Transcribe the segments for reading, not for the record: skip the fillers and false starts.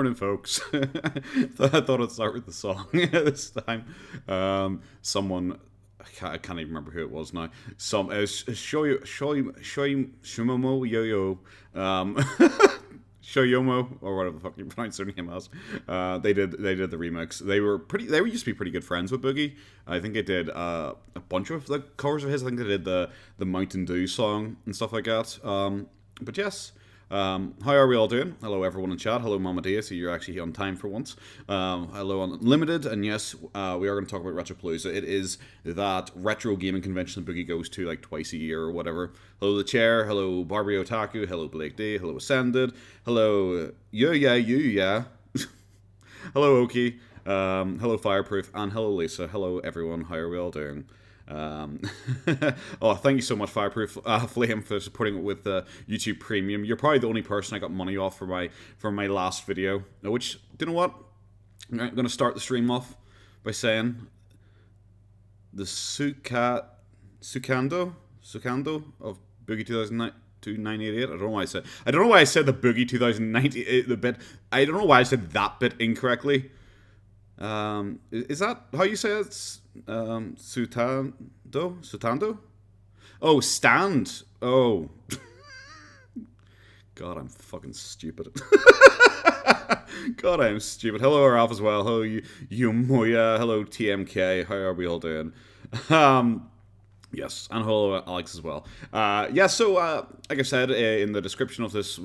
Morning, folks. I thought I'd start with the song this time. Someone, I can't even remember who it was now. Shumomo Yo-Yo, Shoyomo, or whatever the fuck you pronounce their name as. They did the remix. They used to be pretty good friends with Boogie. I think they did a bunch of like covers of his. I think they did the Mountain Dew song and stuff like that. But yes. How are we all doing? Hello everyone in chat. Hello Mama Dia, so you're actually on time for once. Hello Unlimited, and yes, we are going to talk about Retropalooza. It is that retro gaming convention that Boogie goes to like twice a year or whatever. Hello The Chair, hello Barbie Otaku, hello Blake D, hello Ascended, hello yeah. Hello Oki, hello Fireproof, and hello Lisa. Hello everyone, how are we all doing? Oh, thank you so much, Fireproof Flame, for supporting it with YouTube Premium. You're probably the only person I got money off for my last video. Which, do you know what? I'm going to start the stream off by saying the Sukando of Boogie 2988. I don't know why I said the Boogie 2098 the bit. I don't know why I said that bit incorrectly. Is that how you say it? Sutando? Oh, stand. Oh. God, I'm fucking stupid. God, I am stupid. Hello, Ralph, as well. Hello, Moya. Hello, TMK. How are we all doing? Yes, and hello, Alex, as well. So, like I said, in the description of this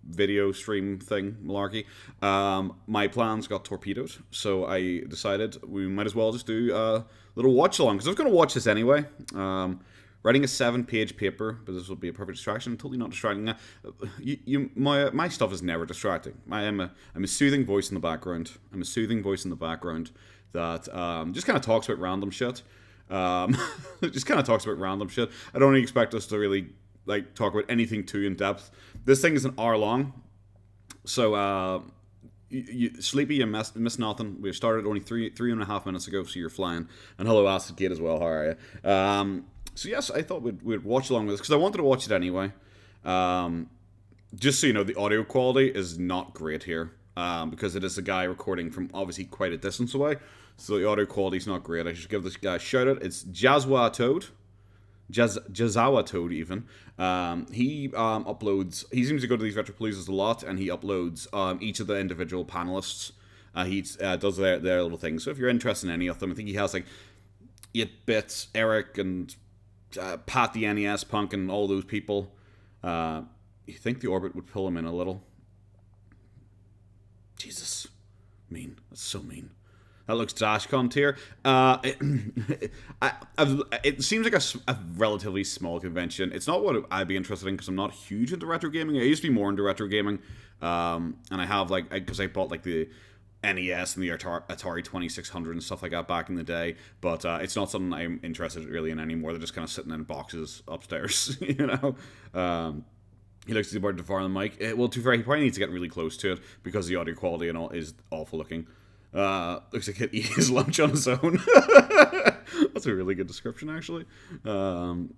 video stream thing, malarkey, my plans got torpedoed, so I decided we might as well just do a little watch along, because I was going to watch this anyway. Writing a 7-page paper, but this will be a perfect distraction. Totally not distracting. My stuff is never distracting. I'm a soothing voice in the background. I'm a soothing voice in the background that just kind of talks about random shit. Just kind of talks about random shit. I don't really expect us to really like talk about anything too in depth. This thing is an hour long, so Sleepy, you missed nothing. We started only three and a half minutes ago, so you're flying. And hello, Acid Gate, as well. How are you? So yes, I thought we'd watch along with this because I wanted to watch it anyway. Just so you know, the audio quality is not great here because it is a guy recording from obviously quite a distance away, so the audio quality is not great. I should give this guy a shout out. It's Jazawa Toad even. He uploads. He seems to go to these Retropaloozas a lot, and he uploads each of the individual panelists. He does their little things. So if you're interested in any of them, I think he has like 8-Bit, Eric, and Pat the NES Punk, and all those people. You think the orbit would pull him in a little? Jesus, mean. That's so mean. That looks Dashcon tier. It seems like a relatively small convention. It's not what I'd be interested in because I'm not huge into retro gaming. I used to be more into retro gaming, and I have because I bought like the NES and the Atari 2600 and stuff like that back in the day. But it's not something I'm interested really in anymore. They're just kind of sitting in boxes upstairs, you know. He looks about to far on the mic. Well, too far. He probably needs to get really close to it because the audio quality and all is awful looking. Looks like he'd eat his lunch on his own. That's a really good description, actually. Hello,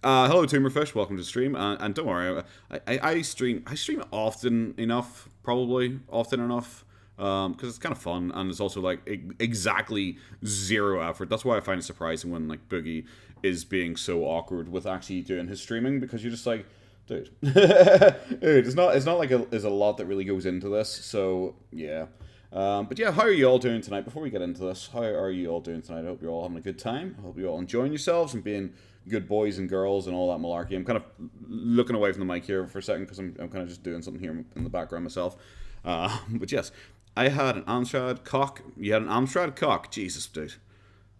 Tumorfish. Welcome to the stream. And don't worry, I stream often enough, because it's kind of fun, and it's also like exactly zero effort. That's why I find it surprising when like Boogie is being so awkward with actually doing his streaming, because you're just like, dude, it's not like there's a lot that really goes into this. So yeah. But yeah, how are you all doing tonight? Before we get into this, how are you all doing tonight? I hope you're all having a good time. I hope you're all enjoying yourselves and being good boys and girls and all that malarkey. I'm kind of looking away from the mic here for a second because I'm kind of just doing something here in the background myself. But yes, I had an Amstrad cock. You had an Amstrad cock? Jesus, dude.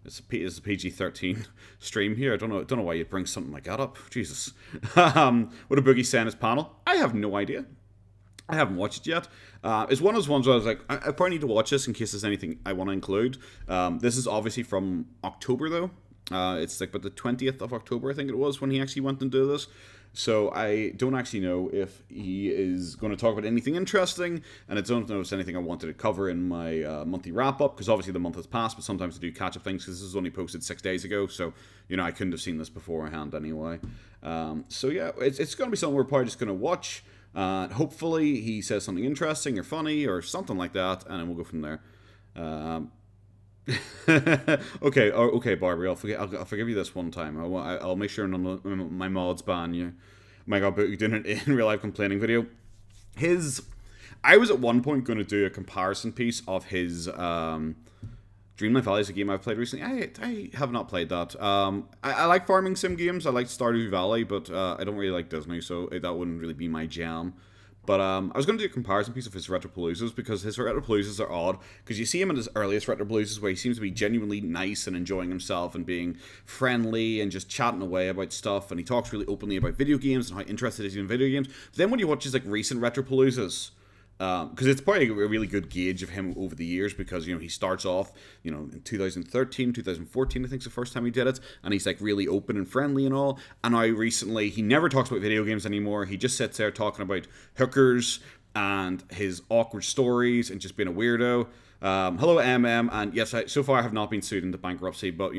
It's a PG-13 stream here. I don't know why you'd bring something like that up. Jesus. What did Boogie say in his panel? I have no idea. I haven't watched it yet. It's one of those ones where I was like, I probably need to watch this in case there's anything I want to include. This is obviously from October, though. It's like, but the 20th of October, I think it was, when he actually went and did this. So I don't actually know if he is going to talk about anything interesting, and I don't know if it's anything I wanted to cover in my monthly wrap-up, because obviously the month has passed, but sometimes I do catch-up things, because this was only posted 6 days ago, so, you know, I couldn't have seen this beforehand anyway. So yeah, it's going to be something we're probably just going to watch. Hopefully he says something interesting or funny or something like that, and then we'll go from there. Okay, Barbie. I'll forgive you this one time. I'll make sure none of my mods ban you. My God, but you doing it in real life complaining video. I was at one point going to do a comparison piece of his Dreamlight Valley is a game I've played recently. I have not played that. I like farming sim games. I like Stardew Valley, but I don't really like Disney, so that wouldn't really be my jam. But I was going to do a comparison piece of his Retropaloozas, because his Retropaloozas are odd, because you see him in his earliest Retropaloozas where he seems to be genuinely nice and enjoying himself and being friendly and just chatting away about stuff, and he talks really openly about video games and how interested he is in video games. But then when you watch his recent Retropaloozas, because it's probably a really good gauge of him over the years, because he starts off in 2013, 2014 I think is the first time he did it, and he's really open and friendly and all, and now recently he never talks about video games anymore. He just sits there talking about hookers and his awkward stories and just being a weirdo. Hello MM, and yes, so far I have not been sued into bankruptcy, but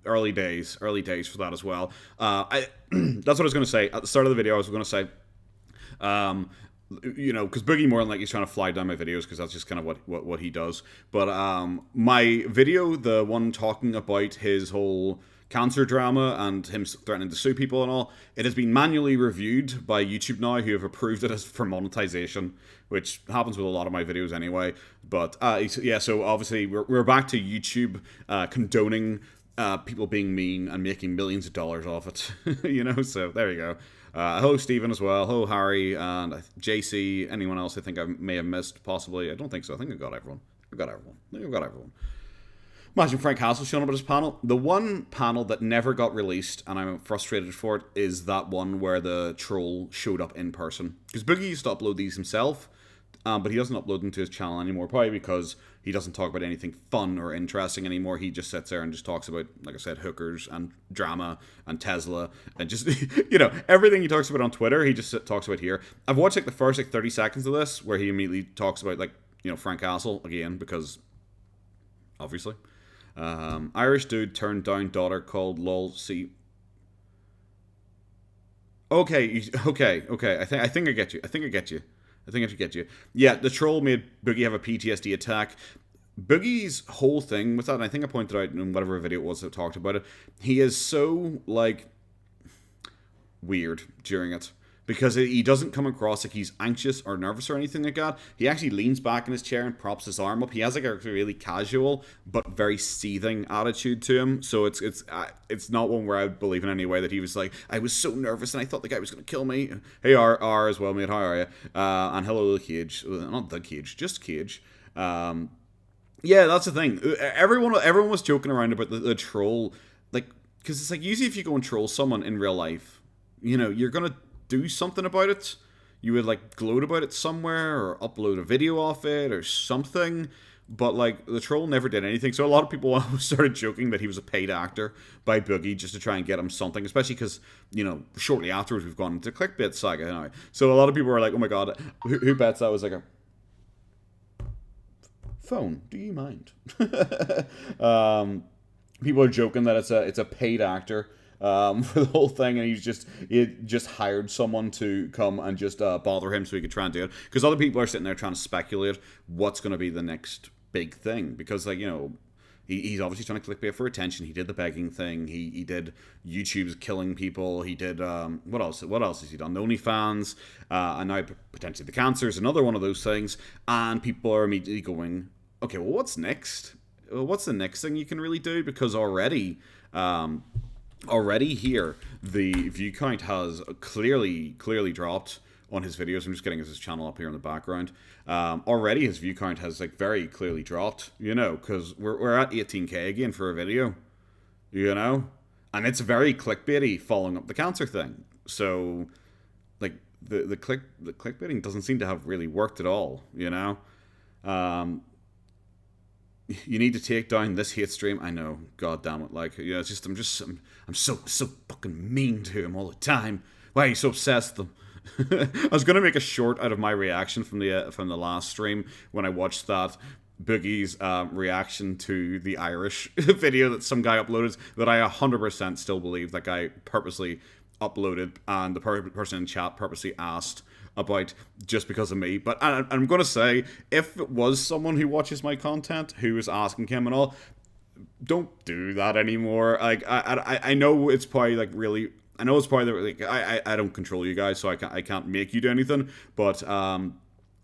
early days for that as well. That's what I was going to say at the start of the video. I was going to say because Boogie more than he's trying to fly down my videos, because that's just kind of what he does. But my video, the one talking about his whole cancer drama and him threatening to sue people and all, it has been manually reviewed by YouTube now, who have approved it as for monetization, which happens with a lot of my videos anyway. But yeah, so obviously we're back to YouTube condoning people being mean and making millions of dollars off it. So there you go. Hello, Stephen, as well. Hello, Harry, and JC. Anyone else I think I may have missed, possibly? I don't think so. I think I've got everyone. Imagine Frank Castle showing up at his panel. The one panel that never got released, and I'm frustrated for it, is that one where the troll showed up in person. Because Boogie used to upload these himself, but he doesn't upload them to his channel anymore, probably because he doesn't talk about anything fun or interesting anymore. He just sits there and just talks about, like I said, hookers and drama and Tesla and just, everything he talks about on Twitter, he just talks about here. I've watched the first 30 seconds of this, where he immediately talks about Frank Castle again, because obviously. Irish dude turned down daughter called lol see. Okay. I think I get you. Yeah, the troll made Boogie have a PTSD attack. Boogie's whole thing with that, and I think I pointed out in whatever video it was that talked about it, he is so, weird during it. Because he doesn't come across like he's anxious or nervous or anything like that. He actually leans back in his chair and props his arm up. He has a really casual but very seething attitude to him. So it's not one where I would believe in any way that he was I was so nervous and I thought the guy was going to kill me. Hey, R as well, mate. How are you? And hello, the Cage. Not the Cage, just Cage. Yeah, that's the thing. Everyone was joking around about the troll. Because it's usually if you go and troll someone in real life, you're going to do something about it. You would gloat about it somewhere or upload a video off it or something, but the troll never did anything. So a lot of people started joking that he was a paid actor by Boogie just to try and get him something, especially because shortly afterwards we've gone into clickbait saga anyway. So a lot of people were like, oh my god, who bets that was a phone, do you mind? People are joking that it's a paid actor for the whole thing, and he just hired someone to come and just bother him so he could try and do it, because other people are sitting there trying to speculate what's going to be the next big thing, because he's obviously trying to clickbait for attention. He did the begging thing, he did YouTube's killing people, he did what else has he done, the OnlyFans, and now potentially the cancer is another one of those things, and people are immediately going, okay, well, what's next? What's the next thing you can really do? Because already here, the view count has clearly dropped on his videos. I'm just getting his channel up here in the background. Already his view count has very clearly dropped, because we're at 18k again for a video, and it's very clickbaity following up the cancer thing. So, the clickbaiting doesn't seem to have really worked at all, You need to take down this hate stream. I know, god damn it. I'm so fucking mean to him all the time. Why are you so obsessed with them? I was gonna make a short out of my reaction from the last stream when I watched that Boogie's reaction to the Irish video that some guy uploaded, that I 100% still believe that guy purposely uploaded, and the person in chat purposely asked about just because of me. But I'm going to say, if it was someone who watches my content who was asking him and all, don't do that anymore. Like, I know it's probably like really, I know it's probably like, I don't control you guys, so I can't make you do anything. But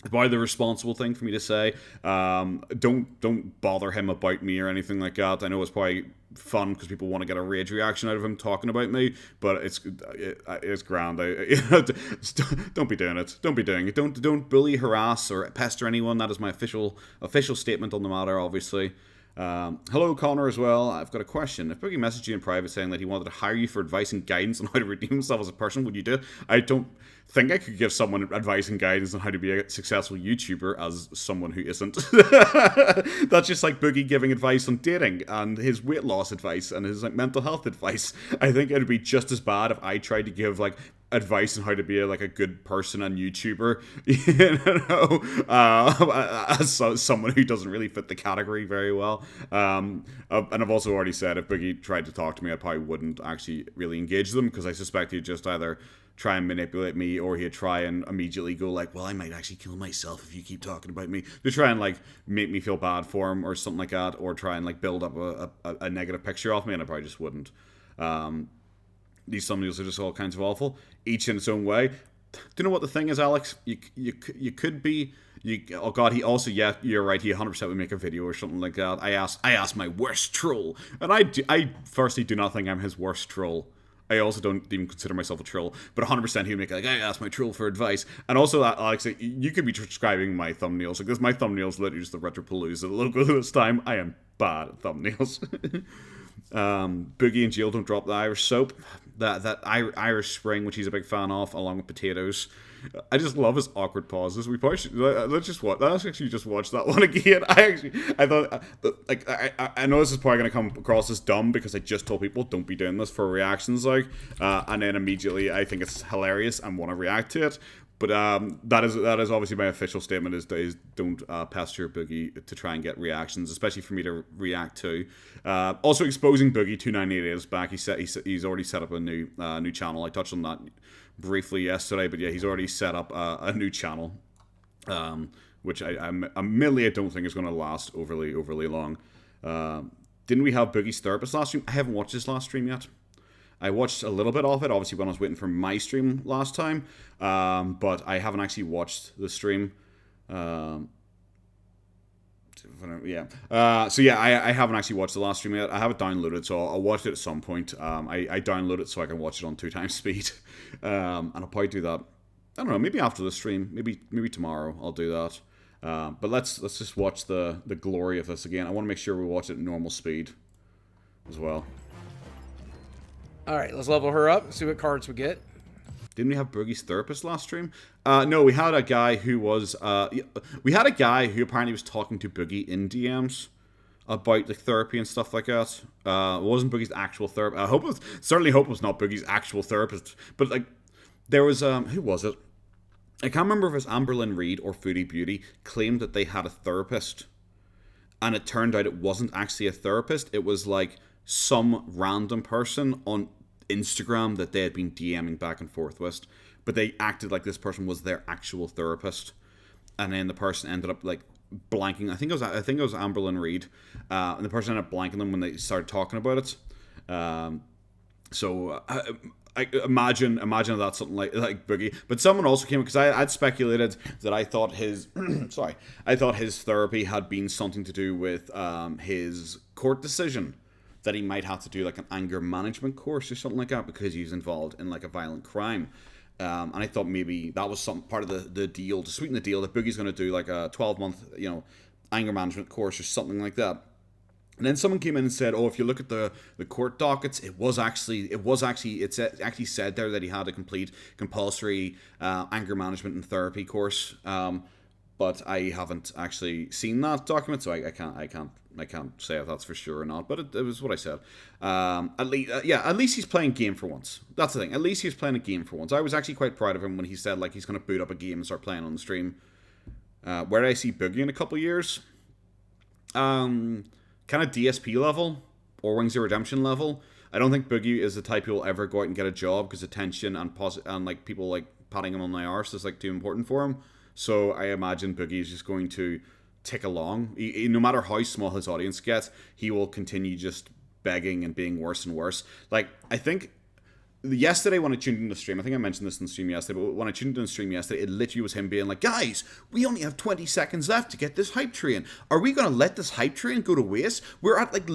probably the responsible thing for me to say. Don't bother him about me or anything like that. I know it's probably fun because people want to get a rage reaction out of him talking about me, but it's grand. Don't be doing it. Don't be doing it. Don't bully, harass, or pester anyone. That is my official statement on the matter, obviously. Hello, Connor, as well. I've got a question. If Boogie messaged you in private saying that he wanted to hire you for advice and guidance on how to redeem himself as a person, would you do it? I don't think I could give someone advice and guidance on how to be a successful YouTuber as someone who isn't. That's just like Boogie giving advice on dating and his weight loss advice and his like mental health advice. I think it would be just as bad if I tried to give like advice on how to be a good person and YouTuber, as someone who doesn't really fit the category very well. And I've also already said if Boogie tried to talk to me, I probably wouldn't actually really engage them, because I suspect he'd just either try and manipulate me, or he'd try and immediately go like, well, I might actually kill myself if you keep talking about me, to try and like make me feel bad for him or something like that, or try and like build up a negative picture of me, and I probably just wouldn't. These thumbnails are just all kinds of awful, each in its own way. Do you know what the thing is, Alex? You could be. Oh God, he also, yeah, you're right. He 100% would make a video or something like that. I asked my worst troll, and I firstly do not think I'm his worst troll. I also don't even consider myself a troll, but 100% he would make like, I asked my troll for advice. And also, that, Alex, you could be transcribing my thumbnails. Like this, my thumbnails literally just the Retropalooza logo this time. I am bad at thumbnails. Boogie and Jill don't drop the Irish soap. That Irish Spring, which he's a big fan of, along with potatoes. I just love his awkward pauses. We probably should, let's actually just watch that one again. I thought, like, I know this is probably going to come across as dumb because I just told people don't be doing this for reactions, like, and then immediately I think it's hilarious and want to react to it. But that is obviously my official statement, is don't pester Boogie to try and get reactions, especially for me to react to. Also exposing Boogie2988 is back. He's already set up a new channel. I touched on that briefly yesterday, but yeah, he's already set up a new channel, which I admittedly I don't think is going to last overly long. Didn't we have Boogie's therapist last stream? I haven't watched his last stream yet. I watched a little bit of it, obviously, when I was waiting for my stream last time, but I haven't actually watched the stream. I haven't actually watched the last stream yet. I have it downloaded, so I'll watch it at some point. I download it so I can watch it on 2x speed, and I'll probably do that. I don't know, maybe after the stream, maybe tomorrow I'll do that. But let's just watch the glory of this again. I want to make sure we watch it at normal speed as well. All right, let's level her up and see what cards we get. Didn't we have Boogie's therapist last stream? No, we had a guy who was... we had a guy who apparently was talking to Boogie in DMs about like therapy and stuff like that. It wasn't Boogie's actual therapist. I certainly hope it was not Boogie's actual therapist. But like, there was... who was it? I can't remember if it was Amberlynn Reed or Foodie Beauty claimed that they had a therapist. And it turned out it wasn't actually a therapist. It was like some random person on Instagram that they had been DMing back and forth with, but they acted like this person was their actual therapist, and then the person ended up like blanking. I think it was Amberlynn Reed, and the person ended up blanking them when they started talking about it. I imagine that's something like Boogie. But someone also came, because I'd speculated that I thought his his therapy had been something to do with his court decision, that he might have to do like an anger management course or something like that because he's involved in like a violent crime. And I thought maybe that was some part of the deal, to sweeten the deal, that Boogie's going to do like a 12-month, anger management course or something like that. And then someone came in and said, "Oh, if you look at the court dockets, it actually said there that he had a complete compulsory anger management and therapy course." But I haven't actually seen that document, so I can't say if that's for sure or not. But it was what I said. At least he's playing game for once. That's the thing. At least he's playing a game for once. I was actually quite proud of him when he said like he's going to boot up a game and start playing on the stream. Where do I see Boogie in a couple of years? Kind of DSP level or Wings of Redemption level. I don't think Boogie is the type who will ever go out and get a job because attention and like people like patting him on the arse is like too important for him. So I imagine Boogie is just going to tick along. No matter how small his audience gets, he will continue just begging and being worse and worse. Like, I think yesterday when I tuned into the stream, I think I mentioned this in the stream yesterday, but when I tuned into the stream yesterday, it literally was him being like, guys, we only have 20 seconds left to get this hype train. Are we going to let this hype train go to waste? We're at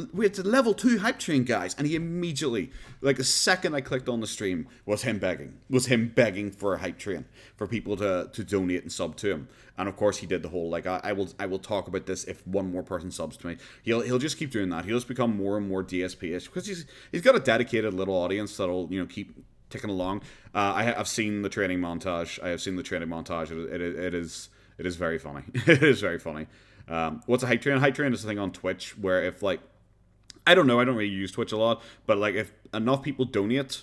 level 2 hype train, guys. And he immediately, like the second I clicked on the stream, was him begging for a hype train, for people to donate and sub to him. And of course he did the whole, like, I will talk about this if one more person subs to me. He'll just keep doing that. He'll just become more and more DSP-ish because he's got a dedicated little audience that'll, you know, keep ticking along. I've seen the training montage. It is very funny. It is very funny. What's a hype train? A hype train is a thing on Twitch where if, like, I don't know, I don't really use Twitch a lot, but like if enough people donate,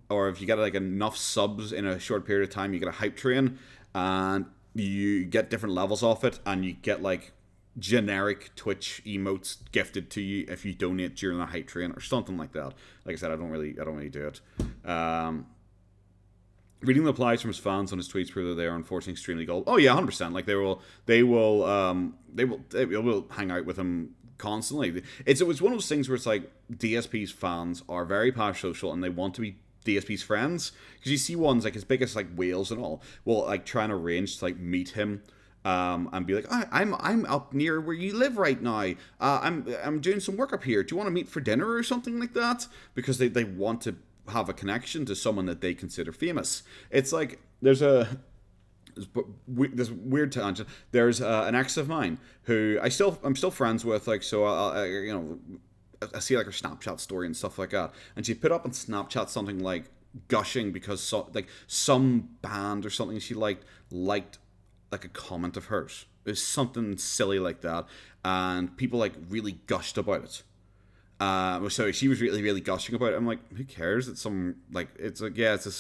or if you get like enough subs in a short period of time, you get a hype train, and you get different levels off it, and you get like generic Twitch emotes gifted to you if you donate during the hype train or something like that. Like I said, I don't really do it. Reading the replies from his fans on his tweets prove that they are unfortunately extremely gold. Oh yeah, 100%. Like they will hang out with him constantly. It's one of those things where it's like DSP's fans are very parasocial and they want to be DSP's friends, because you see ones like as big as like whales and all will like try and arrange to like meet him and be like, I'm up near where you live right now, I'm doing some work up here, do you want to meet for dinner or something like that, because they want to have a connection to someone that they consider famous. It's like there's this weird tangent. There's an ex of mine who I'm still friends with, like, so I see like her Snapchat story and stuff like that, and she put up on Snapchat something like gushing because some band or something she liked like a comment of hers. It's something silly like that, and people like really gushed about it. So she was really, really gushing about it. I'm like, who cares? It's some like it's like, yeah, it's a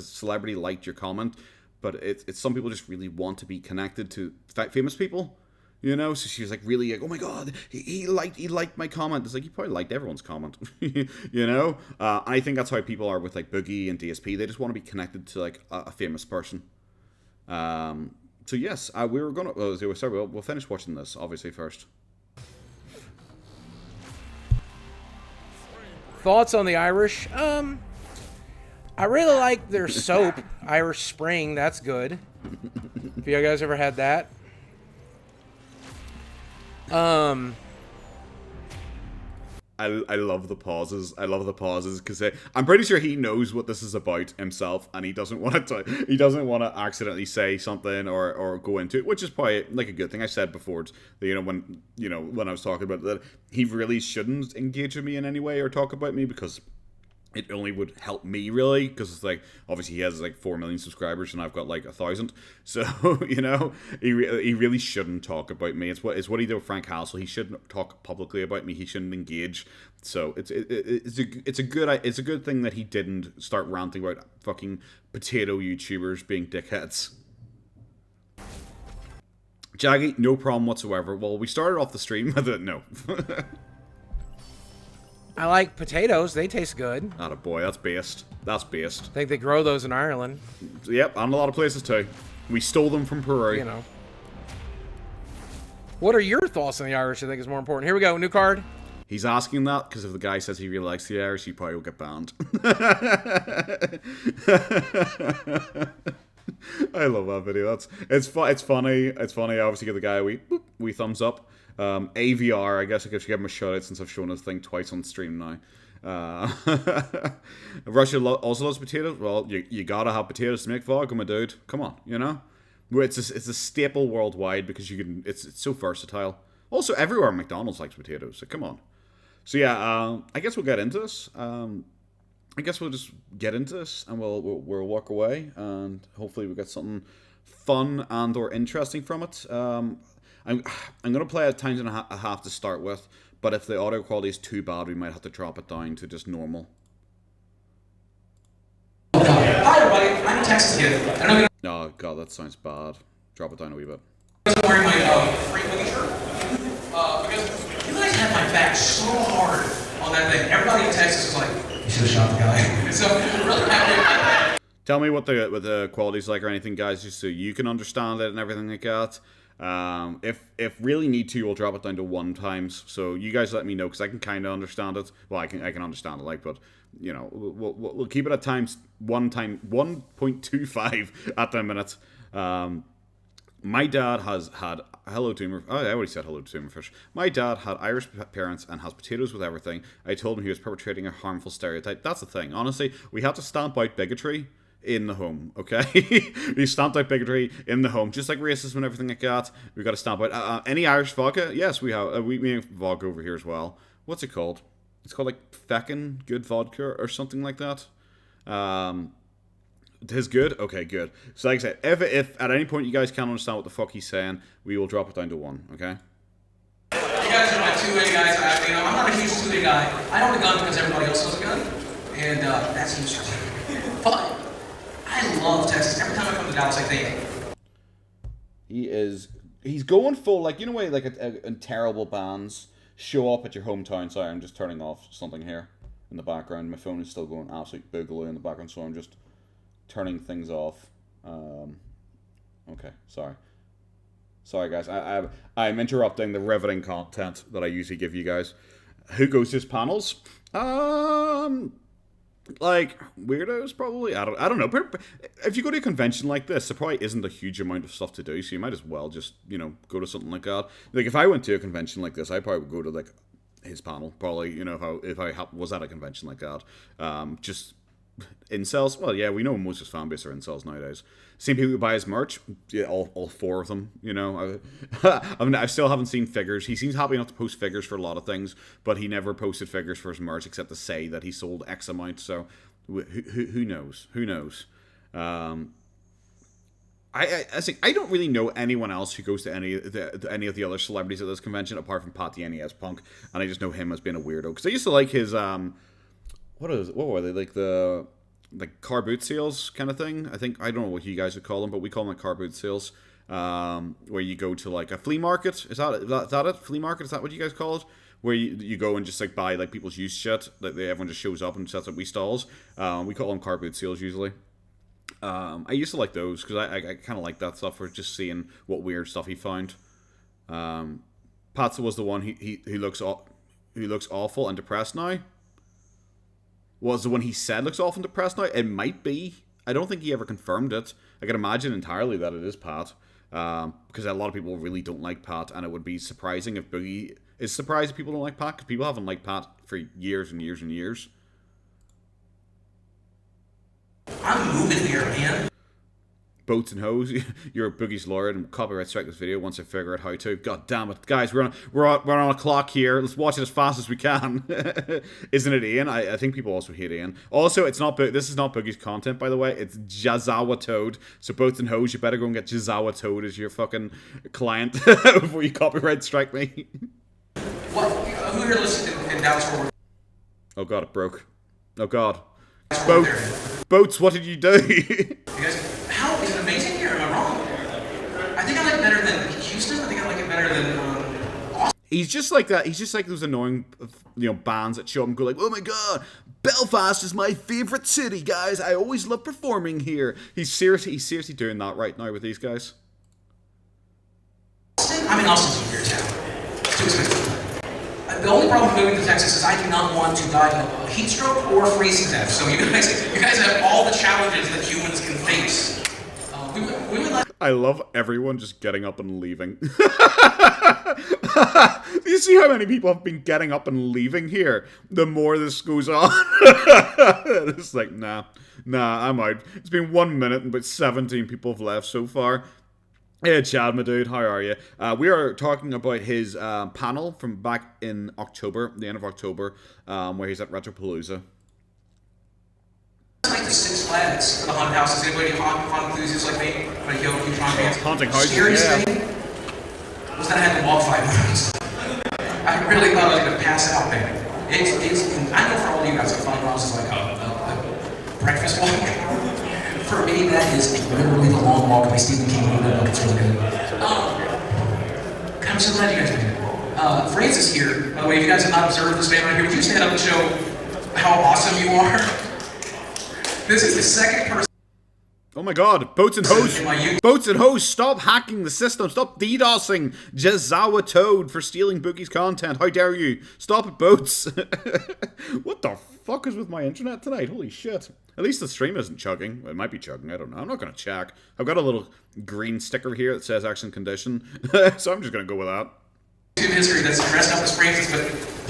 celebrity liked your comment, but it's some people just really want to be connected to famous people. You know, so she was like really like, oh my god, he liked my comment. It's like, he probably liked everyone's comment. You know, I think that's how people are with like Boogie and DSP. They just want to be connected to like a famous person. So yes, we'll finish watching this obviously first. Thoughts on the Irish? I really like their soap, Irish Spring. That's good. Have you guys ever had that? I love the pauses. Because I'm pretty sure he knows what this is about himself, and he doesn't want to accidentally say something or go into it, which is probably like a good thing. I said before, when I was talking about that, he really shouldn't engage with me in any way or talk about me, because it only would help me, really, because it's like, obviously he has like 4 million subscribers and I've got like 1,000, so he really shouldn't talk about me. It's what he did with Frank Castle. He shouldn't talk publicly about me. He shouldn't engage. So it's a good thing that he didn't start ranting about fucking potato YouTubers being dickheads. Jaggy, no problem whatsoever. Well, we started off the stream with it. No. I like potatoes. They taste good. Atta boy, that's based. That's based. I think they grow those in Ireland. Yep, and a lot of places too. We stole them from Peru. You know. What are your thoughts on the Irish? I think is more important. Here we go. New card. He's asking that because if the guy says he really likes the Irish, he probably will get banned. I love that video. It's funny. It's funny. I obviously give the guy a wee thumbs up. AVR, I guess I should give him a shout out since I've shown his thing twice on stream now. Russia also loves potatoes. Well, you gotta have potatoes to make vodka, my dude. Come on, you know. It's a staple worldwide because it's so versatile. Also, everywhere McDonald's likes potatoes. So come on. So yeah, I guess we'll get into this. I guess we'll just get into this and we'll walk away, and hopefully we get something fun and or interesting from it. I'm going to play a times and a half to start with, but if the audio quality is too bad, we might have to drop it down to just normal. Hi everybody, I'm in Texas again. I don't know Oh god, that sounds bad. Drop it down a wee bit. if I'm wearing my free Boogie shirt. Because you guys had my back so hard on that thing. Everybody in Texas was like, you should have shot the guy. And so I'm really happy about that. Tell me what the quality's like or anything, guys, just so you can understand it and everything like that. If really need to, we'll drop it down to 1 times. So you guys let me know, because I can kind of understand it. Well, I can understand it, like, but you know, we'll keep it at times 1.25 at the minute. My dad has had hello tumor. Oh, I already said hello to tumorfish. My dad had Irish parents and has potatoes with everything. I told him he was perpetrating a harmful stereotype. That's the thing. Honestly, we have to stamp out bigotry in the home, okay? We stamped out bigotry in the home, just like racism and everything like that. We've got to stamp out any Irish vodka. Yes, we have. We have vodka over here as well. What's it called? It's called like feckin' good vodka or something like that. It is good? Okay, good. So like I said, if at any point you guys can't understand what the fuck he's saying, we will drop it down to 1, okay? You guys are my two-way guys. I'm not a huge two-way guy. I own a gun because everybody else owns a gun, and that's useful. But I love Texas. Every time I come to Dallas, I think he's going full, like, you know, way like a terrible bands show up at your hometown. Sorry, I'm just turning off something here in the background. My phone is still going absolute boogaloo in the background, so I'm just turning things off. Okay, sorry guys, I'm interrupting the riveting content that I usually give you guys. Who goes to his panels? Like weirdos, probably. I don't know. But if you go to a convention like this, there probably isn't a huge amount of stuff to do, so you might as well just, you know, go to something like that. Like if I went to a convention like this, I probably would go to like his panel. Probably, you know, if I was at a convention like that. Just incels. Well, yeah, we know most of his fan base are incels nowadays. Same people who buy his merch. Yeah, all 4 of them. You know, I mean, I still haven't seen figures. He seems happy enough to post figures for a lot of things, but he never posted figures for his merch except to say that he sold X amount. So, who knows? Who knows? I think I don't really know anyone else who goes to any of the other celebrities at this convention apart from Pat the NES Punk, and I just know him as being a weirdo because I used to like his what were they, like the car boot sales kind of thing? I don't know what you guys would call them, but we call them car boot sales. Where you go to like a flea market. Is that it? Flea market? Is that what you guys call it? Where you go and just like buy like people's used shit. Like everyone just shows up and sets up wee stalls. We call them car boot sales usually. I used to like those because I kind of like that stuff for just seeing what weird stuff he found. Patsa was the one who looks awful and depressed now. Was the one he said looks awful and depressed now? It might be. I don't think he ever confirmed it. I can imagine entirely that it is Pat. Because a lot of people really don't like Pat, and it would be surprising if Boogie is surprised if people don't like Pat, because people haven't liked Pat for years and years and years. I'm moving here, man. Boats and Hoes, you're Boogie's lawyer and copyright strike this video once I figure out how to. God damn it, guys, we're on a clock here. Let's watch it as fast as we can. Isn't it Ian? I think people also hate Ian. Also, it's not this is not Boogie's content, by the way. It's Jazawa Toad. So Boats and Hoes, you better go and get Jazawa Toad as your fucking client before you copyright strike me. What? Who here listening in Dallas Fort Worth? Oh god, it broke. Oh god. Boats, what did you do? You guys, how is it amazing here? Am I wrong? I think I like it better than Houston. I think I like it better than Austin. He's just like that. He's just like those annoying, bands that show up and go like, "Oh my god, Belfast is my favorite city, guys. I always love performing here." He's seriously doing that right now with these guys. I mean, Austin's a weird town. It's too expensive. The only problem with moving to Texas is I do not want to die of a heat stroke or freezing to death. So you guys have all the challenges that humans can face. We would like. I love everyone just getting up and leaving. Do you see how many people have been getting up and leaving here? The more this goes on, it's like nah, I'm out. It's been 1 minute and about 17 people have left so far. Hey Chad, my dude, how are you? We are talking about his panel from back in October, the end of October, where he's at Retropalooza. Like the Six Flags, the haunted houses. Anybody haunted enthusiasts like me? Like yo, keep trying fans. Haunting houses, Scariest yeah. thing was that I had to walk 5 miles. I really thought I was gonna pass out, man. I know for all of you guys, 5 miles is like a breakfast walk. For me, that is literally the long walk by Stephen King. It's really good. I'm so glad you guys made it. Francis here. By the way, if you guys have not observed this man right here, would you stand up and show how awesome you are? This is the second person. Oh my god, boats and hoes! Boats and hoes, stop hacking the system! Stop DDoSing Jazawa Toad for stealing Boogie's content! How dare you! Stop it, boats! What the fuck is with my internet tonight? Holy shit. At least the stream isn't chugging. It might be chugging, I don't know. I'm not gonna check. I've got a little green sticker here that says excellent condition, so I'm just gonna go with that. History that's dressed up as Francis, but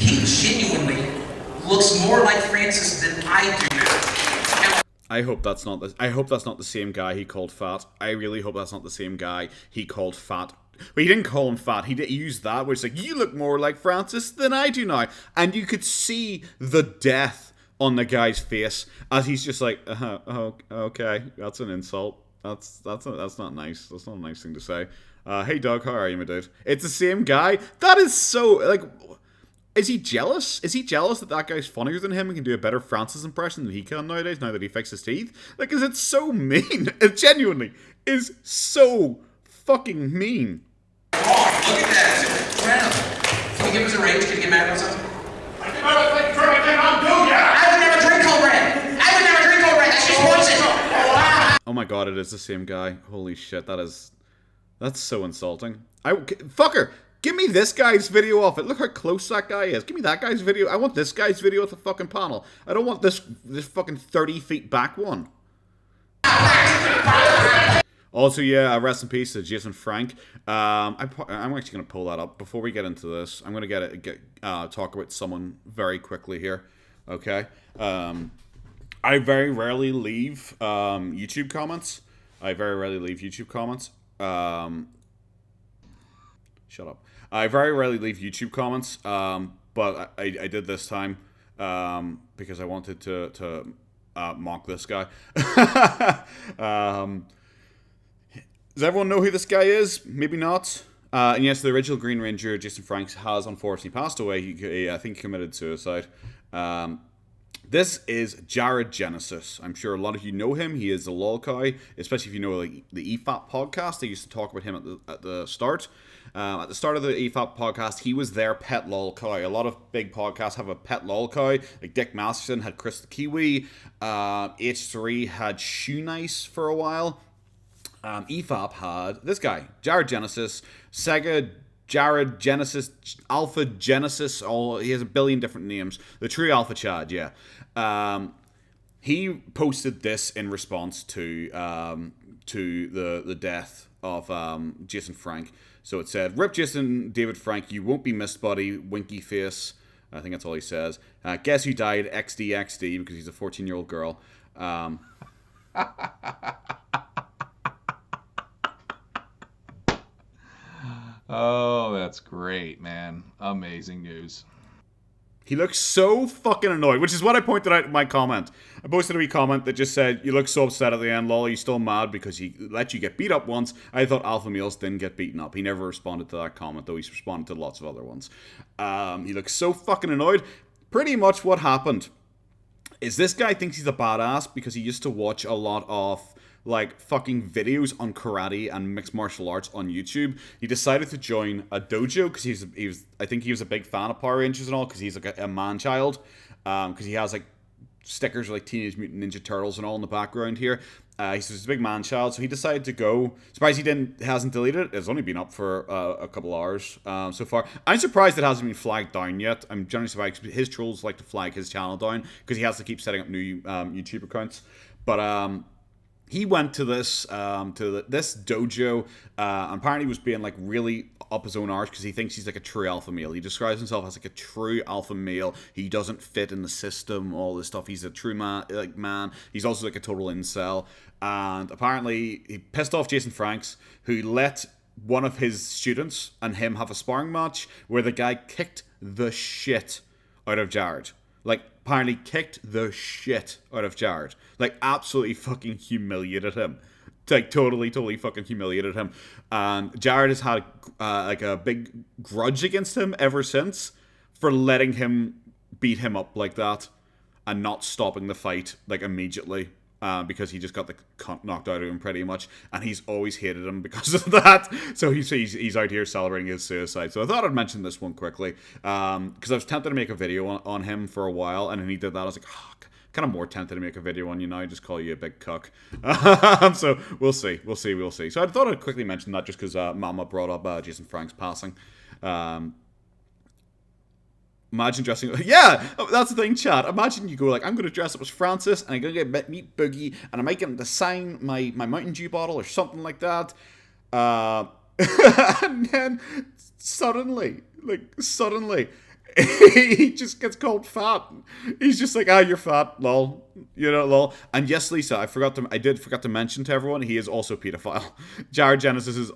he genuinely looks more like Francis than I do. I hope that's not the same guy he called fat. I really hope that's not the same guy he called fat. But he didn't call him fat. He used that, which is like, you look more like Francis than I do now. And you could see the death on the guy's face as he's just like, oh, okay, that's an insult. That's not nice. That's not a nice thing to say. Hey Doug, how are you, my dude? It's the same guy. That is so like. Is he jealous? Is he jealous that guy's funnier than him and can do a better Francis impression than he can nowadays, now that he fixed his teeth? Like, is it so mean? It genuinely is so fucking mean. Oh, look at that. It's incredible. Can you give us a range? Can you get mad about something? I would never drink Cold Red. I would never drink Cold Red. That's just poison. Oh my god, it is the same guy. Holy shit, that's so insulting. Fucker! Give me this guy's video off it. Look how close that guy is. Give me that guy's video. I want this guy's video at the fucking panel. I don't want this fucking 30 feet back one. Also, yeah, rest in peace to Jason Frank. I'm actually going to pull that up. Before we get into this, I'm going to talk about someone very quickly here. Okay? I very rarely leave YouTube comments. Shut up. I very rarely leave YouTube comments, but I did this time because I wanted to mock this guy. Does everyone know who this guy is? Maybe not. And yes, the original Green Ranger, Jason Franks, has unfortunately passed away. I think he committed suicide. This is Jared Genesis. I'm sure a lot of you know him. He is a lol cow, especially if you know like the EFAP podcast. They used to talk about him at the start. At the start of the EFAP podcast, he was their pet lol cow. A lot of big podcasts have a pet lol cow. Like Dick Masterson had Chris the Kiwi. H3 had Shoe Nice for a while. EFAP had this guy, Jared Genesis, Sega Jared Genesis, Alpha Genesis. He has a billion different names. The true Alpha Chad, yeah. He posted this in response to the death of Jason Frank. So it said, "Rip Jason David Frank, you won't be missed, buddy. Winky face." I think that's all he says. Guess who died? XD because he's a 14-year-old girl. Oh, that's great, man. Amazing news. He looks so fucking annoyed, which is what I pointed out in my comment. I posted a wee comment that just said, "You look so upset at the end, lol. Are you still mad because he let you get beat up once?" I thought alpha males didn't get beaten up. He never responded to that comment, though he's responded to lots of other ones. He looks so fucking annoyed. Pretty much what happened is this guy thinks he's a badass because he used to watch a lot of like fucking videos on karate and mixed martial arts on YouTube. He decided to join a dojo because I think he was a big fan of Power Rangers and all, because he's like a man child, because he has like stickers like Teenage Mutant Ninja Turtles and all in the background here. He's a big man child, so he decided to go. Surprised he hasn't deleted it. It's only been up for a couple hours so far. I'm surprised it hasn't been flagged down yet. I'm generally surprised. His trolls like to flag his channel down because he has to keep setting up new YouTube accounts. But he went to this this dojo, and apparently was being like really up his own arse because he thinks he's like a true alpha male. He describes himself as like a true alpha male. He doesn't fit in the system, all this stuff. He's a true man. He's also like a total incel. And apparently he pissed off Jason Franks, who let one of his students and him have a sparring match where the guy kicked the shit out of Jared. Like, apparently kicked the shit out of Jared. Like, absolutely fucking humiliated him. Like, totally fucking humiliated him. And Jared has had, like, a big grudge against him ever since for letting him beat him up like that and not stopping the fight, like, immediately. Because he just got the cunt knocked out of him pretty much, and he's always hated him because of that. So he's out here celebrating his suicide. So I thought I'd mention this one quickly, because I was tempted to make a video on him for a while, and then he did that. I was like, oh, kind of more tempted to make a video on you now, just call you a big cuck. So we'll see. So I thought I'd quickly mention that just because Mama brought up Jason Frank's passing. Imagine dressing... Yeah! That's the thing, chat. Imagine you go like, I'm going to dress up as Francis, and I'm going to meet Boogie, and I might get him to sign my Mountain Dew bottle or something like that. And then suddenly, he just gets called fat. He's just like, you're fat, lol. Lol. And yes, Lisa, I did forget to mention to everyone, he is also a pedophile. Jared Genesis is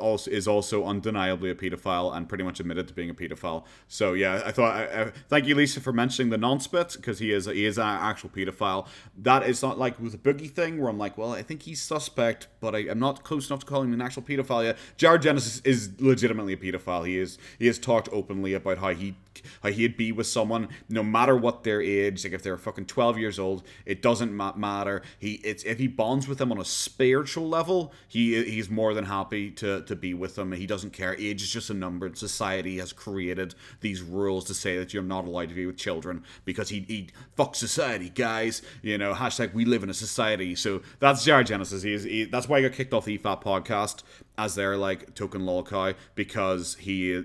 also undeniably a pedophile and pretty much admitted to being a pedophile. So yeah, I thought, thank you, Lisa, for mentioning the non-spit, because he is an actual pedophile. That is not like with the Boogie thing, where I'm like, well, I think he's suspect, but I'm not close enough to call him an actual pedophile yet. Jared Genesis is legitimately a pedophile. He has talked openly about how he'd be with someone no matter what their age, like if they're fucking 12 years old, it doesn't matter. If he bonds with them on a spiritual level, he's more than happy to be with them. He doesn't care. Age is just a number. Society has created these rules to say that you're not allowed to be with children because he fuck society, guys. Hashtag we live in a society. So that's Jared Genesis. That's why he got kicked off the EFAP podcast as their like token lolcow, because he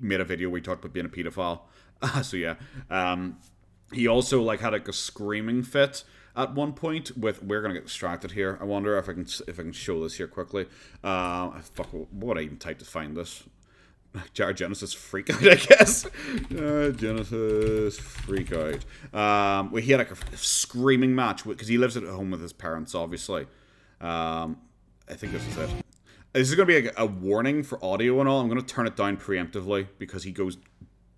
made a video where he talked about being a pedophile. So yeah, he also like had like a screaming fit at one point with. We're gonna get distracted here. I wonder if I can show this here quickly. What I even typed to find this? Jared Genesis freak out, I guess. Genesis freak out. Well, he had like a screaming match because he lives at home with his parents, obviously. I think this is it. This is going to be a warning for audio and all. I'm going to turn it down preemptively because he goes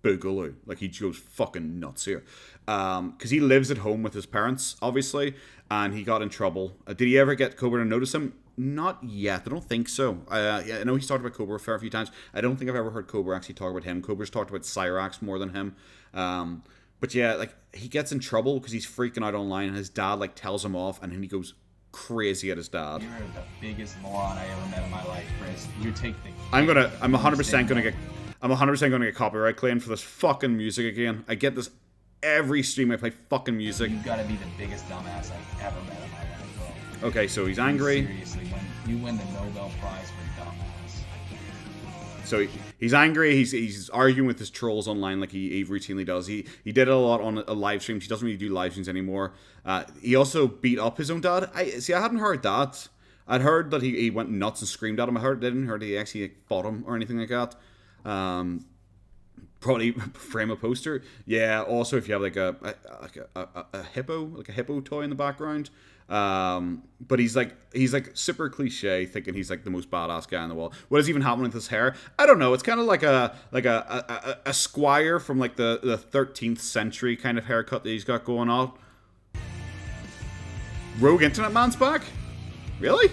boogaloo. Like, he goes fucking nuts here. Because he lives at home with his parents, obviously, and he got in trouble. Did he ever get Cobra to notice him? Not yet. I don't think so. I know he's talked about Cobra a fair few times. I don't think I've ever heard Cobra actually talk about him. Cobra's talked about Cyrax more than him. But yeah, like, he gets in trouble because he's freaking out online, and his dad, like, tells him off, and then he goes crazy at his dad. You're the biggest moron I ever met in my life, Chris. You take the... I'm 100% gonna get copyright claimed for this fucking music again. I get this every stream I play fucking music. You gotta be the biggest dumbass I've ever met in my life, bro. Okay, so he's angry. Seriously, when you win the Nobel Prize for dumbass. So he's angry. He's arguing with his trolls online like he routinely does. He did it a lot on a live stream. He doesn't really do live streams anymore. He also beat up his own dad. I hadn't heard that. I'd heard that he went nuts and screamed at him. didn't heard he actually fought him or anything like that. Probably frame a poster. Yeah. Also, if you have like a hippo, like a hippo toy in the background. But he's like super cliche, thinking he's like the most badass guy in the world. What is even happening with his hair? I don't know. It's kind of like a squire from like the 13th century kind of haircut that he's got going on. Rogue Internet Man's back? Really?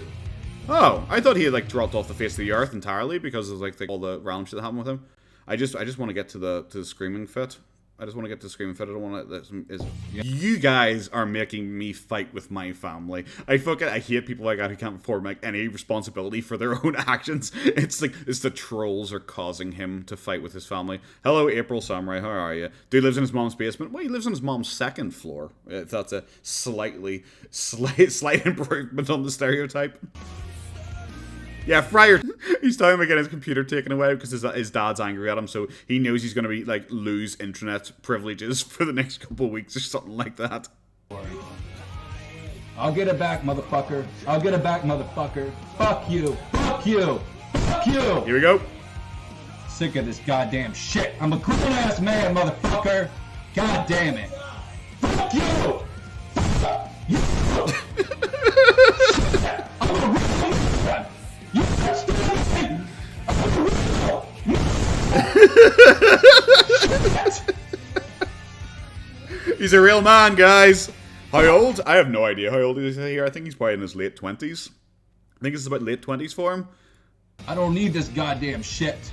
Oh, I thought he had like dropped off the face of the earth entirely because of like all the random shit that happened with him. I just want to get to the screaming fit. I just want to get to screaming fit. I don't want to. You guys are making me fight with my family. I hate people like that who can't afford like any responsibility for their own actions. It's like the trolls are causing him to fight with his family. Hello, April Samurai. How are you? Dude lives in his mom's basement. Well, he lives on his mom's second floor. If that's a slight improvement on the stereotype. Yeah, Fryer, he's talking about getting his computer taken away because his dad's angry at him, so he knows he's going to be like lose internet privileges for the next couple of weeks or something like that. I'll get it back, motherfucker. I'll get it back, motherfucker. Fuck you. Fuck you. Fuck you. Here we go. Sick of this goddamn shit. I'm a grown-ass man, motherfucker. God damn it. Fuck you. Fuck you. I'm a real man. He's a real man, guys. How old? I have no idea how old he is here. I think he's probably in his late 20s. I think it's about late 20s for him. I don't need this goddamn shit.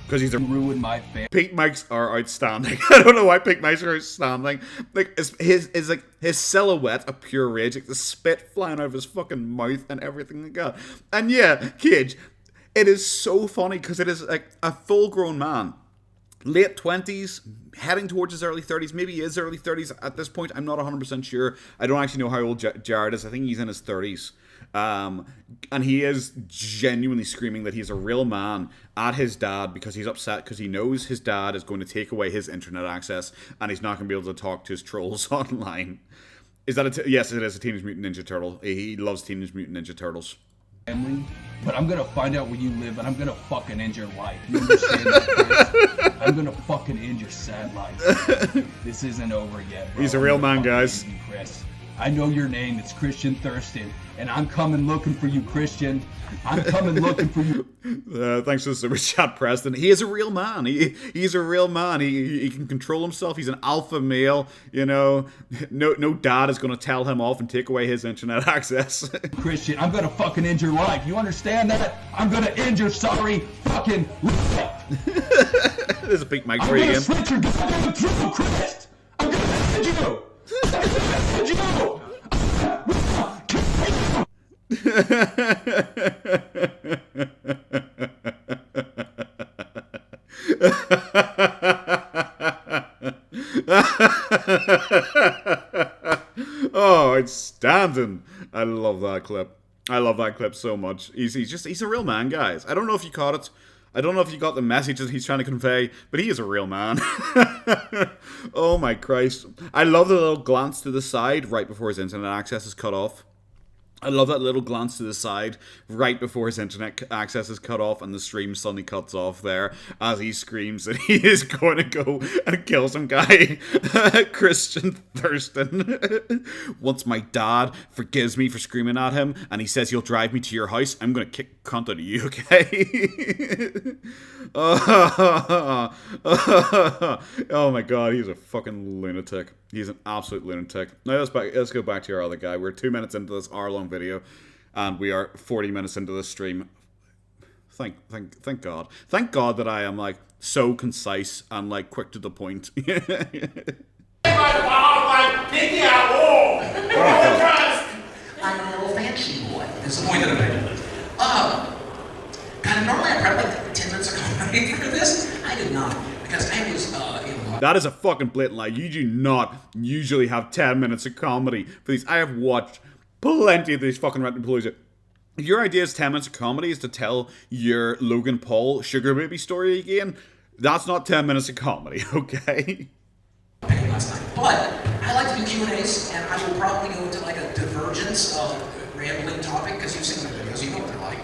Because he's ruined my family. Pink mics are outstanding. I don't know why pink mics are outstanding. Like his silhouette of pure rage, like the spit flying out of his fucking mouth and everything like that. And yeah, Cage, it is so funny because it is like a full-grown man late 20s, heading towards his early 30s. Maybe his early 30s at this point. I'm not 100% sure. I don't actually know how old Jared is. I think he's in his 30s. And he is genuinely screaming that he's a real man at his dad because he's upset because he knows his dad is going to take away his internet access and he's not going to be able to talk to his trolls online. Is that yes, it is a Teenage Mutant Ninja Turtle. He loves Teenage Mutant Ninja Turtles. Family, but I'm gonna find out where you live and I'm gonna fucking end your life. You understand that, Chris? I'm gonna fucking end your sad life. This isn't over yet, bro. He's a real man, guys. You, Chris. I know your name. It's Christian Thurston, and I'm coming looking for you, Christian. I'm coming looking for you. Thanks for the super chat, Preston. He is a real man. He's a real man. He can control himself. He's an alpha male. You know, no dad is going to tell him off and take away his internet access. Christian, I'm gonna fucking end your life. You understand that? I'm gonna end your sorry fucking life. There's a big mic for I'm you gonna again. slit your goddamn throat, Chris. I'm gonna end you. I'm gonna end you. Oh, it's standing. I love that clip. I love that clip so much. He's a real man, guys. I don't know if you caught it. I don't know if you got the message that he's trying to convey, but he is a real man. Oh my Christ. I love the little glance to the side right before his internet access is cut off. I love that little glance to the side right before his internet access is cut off and the stream suddenly cuts off there as he screams that he is going to go and kill some guy, Christian Thurston. Once my dad forgives me for screaming at him and he says he'll drive me to your house, I'm going to kick cunt out of you, okay? Oh my god, he's a fucking lunatic. He's an absolute lunatic. Now let's go back to our other guy. We're 2 minutes into this hour-long video, and we are 40 minutes into this stream. Thank God. Thank God that I am like so concise and like quick to the point. I'm a little fancy boy. That's the point that I'm making. Normally I prepped like 10 minutes of comedy for this. I did not, because I was in That is a fucking blatant lie. You do not usually have 10 minutes of comedy for these. I have watched plenty of these fucking Retropalooza. If your idea is 10 minutes of comedy is to tell your Logan Paul sugar baby story again, that's not 10 minutes of comedy, okay? last night. But I like to do Q&As, and I will probably go into like a divergence of rambling topic, because you've seen my videos, you know what they're like.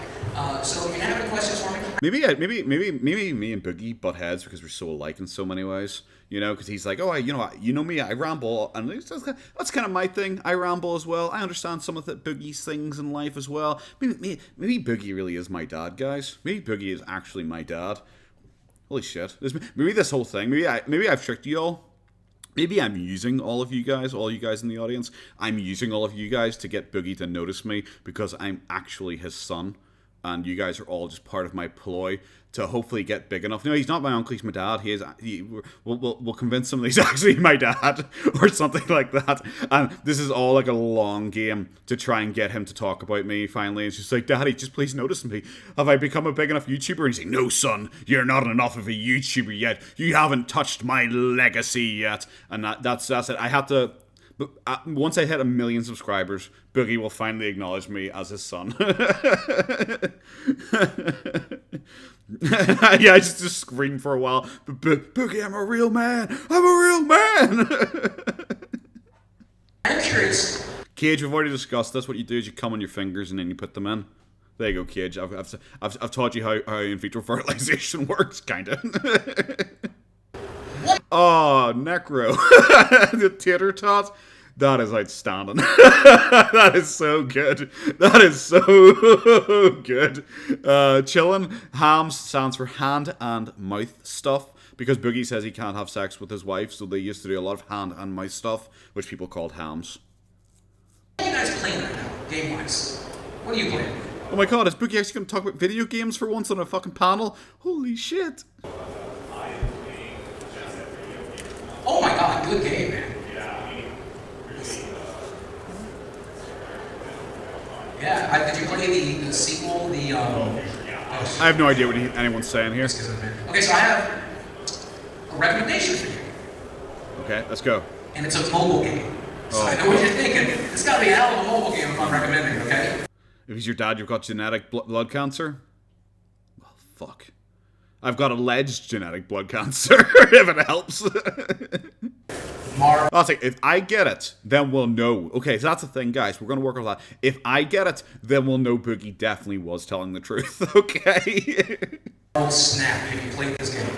So if you have any questions for me, Maybe me and Boogie butt heads because we're so alike in so many ways. You know, because he's like, oh, you know me, I ramble, and that's kind of my thing. I ramble as well. I understand some of the Boogie's things in life as well. Maybe Boogie really is my dad, guys. Maybe Boogie is actually my dad. Holy shit! Maybe this whole thing. Maybe I've tricked you all. Maybe I'm using all you guys in the audience. I'm using all of you guys to get Boogie to notice me because I'm actually his son. And you guys are all just part of my ploy to hopefully get big enough. No, he's not my uncle, he's my dad. We'll convince him that he's actually my dad or something like that. And this is all like a long game to try and get him to talk about me finally. It's just like, Daddy, just please notice me. Have I become a big enough YouTuber? And he's like, no, son, you're not enough of a YouTuber yet. You haven't touched my legacy yet. And that's it. I have to... But once I hit 1 million subscribers, Boogie will finally acknowledge me as his son. Yeah, I just screamed for a while. Boogie, I'm a real man. I'm a real man. I'm curious. Cage, we've already discussed this. What you do is you come on your fingers and then you put them in. There you go, Cage. I've taught you how in vitro fertilization works, kind of. Oh, Necro. The tater tot. That is outstanding. That is so good. That is so good. Chillin'. Hams stands for hand and mouth stuff because Boogie says he can't have sex with his wife, so they used to do a lot of hand and mouth stuff, which people called hams. What are you guys playing right now, game-wise? What are you playing? Oh my god, is Boogie actually going to talk about video games for once on a fucking panel? Holy shit. Oh my god, good game, man. Yeah, did you play the sequel, I have no idea what anyone's saying here. Okay, so I have a recommendation for you. Okay, let's go. And it's a mobile game. So I know what you're thinking. It's got to be a hell of a mobile game if I'm recommending it, okay? If he's your dad, you've got genetic blood cancer? Well, fuck. I've got alleged genetic blood cancer, if it helps. I'll say, if I get it, then we'll know. Okay, so that's the thing, guys. We're going to work on that. If I get it, then we'll know Boogie definitely was telling the truth, okay? Oh, snap, if you played this game.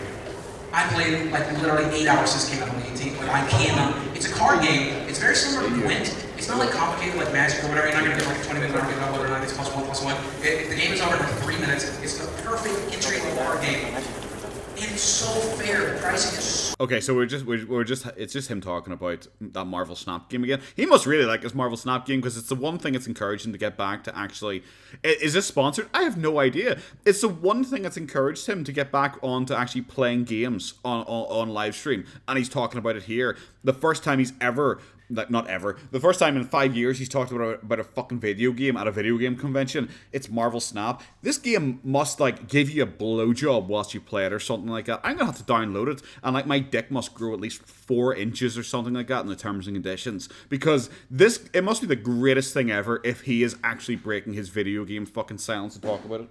I played it like literally 8 hours since it came out on the 18th. Like, I cannot. It's a card game. It's very similar to Gwent. It's not like complicated like Magic or whatever. You're not going to get like a 20-minute argument about whether or not it's +1/+1. If the game is over in 3 minutes, it's the perfect entry-level card game. And it's so fair. The pricing is so... Okay, so it's just him talking about that Marvel Snap game again. He must really like this Marvel Snap game because it's the one thing that's encouraged him to get back to actually... Is this sponsored? I have no idea. It's the one thing that's encouraged him to get back on to actually playing games on live stream. And he's talking about it here. The first time he's ever... Not ever. The first time in 5 years he's talked about a fucking video game at a video game convention. It's Marvel Snap. This game must, like, give you a blowjob whilst you play it or something like that. I'm gonna have to download it, and, like, my dick must grow at least 4 inches or something like that in the terms and conditions. Because it must be the greatest thing ever if he is actually breaking his video game fucking silence to talk about it.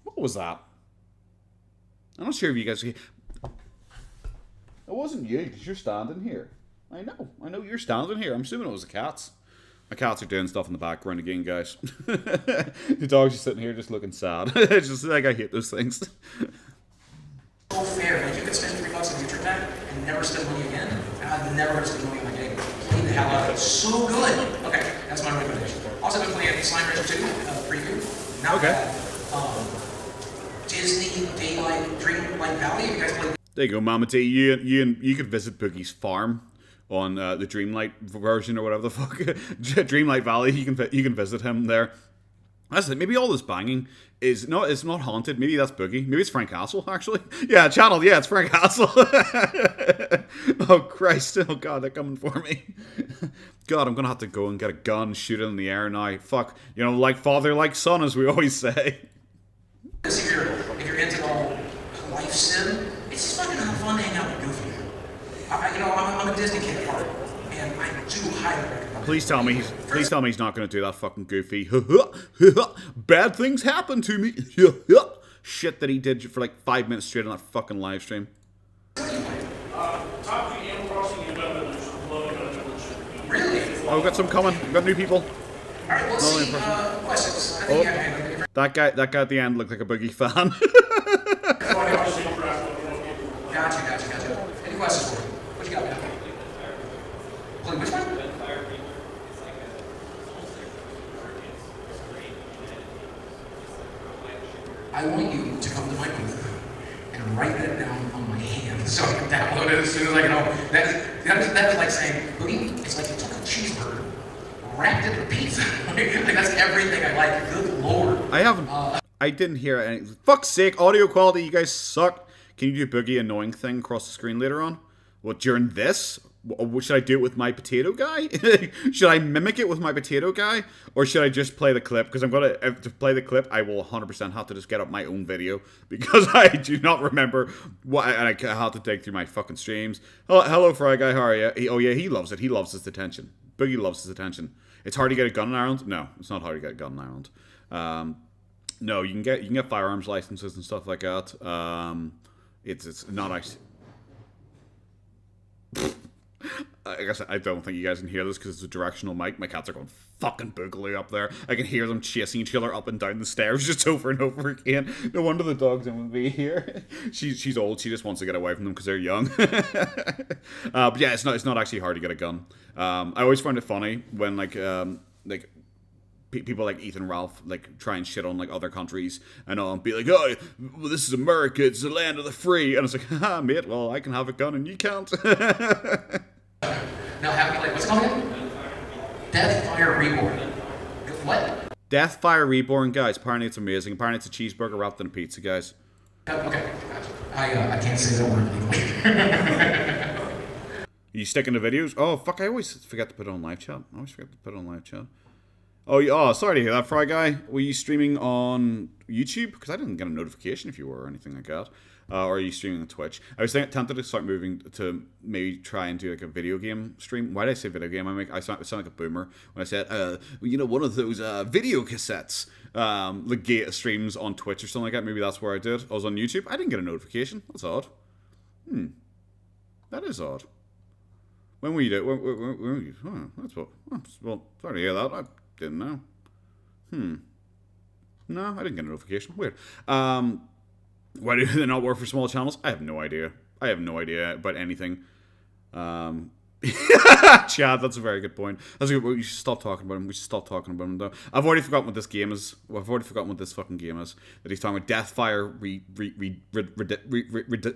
What was that? I'm not sure if you guys... It wasn't you, because you're standing here. I know you're standing here. I'm assuming it was the cats. My cats are doing stuff in the background again, guys. The dog's just sitting here just looking sad. It's just like, I hate those things. So fair. Like, you could spend $3 on your trip pack and never spend money again. And I've never spent money on the game. Play the hell out of it. So good. Okay, that's my recommendation. Also been playing Slime Rancher 2 preview. Now Okay. Disney Daylight Dreamlight Valley. You guys played? There you go, Mama T. You could visit Boogie's farm on the Dreamlight version or whatever the fuck. Dreamlight Valley. You can visit him there. That's it. Maybe all this banging is no, it's not haunted. Maybe that's Boogie. Maybe it's Frank Castle, actually. Yeah, channel. Yeah, it's Frank Castle. Oh Christ! Oh God, they're coming for me. God, I'm gonna have to go and get a gun, shoot it in the air now. Fuck, like father, like son, as we always say. If you're into the whole life sim, it's just fucking fun to hang out with Goofy. I'm a Disney kid at heart, and I do highly recommend it. Please tell me he's not going to do that fucking Goofy. Bad things happen to me. Shit that he did for like 5 minutes straight on that fucking live stream. Really? Oh, we've got some coming. We've got new people. Alright, let's see. Questions. I think you have that guy at the end looked like a Boogie fan. Gotcha. Any questions for you? What you got, man? Play which one? I want you to come to my booth and write that down on my hand so I can download it as soon as I get home. That is like saying, Boogie, it's like you took a cheeseburger, wrapped it in a pizza. Like, that's everything I like. Good Lord. I didn't hear any. Fuck's sake, audio quality, you guys suck. Can you do Boogie annoying thing across the screen later on? Well, during this? Should I do it with my potato guy? Should I mimic it with my potato guy? Or should I just play the clip? Because to play the clip, I will 100% have to just get up my own video. Because I do not remember what, and I have to dig through my fucking streams. Hello, Fry Guy, how are you? He loves it. He loves his attention. Boogie loves his attention. It's hard to get a gun in Ireland? No, it's not hard to get a gun in Ireland. No, you can get firearms licenses and stuff like that. It's not actually... I guess I don't think you guys can hear this because it's a directional mic. My cats are going fucking boogly up there. I can hear them chasing each other up and down the stairs just over and over again. No wonder the dog's in with me here. She's old. She just wants to get away from them because they're young. But yeah, it's not actually hard to get a gun. I always find it funny when people like Ethan Ralph like try and shit on like other countries and be like, oh, well, this is America, it's the land of the free, and it's like, haha, mate, well, I can have a gun and you can't. Now, what's it called again? Deathfire Reborn. What? Deathfire Reborn, guys. Apparently it's amazing. Apparently it's a cheeseburger wrapped in a pizza, guys. Okay, gotcha. I can't say that word legally. You sticking to videos? Oh, fuck, I always forget to put it on live chat. Oh, sorry to hear that, Fry Guy. Were you streaming on YouTube? Because I didn't get a notification if you were or anything like that. Or are you streaming on Twitch? I was tempted to start moving to maybe try and do like a video game stream. Why did I say video game? I sound like a boomer when I said, one of those video cassettes, like streams on Twitch or something like that. Maybe that's where I did. I was on YouTube. I didn't get a notification. That's odd. That is odd. When were you doing? When were you? Oh, that's what. Well, sorry to hear that. I didn't know. No, I didn't get a notification. Weird. Why do they not work for small channels? I have no idea. I have no idea about anything. Chad, that's a very good point. That's a good. We should stop talking about him. We should stop talking about him, though. I've already forgotten what this game is. I've already forgotten what this fucking game is. That he's talking about Deathfire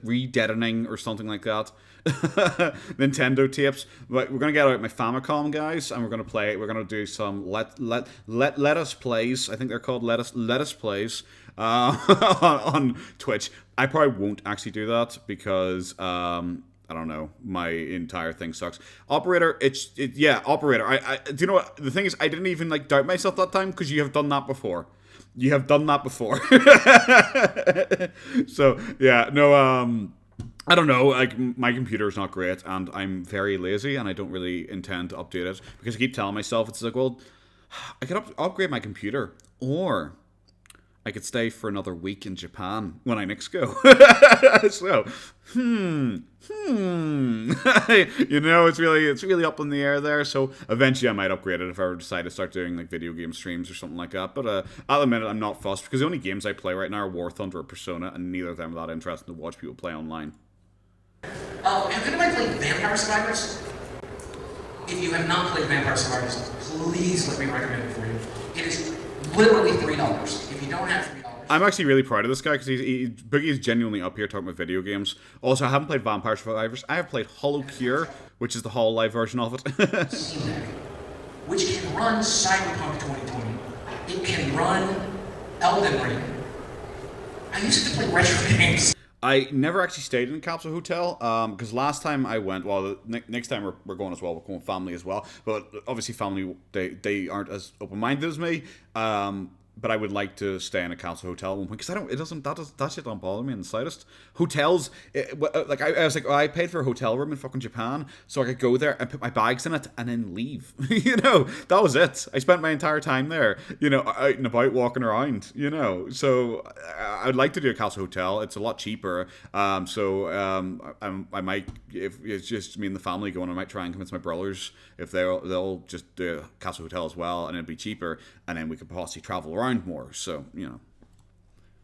re-deadening or something like that. Nintendo tapes. But we're gonna get out my Famicom, guys, and we're gonna play. We're gonna do some let us plays. I think they're called let us plays on Twitch. I probably won't actually do that because I don't know. My entire thing sucks. Operator, operator. I do you know what the thing is? I didn't even like doubt myself that time because you have done that before. You have done that before. So yeah, no. I don't know. Like my computer is not great, and I'm very lazy, and I don't really intend to update it because I keep telling myself it's like, well, I could upgrade my computer, or I could stay for another week in Japan when I next go. So, it's really up in the air there. So eventually I might upgrade it if I ever decide to start doing like video game streams or something like that. But at the minute I'm not fussed because the only games I play right now are War Thunder or Persona, and neither of them are that interesting to watch people play online. Have anybody played Vampire Survivors? If you have not played Vampire Survivors, please let me recommend it for you. It is literally $3. If you don't have $3, I'm actually really proud of this guy because Boogie is genuinely up here talking about video games. Also, I haven't played Vampire Survivors. I have played Hollow Cure, which is the Hololive version of it. which can run Cyberpunk 2020. It can run Elden Ring. I used to play retro games. I never actually stayed in a capsule hotel because last time I went, well, next time we're going as well. We're going with family as well, but obviously family they aren't as open-minded as me. But I would like to stay in a council hotel at one point because that shit don't bother me in the slightest. Hotels, I was like, I paid for a hotel room in fucking Japan so I could go there and put my bags in it and then leave. That was it. I spent my entire time there, out and about walking around, So I would like to do a castle hotel. It's a lot cheaper. I might, if it's just me and the family going, I might try and convince my brothers if they'll just do a castle hotel as well, and it'd be cheaper, and then we could possibly travel around more. So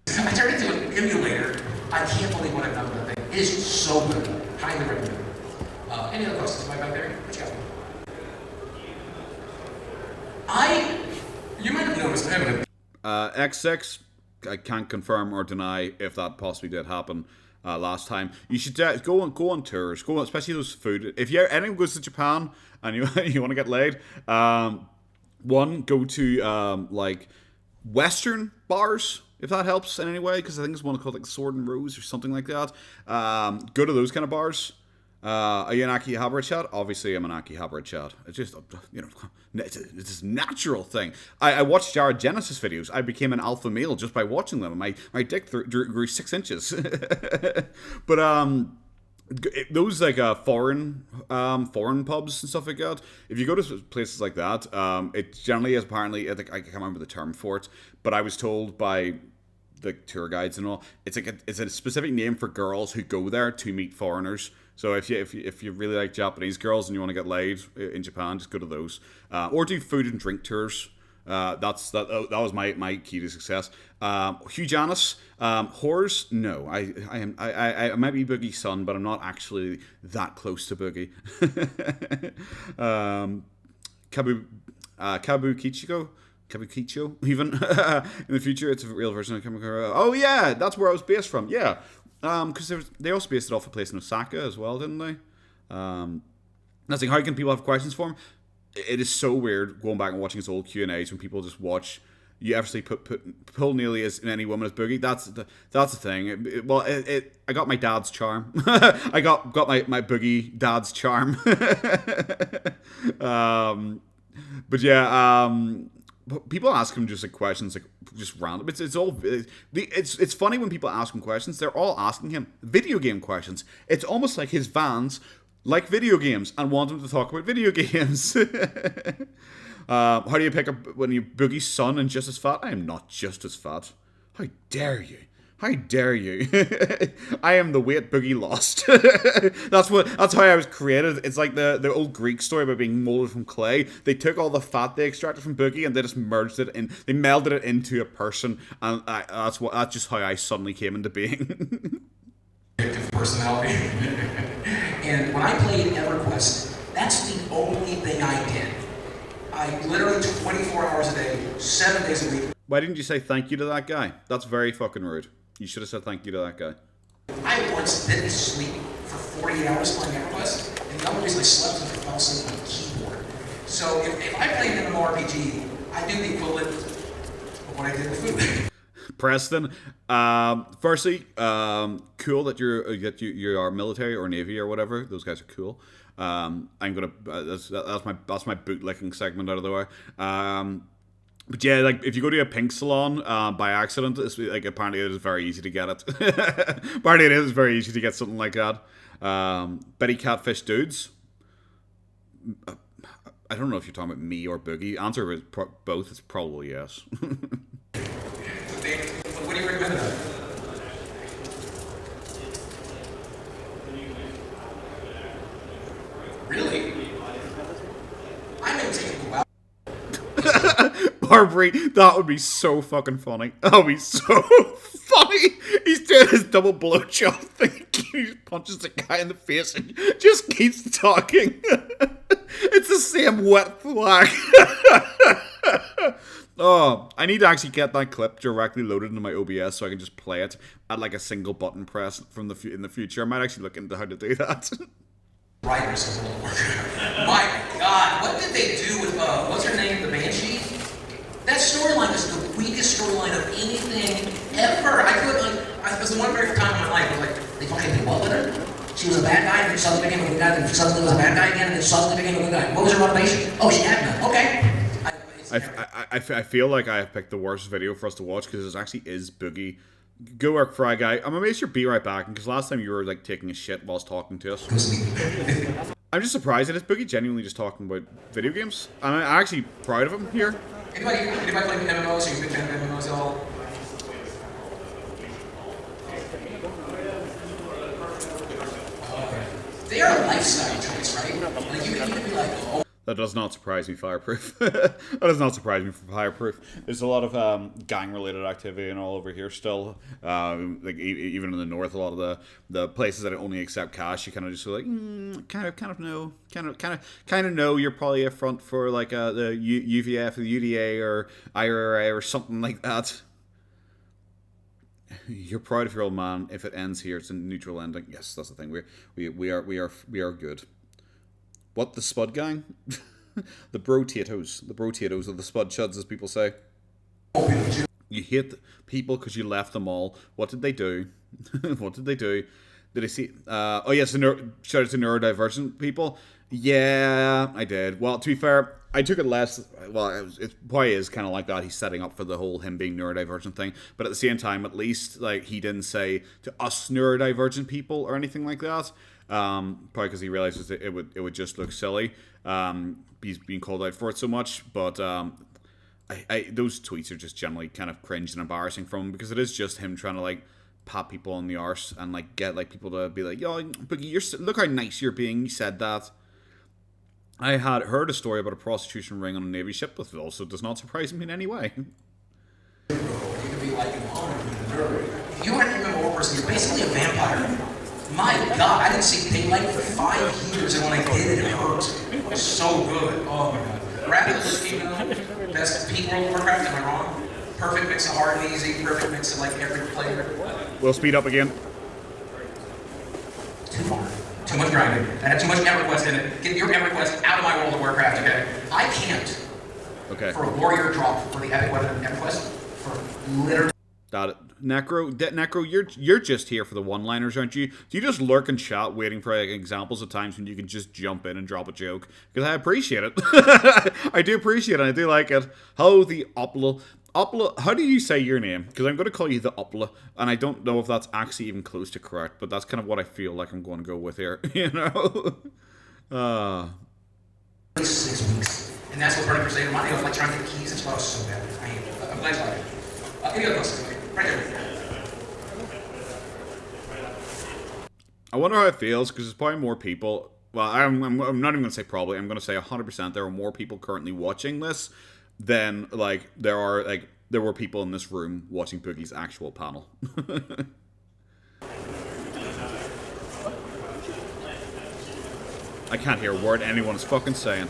I turned into an emulator. I can't believe what I've done with that thing. It is so good. Highly recommend. Any other questions? Am I back there? What you got? You might have noticed. I haven't. X6. I can't confirm or deny if that possibly did happen. Last time, you should go on tours. Go on, especially those food. If anyone goes to Japan and you want to get laid, go to like Western bars if that helps in any way. Because I think there's one called like Sword and Rose or something like that. Go to those kind of bars. Are you an Akihabara chat? Obviously, I'm an Akihabara chat. It's just, it's this natural thing. I watched Jared Genesis videos. I became an alpha male just by watching them. My dick grew 6 inches. But those like foreign pubs and stuff like that. If you go to places like that, it generally is apparently, I can't remember the term for it, but I was told by the tour guides and all, it's a specific name for girls who go there to meet foreigners. So if you really like Japanese girls and you want to get laid in Japan, just go to those, or do food and drink tours. That was my key to success. Hugh Janus, whores? No, I might be Boogie's son, but I'm not actually that close to Boogie. Kabukicho, even in the future, it's a real version of Kamakura. Oh yeah, that's where I was based from. Yeah. Because they also based it off a place in Osaka as well, didn't they? That's like, how can people have questions for him? It is so weird going back and watching his old Q&As when people just watch. You ever see pull nearly as many women as Boogie? That's the thing. I got my dad's charm. I got my Boogie dad's charm. But yeah, people ask him just like questions, like just random. It's funny when people ask him questions. They're all asking him video game questions. It's almost like his fans like video games and want him to talk about video games. How do you pick up when you Boogie's son and just as fat? I am not just as fat. How dare you? How dare you? I am the weight Boogie lost. That's how I was created. It's like the old Greek story about being molded from clay. They took all the fat they extracted from Boogie and they just merged it in. They melded it into a person, and that's just how I suddenly came into being. Personality. And when I played EverQuest, that's the only thing I did. I literally took 24 hours a day, 7 days a week. Why didn't you say thank you to that guy? That's very fucking rude. You should have said thank you to that guy. I once didn't sleep for 48 hours playing EverQuest, and the only reason I slept was because I fell asleep on the keyboard. So if I played an MMORPG, I do the equivalent of what I did with food. Preston, firstly, cool that you are military or navy or whatever. Those guys are cool. I'm gonna that's my bootlicking segment out of the way. But yeah, like if you go to a pink salon by accident, it's like apparently it is very easy to get it. Apparently it is very easy to get something like that. Betty Catfish Dudes. I don't know if you're talking about me or Boogie. Answer is both. It's probably yes. What do you recommend about it? Really? I'm going to take a wow. Barbary, that would be so fucking funny. That would be so funny. He's doing his double blowjob thing. He punches the guy in the face and just keeps talking. It's the same wet flag. Oh, I need to actually get that clip directly loaded into my OBS so I can just play it at like a single button press from in the future. I might actually look into how to do that. Writers of World of Warcraft. My God, what did they do with what's her name, the Banshee? That storyline is the weakest storyline of anything ever. It was the one very time in my life. I was like, they fucking did what with her? She was a bad guy, and then suddenly became a good guy, and then suddenly was a bad guy again, and then suddenly became a good guy. What was her motivation? Oh, she had none. Okay. I feel like I have picked the worst video for us to watch because it actually is Boogie. Go work Fry Guy. I'm amazed you'll be right back because last time you were like taking a shit whilst talking to us. I'm just surprised that it's Boogie genuinely just talking about video games. I'm actually proud of him here. Anybody play MMOs? Are you a big fan of MMOs at all? They are a lifestyle choice, right? Like you can be like, oh. That does not surprise me, Fireproof. That does not surprise me for Fireproof. There's a lot of gang-related activity and all over here still. Like even in the north, a lot of the places that only accept cash, you kind of just feel like kind of know you're probably a front for like the UVF, the UDA, or IRA, or something like that. You're proud of your old man. If it ends here, it's a neutral ending. Yes, that's the thing. We are good. What, the Spud Gang? The Bro-tatoes. The Bro-tatoes, or the Spud Chuds, as people say. You hate people because you left them all. What did they do? What did they do? Did I see... oh, yes, shout out to neurodivergent people. Yeah, I did. Well, to be fair, I took it less... Well, it probably is kind of like that. He's setting up for the whole him being neurodivergent thing. But at the same time, at least like he didn't say to us neurodivergent people or anything like that. Probably because he realizes that it would just look silly. He's being called out for it so much, but I those tweets are just generally kind of cringe and embarrassing from him because it is just him trying to like pat people on the arse and like get like people to be like, yo, Boogie, look how nice you're being. You said that. I had heard a story about a prostitution ring on a Navy ship, but it also does not surprise me in any way. You could be like, you aren't even a person. You're basically a vampire. My God, I didn't see daylight for 5 years, and when I did, it hurt. It was so good. Oh my God. Rapid Latino, best peak World of Warcraft, am I wrong? Perfect mix of hard and easy, perfect mix of like every player. We'll speed up again. Too far. Too much grinding. I had too much EverQuest in it. Get your EverQuest out of my World of Warcraft, okay? I can't. Okay. For a warrior drop for the epic weapon EverQuest, for literally. Necro, you're just here for the one-liners, aren't you? Do you just lurk and chat, waiting for like, examples of times when you can just jump in and drop a joke? Because I appreciate it. I do appreciate it. I do like it. How the Opla, how do you say your name? Because I'm going to call you the Opla, and I don't know if that's actually even close to correct, but that's kind of what I feel like I'm going to go with here. You know. 6 weeks. And that's what Bernie was saying. I was like trying to get keys. That's why I was so bad. I hate it. I'm glad you like it. Any other questions? Right there. I wonder how it feels, because there's probably more people. Well, I'm not even going to say probably. I'm going to say 100% there are more people currently watching this than, like, there were people in this room watching Boogie's actual panel. I can't hear a word anyone is fucking saying.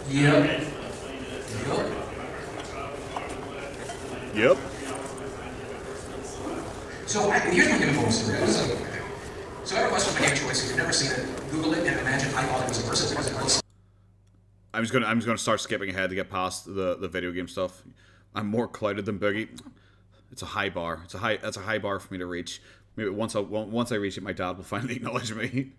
Yep. Yep. So here's my info story. So I have a question for game choice. If you've never seen it, Google it and imagine I thought it was a person because it looks. I'm just gonna start skipping ahead to get past the video game stuff. I'm more clouded than Boogie. It's a high bar. It's a high bar for me to reach. Maybe once I reach it, my dad will finally acknowledge me.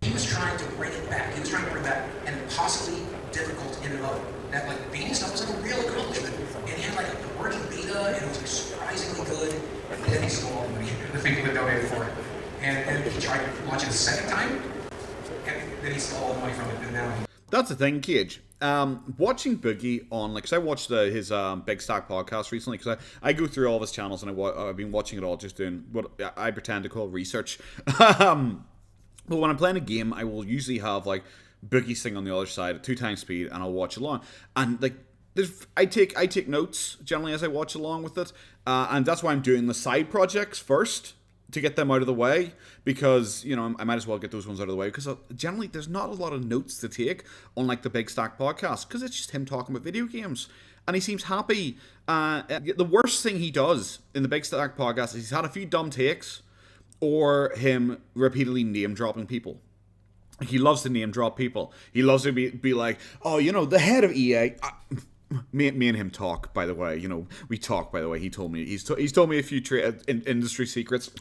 He was trying to bring it back. He was trying to bring back and possibly difficult in and of that like beta stuff was like a real accomplishment. And he had like a working beta and it was like surprisingly good. And then he stole all the money. The people that donated for it. And he tried to launch it a second time. And then he stole all the money from it. And now that's the thing, Cage. Watching Boogie on, like, cause I watched his Big Stack podcast recently, because I go through all of his channels and I've been watching it all, just doing what I pretend to call research. But when I'm playing a game, I will usually have like Boogie sing on the other side at 2 times speed, and I'll watch along. And like, I take notes generally as I watch along with it, and that's why I'm doing the side projects first to get them out of the way, because you know I might as well get those ones out of the way, because generally there's not a lot of notes to take on like the Big Stack podcast, because it's just him talking about video games, and he seems happy. The worst thing he does in the Big Stack podcast is he's had a few dumb takes, or him repeatedly name dropping people. He loves to name drop people. He loves to be like, oh, you know, the head of EA. Me and him talk, by the way. You know, we talk, by the way. He told me he's told me a few industry secrets.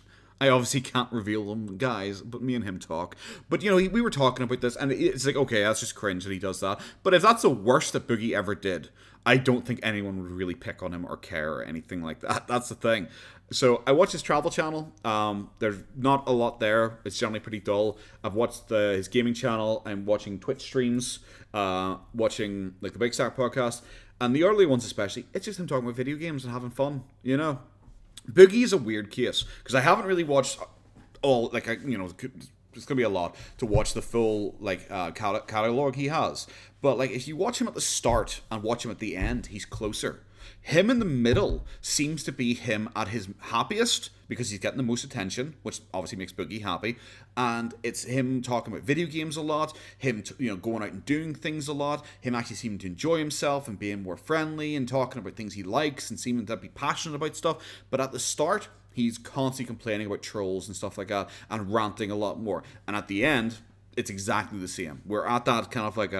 I obviously can't reveal them, guys, but me and him talk. But, you know, we were talking about this, and it's like, okay, that's just cringe that he does that. But if that's the worst that Boogie ever did, I don't think anyone would really pick on him or care or anything like that. That's the thing. So I watch his travel channel. There's not a lot there. It's generally pretty dull. I've watched his gaming channel. I'm watching Twitch streams, watching like the Big Stack podcast, and the early ones especially. It's just him talking about video games and having fun, you know. Boogie is a weird case, because I haven't really watched all, like, you know, there's gonna be a lot to watch the full like catalog he has. But like, if you watch him at the start and watch him at the end, he's closer. Him in the middle seems to be him at his happiest, because he's getting the most attention, which obviously makes Boogie happy. And it's him talking about video games a lot, him going out and doing things a lot, him actually seeming to enjoy himself and being more friendly and talking about things he likes and seeming to be passionate about stuff. But at the start, he's constantly complaining about trolls and stuff like that and ranting a lot more. And at the end, it's exactly the same. We're at that kind of like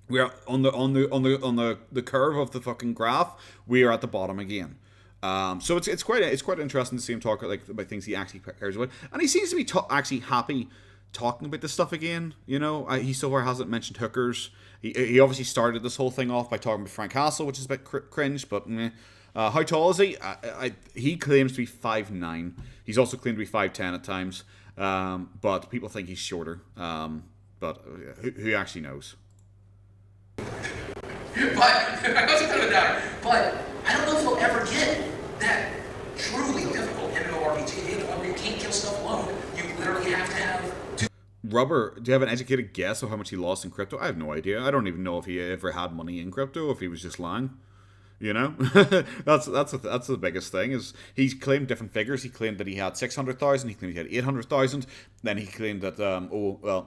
we're on the curve of the fucking graph. We are at the bottom again. So it's quite interesting to see him talk like about things he actually cares about, and he seems to be actually happy talking about this stuff again. You know, he so far hasn't mentioned hookers. He obviously started this whole thing off by talking about Frank Castle, which is a bit cringe, but meh. How tall is he? He claims to be 5'9". He's also claimed to be 5'10" at times, but people think he's shorter. But who actually knows? But I was a bit of a doubter. But I don't know if he'll ever get that truly difficult MMORPG where you can't kill stuff alone. You literally have to have two. Rubber, do you have an educated guess of how much he lost in crypto? I have no idea. I don't even know if he ever had money in crypto, if he was just lying. You know, that's the biggest thing. Is he's claimed different figures. He claimed that he had 600,000. He claimed he had 800,000. Then he claimed that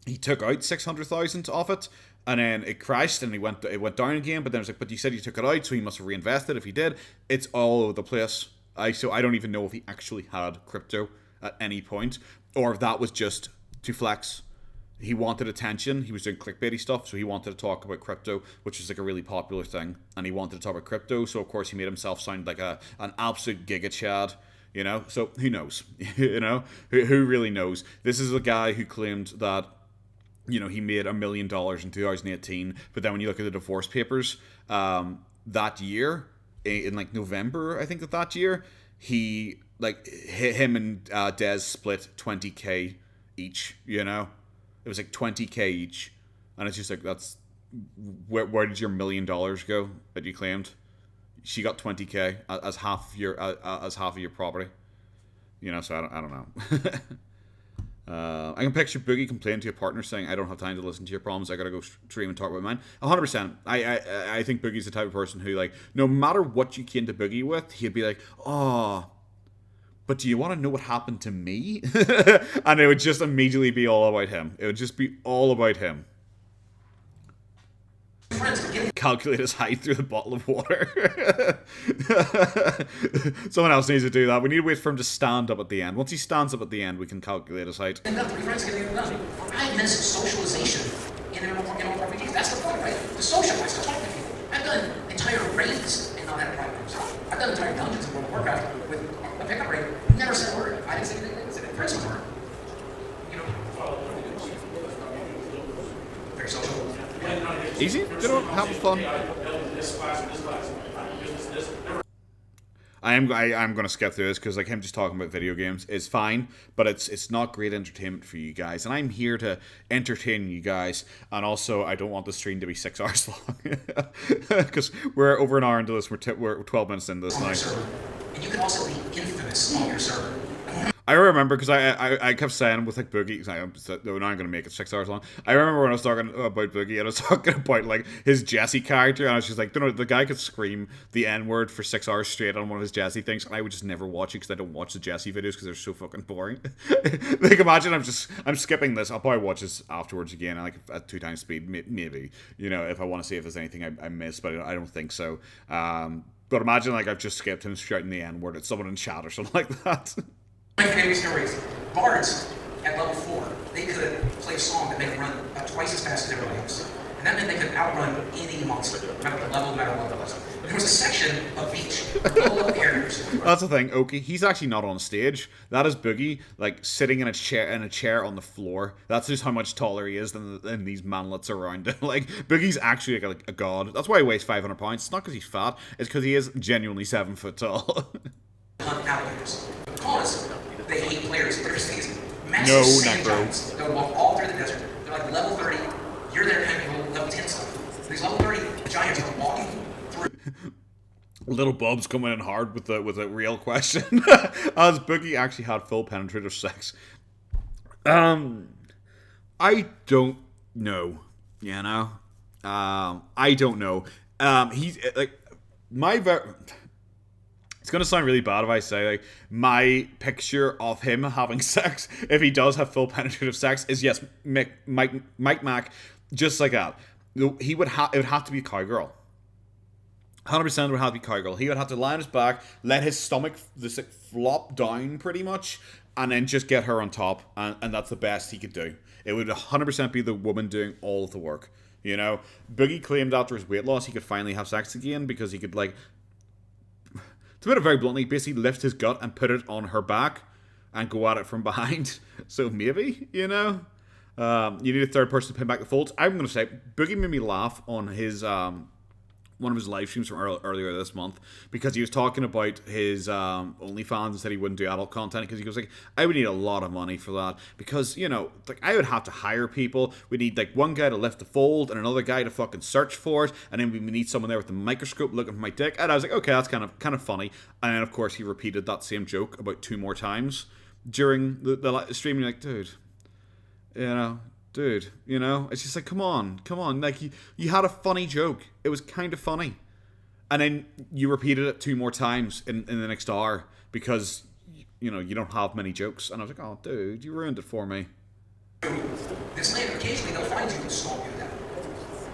he took out 600,000 off it, and then it crashed and it went down again. But then it's like, but you said you took it out, so he must have reinvested. If he did, it's all over the place. So I don't even know if he actually had crypto at any point, or if that was just to flex. he wanted attention. He was doing clickbaity stuff, so he wanted to talk about crypto, which is like a really popular thing. And he wanted to talk about crypto, so of course he made himself sound like an absolute giga chad. You know, so who knows? You know, who really knows? This is a guy who claimed that, you know, he made $1 million in 2018, but then when you look at the divorce papers, that year, in like November, I think that year, he, like, him and Des split 20K each, you know? It was like 20K each. And it's just like, that's, where did your $1 million go that you claimed? She got 20K as half of your property. You know, so I don't know. I can picture Boogie complaining to your partner saying, I don't have time to listen to your problems, I gotta go stream and talk about mine. 100%. I think Boogie's the type of person who, like, no matter what you came to Boogie with, he'd be like, oh, but do you want to know what happened to me? And it would just immediately be all about him. It would just be all about him. Calculate his height through the bottle of water. Someone else needs to do that. We need to wait for him to stand up at the end. Once he stands up at the end, we can calculate his height. I miss socialization in RPGs. That's the point, right? To socialize, to talk to people. I've done entire raids and not had problems. I've done entire dungeons in World of Warcraft with a pickup raid. Never said a word. I didn't say anything. Friends with her. You know, very social. Easy, you know, have fun. I'm going to skip through this because, like, him just talking about video games is fine, but it's not great entertainment for you guys, and I'm here to entertain you guys. And also, I don't want the stream to be 6 hours long because we're over an hour into this. We're 12 minutes into this now. And you can also be infamous on your server. I remember because I kept saying with like Boogie, no, now I'm going to make it 6 hours long. I remember when I was talking about Boogie and I was talking about like his Jesse character, and I was just like, you know, the guy could scream the N-word for 6 hours straight on one of his Jesse things, and I would just never watch it because I don't watch the Jesse videos because they're so fucking boring. Like, imagine I'm skipping this. I'll probably watch this afterwards again, like at 2 times speed, maybe. You know, if I want to see if there's anything I missed, but I don't think so. But imagine like I've just skipped him shouting the N-word at someone in chat or something like that. My favorite stories. Bards at level 4, they could play a song that they could run about twice as fast as everybody else. And that meant they could outrun any monster, no matter the level, no matter what it was. There was a section of beach with low characters. That's the thing, Oki. He's actually not on stage. That is Boogie, like sitting in a chair on the floor. That's just how much taller he is than these manlets around him. Like, Boogie's actually like a god. That's why he weighs 500 pounds. It's not because he's fat. It's because he is genuinely 7 foot tall. Hunt alligators. Because they hate players. There's these massive sand giants that would walk all through the desert. They're like level 30. You're there kind of level 10 stuff. These level 30 giants are walking through. Little Bub's coming in hard with a real question. As Boogie actually had full penetrative sex. I don't know. You know? I don't know. He's like it's going to sound really bad if I say, like, my picture of him having sex, if he does have full penetrative sex, is yes, Mike Mac, just like that. It would have to be a cowgirl. 100% would have to be cowgirl. He would have to lie on his back, let his stomach just like flop down pretty much, and then just get her on top, and that's the best he could do. It would 100% be the woman doing all of the work. You know, Boogie claimed after his weight loss he could finally have sex again because he could, like, to put it very bluntly, basically lift his gut and put it on her back and go at it from behind. So maybe, you know, you need a third person to pin back the folds. I'm going to say Boogie made me laugh on his one of his live streams from earlier this month because he was talking about his OnlyFans and said he wouldn't do adult content because he was like, I would need a lot of money for that because, you know, like I would have to hire people. We need like one guy to lift the fold and another guy to fucking search for it, and then we need someone there with the microscope looking for my dick. And I was like, okay, that's kind of funny. And then of course he repeated that same joke about 2 more times during the stream. You're like, dude, you know, it's just like, come on, like, you had a funny joke, it was kind of funny, and then you repeated it 2 more times in the next hour, because, you know, you don't have many jokes, and I was like, oh, dude, you ruined it for me. This land, occasionally they'll find you and stomp you down.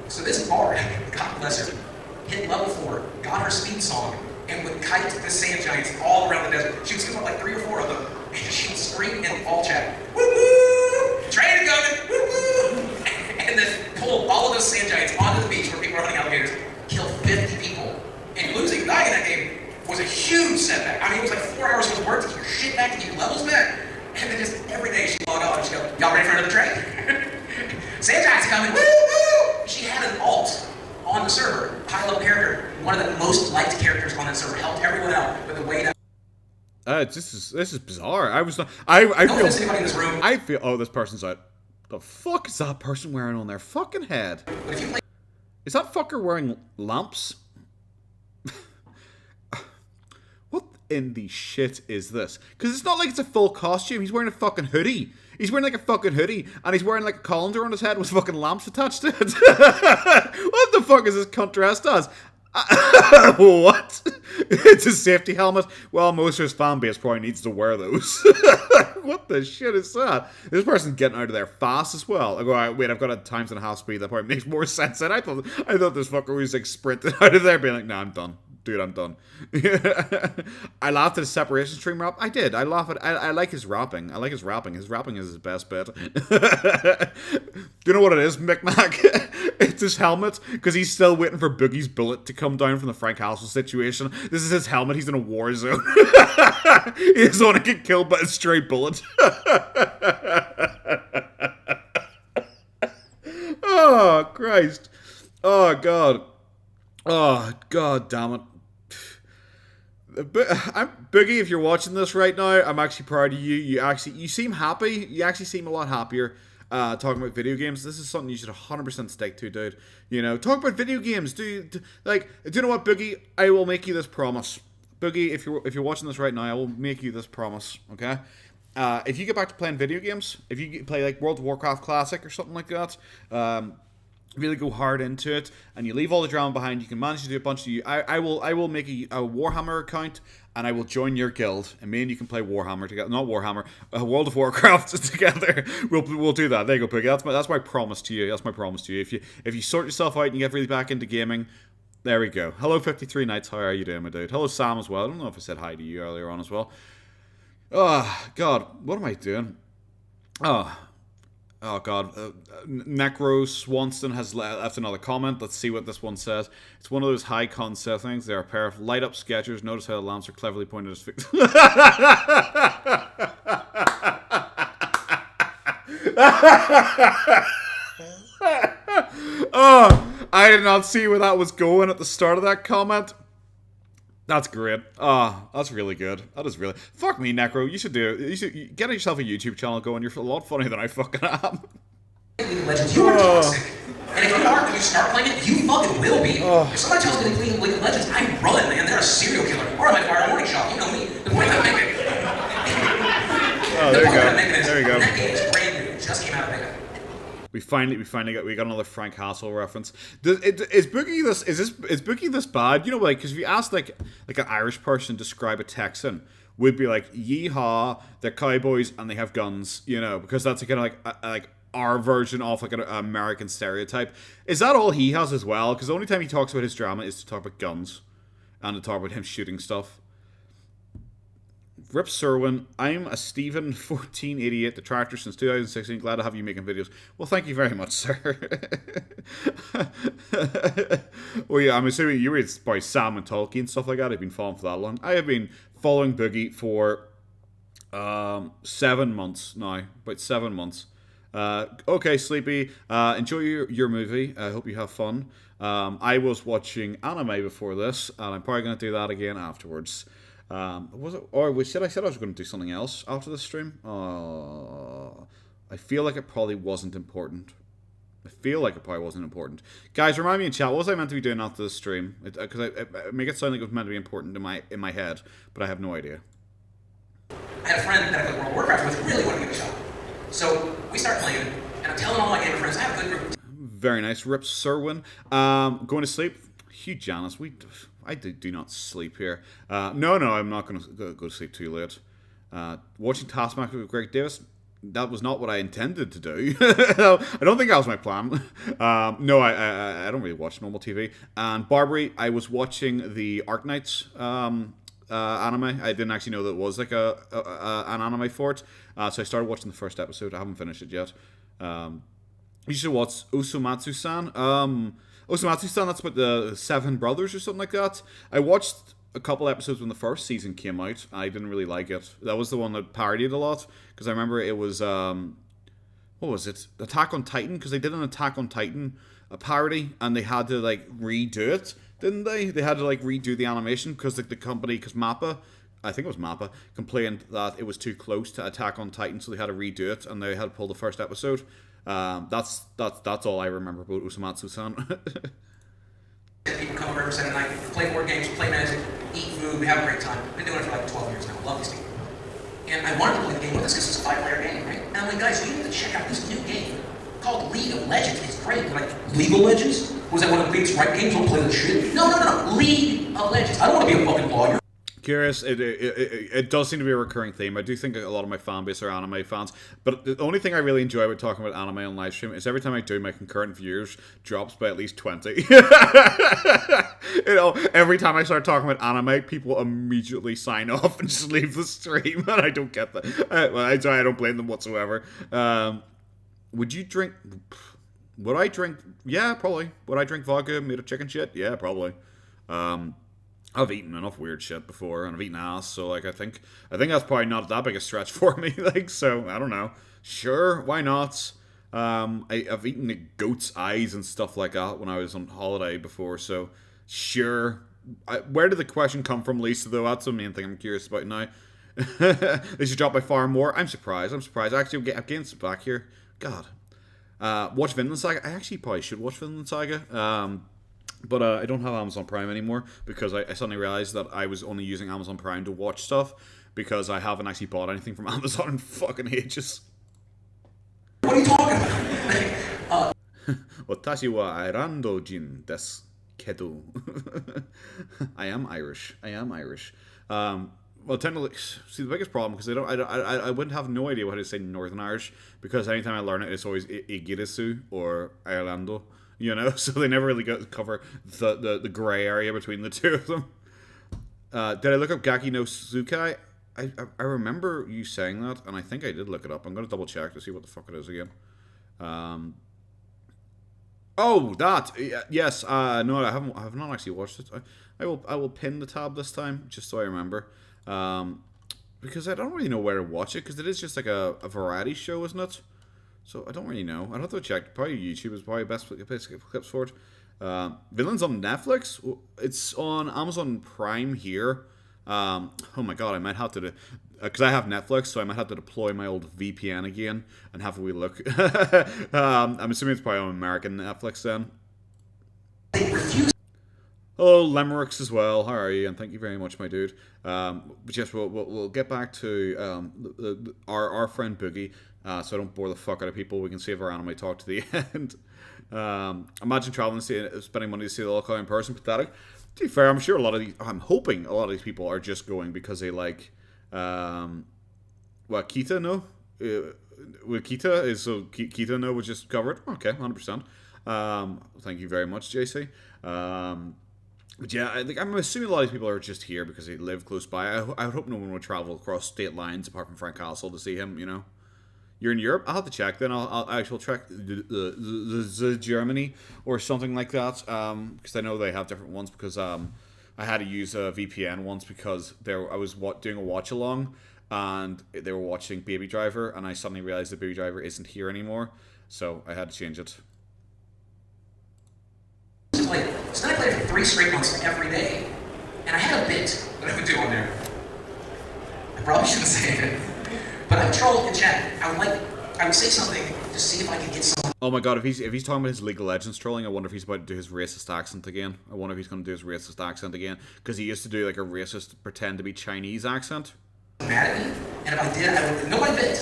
So this bard, God bless her, hit level 4, got her speed song, and would kite the sand giants all around the desert. She would scoop up like 3 or 4 of them, and she would scream in all chat, woo woo! Train coming! Woo woo! shit back to get your levels back. And then just every day she'd log on and she'd go, y'all ready for another trade? Sanji's coming, woo woo! She had an alt on the server, pile up character, one of the most liked characters on that server, helped everyone out with the way that. This is bizarre. I feel. Anybody in this room. I feel. Oh, this person's out. The fuck is that person wearing on their fucking head? But if you play. Is that fucker wearing lamps? What in the shit is this? Because it's not like it's a full costume. He's wearing a fucking hoodie. He's wearing like a fucking hoodie, and he's wearing like a colander on his head with fucking lamps attached to it. What the fuck is this cunt dressed as? What? It's a safety helmet? Well, most of his fan base probably needs to wear those. What the shit is that? This person's getting out of there fast as well. I go, right, wait, I've got a times and a half speed. That probably makes more sense than I thought this fucker was like sprinting out of there being like, nah, I'm done. Dude, I'm done. I laughed at his separation stream rap. I did. I laugh at. I like his rapping. I like his rapping. His rapping is his best bit. Do you know what it is, Micmac? It's his helmet because he's still waiting for Boogie's bullet to come down from the Frank Castle situation. This is his helmet. He's in a war zone. He doesn't want to get killed by a stray bullet. Oh Christ! Oh God! Oh God! Damn it! Boogie, if you're watching this right now, I'm actually proud of you. You seem happy. You actually seem a lot happier talking about video games. This is something you should 100% stick to, dude. You know, talk about video games. Do you know what, Boogie? I will make you this promise. Boogie, if you're watching this right now, I will make you this promise. Okay. If you get back to playing video games, if you play like World of Warcraft Classic or something like that, really go hard into it, and you leave all the drama behind, you can manage to do a bunch of I will make a Warhammer account, and I will join your guild, and me and you can play Warhammer together. Not Warhammer, World of Warcraft together. We'll do that. There you go, Piggy. That's my promise to you. That's my promise to you. If you sort yourself out and you get really back into gaming, there we go. Hello 53 Nights, how are you doing, my dude? Hello Sam as well. I don't know if I said hi to you earlier on as well. Oh God, what am I doing? Oh God, Necro Swanston has left another comment. Let's see what this one says. It's one of those high concept things. They're a pair of light up sketchers. Notice how the lamps are cleverly pointed as feet. Oh, I did not see where that was going at the start of that comment. That's great. That's really good. That is really... Fuck me, Necro. You should do it. You should get yourself a YouTube channel going. You're a lot funnier than I fucking am. League of Legends, you are toxic. And if you are, when you start playing it, you fucking will be. If somebody tells me to play League of Legends, I run, man. They're a serial killer. Or I might fire a morning shot. You know me. The point I'm making. Oh, there you go. There you go. That game is brand new. It just came out of beta. We finally got another Frank Castle reference. Is Boogie this bad? You know, like, because if you ask like an Irish person to describe a Texan, would be like, yeehaw, they're cowboys and they have guns. You know, because that's kind of like our version of like an American stereotype. Is that all he has as well? Because the only time he talks about his drama is to talk about guns and to talk about him shooting stuff. Rip Serwin, I'm a Stephen1488 detractor since 2016. Glad to have you making videos. Well, thank you very much, sir. Well, yeah, I'm assuming you read by Sam and Tolkien and stuff like that. I've been following for that long. I have been following Boogie for 7 months now. About 7 months. Okay, Sleepy. Enjoy your movie. I hope you have fun. I was watching anime before this, and I'm probably going to do that again afterwards. Was it? Or I said I was going to do something else after the stream. I feel like it probably wasn't important. Guys, remind me in chat. What was I meant to be doing after the stream? Because I make it sound like it was meant to be important in my head, but I have no idea. I had a friend that I played World of Warcraft with really wanted to give it a shot. So we start playing, and I'm telling all my gamer friends, I have a good group. Very nice, Rip Serwin. Going to sleep. Hugh Janus, I do not sleep here. No, I'm not going to go to sleep too late. Watching Taskmaster with Greg Davis, that was not what I intended to do. I don't think that was my plan. No, I don't really watch normal TV. And Barbary, I was watching the Arc Knights anime. I didn't actually know that it was like an anime for it. So I started watching the first episode. I haven't finished it yet. You should watch Usumatsu-san. Usumatsu-san, that's about the 7 brothers or something like that. I watched a couple episodes when the first season came out. I didn't really like it. That was the one that parodied a lot, because I remember it was what was it? Attack on Titan, because they did an Attack on Titan a parody, and they had to like redo it, didn't they? They had to like redo the animation because like the company, because Mappa, I think it was Mappa, complained that it was too close to Attack on Titan, so they had to redo it, and they had to pull the first episode. That's all I remember about Usamatsu-san. People come over every Saturday night, play board games, play Magic, eat food, we have a great time. Been doing it for like 12 years now. Love these people. And I wanted to play the game with this because it's a 5-player game, right? And I'm like, guys, you need to check out this new game called League of Legends. It's great. They're like, League of Legends? Was that one of League's right games? Don't play that shit. No. League of Legends. I don't want to be a fucking lawyer. Curious, it does seem to be a recurring theme. I do think a lot of my fan base are anime fans, but the only thing I really enjoy about talking about anime on live stream is every time I do, my concurrent viewers drops by at least 20. Every time I start talking about anime, people immediately sign off and just leave the stream, and I don't get that. I don't blame them whatsoever. Would you drink? Would I drink? Yeah, probably. Would I drink vodka made of chicken shit? Yeah, probably. I've eaten enough weird shit before, and I've eaten ass, so like I think that's probably not that big a stretch for me. Like, so I don't know. Sure, why not? I've eaten the goat's eyes and stuff like that when I was on holiday before, so sure. Where did the question come from, Lisa? Though that's the main thing I'm curious about now. They should drop by far more. I'm surprised. Actually, I'm getting some back here. God. Watch Vinland Saga. I actually probably should watch Vinland Saga. But I don't have Amazon Prime anymore because I suddenly realized that I was only using Amazon Prime to watch stuff because I haven't actually bought anything from Amazon in fucking ages. What are you talking about? Watashi wa Irando jin desu kedo. I am Irish. Well, technically, see, the biggest problem, because I wouldn't have no idea what to say in Northern Irish, because anytime I learn it, it's always Igirisu or Irlando. You know, so they never really cover the grey area between the two of them. Did I look up Gaki no Suzukai? I remember you saying that, and I think I did look it up. I'm going to double check to see what the fuck it is again. Oh, that! Yes, no, I have not actually watched it. I will pin the tab this time, just so I remember. Because I don't really know where to watch it, because it is just like a variety show, isn't it? So I don't really know. I'd have to check. Probably YouTube is probably the best place to get clips for it. Villain's on Netflix. It's on Amazon Prime here. Oh my god, I might have to, because I have Netflix, so I might have to deploy my old VPN again and have a wee look. I'm assuming it's probably on American Netflix then. Hello, Limericks as well. How are you? And thank you very much, my dude. But yes, we'll get back to our friend Boogie, so I don't bore the fuck out of people. We can save our anime talk to the end. Imagine traveling, spending money to see the local in person. Pathetic. To be fair, I'm hoping a lot of these people are just going because they like, Kita, no? With Kita, so Kita, no, was just covered. Okay, 100%. Thank you very much, JC. But yeah, I'm assuming a lot of these people are just here because they live close by. I would hope no one would travel across state lines apart from Frank Castle to see him, you know. You're in Europe? I'll have to check then. I'll actually check the Germany or something like that, because I know they have different ones, because I had to use a VPN once because I was doing a watch along and they were watching Baby Driver, and I suddenly realized that Baby Driver isn't here anymore, so I had to change it. So then I played it for 3 straight months every day, and I had a bit that I would do on there. I probably shouldn't say it, but I would troll in chat. I would say something to see if I could get some. Oh my god, if he's talking about his League of Legends trolling, I wonder if he's about to do his racist accent again. Because he used to do like a racist, pretend to be Chinese accent. Mad at me, and if I did, I would. Nobody bit.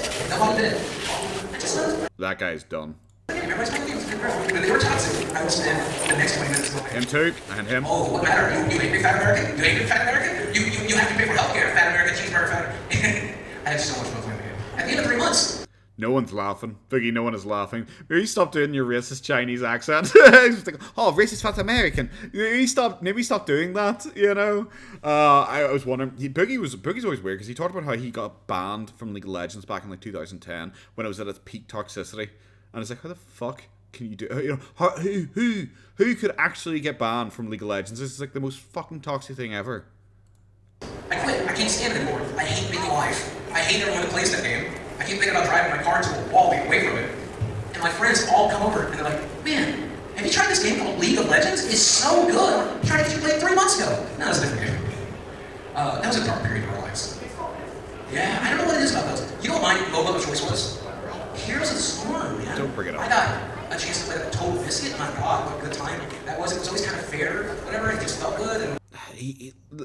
I just that guy's done. Everybody's making games. When they were toxic, I would spend the next 20 minutes going. Him too, and him. Oh, what matter? You hate me, fat American? You hate me, fat American? You have to pay for healthcare, fat American, cheeseburger, fat American. I had so much fun playing the game. At the end of 3 months. No one's laughing. Boogie, no one is laughing. Maybe stop doing your racist Chinese accent. Like, oh, racist fat American. Maybe stop doing that, you know? I was wondering, Boogie's always weird, because he talked about how he got banned from League of Legends back in like 2010 when it was at its peak toxicity. And it's like, how the fuck can you do, you know, who could actually get banned from League of Legends? This is like the most fucking toxic thing ever. can't stand it anymore. I hate being alive. I hate everyone who plays that game. I keep thinking about driving my car to a wall, get away from it. And my friends all come over and they're like, man, have you tried this game called League of Legends? It's so good. I tried to get you played 3 months ago. No, that was a different game. That was a dark period of our lives. Yeah, I don't know what it is about those. You know what my MOBA of choice was? Heroes of the Storm, man. Don't bring it up. I got a chance to play the Total Biscuit. My God, what a good time that was. It was always kind of fair, whatever. It just felt good. And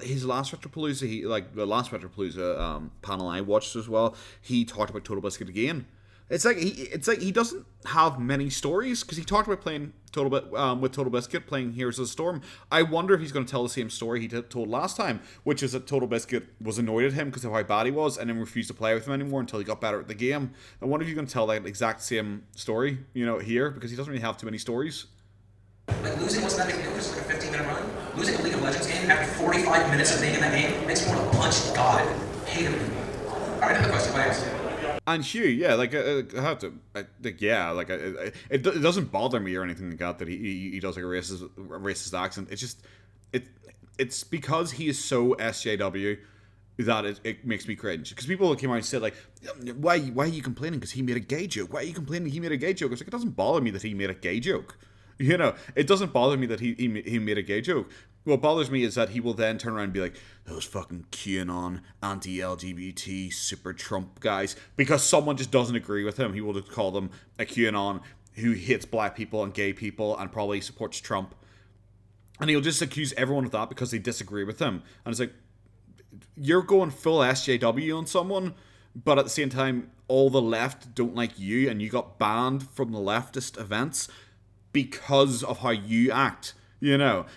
His last Retropalooza, the last Retropalooza panel I watched as well, he talked about Total Biscuit again. It's like he doesn't have many stories because he talked about playing with Total Biscuit, playing Heroes of the Storm. I wonder if he's going to tell the same story he told last time, which is that Total Biscuit was annoyed at him because of how bad he was, and then refused to play with him anymore until he got better at the game. I wonder if he's going to tell that exact same story, here, because he doesn't really have too many stories. like losing wasn't that big deal, just like a 15-minute run. Losing a League of Legends game after 45 minutes of being in that game makes me want to punch God. Hate him. All right, another question. What else? And Hugh, yeah, like I have to, it doesn't bother me or anything like that he does like a racist accent. It's just it's because he is so SJW that it makes me cringe. Because people came out and said like, why are you complaining? Because he made a gay joke. Why are you complaining? He made a gay joke. It's like, it doesn't bother me that he made a gay joke. It doesn't bother me that he made a gay joke. What bothers me is that he will then turn around and be like, those fucking QAnon, anti-LGBT, super Trump guys. Because someone just doesn't agree with him. He will just call them a QAnon who hates black people and gay people and probably supports Trump. And he'll just accuse everyone of that because they disagree with him. And it's like, you're going full SJW on someone, but at the same time, all the left don't like you, and you got banned from the leftist events because of how you act.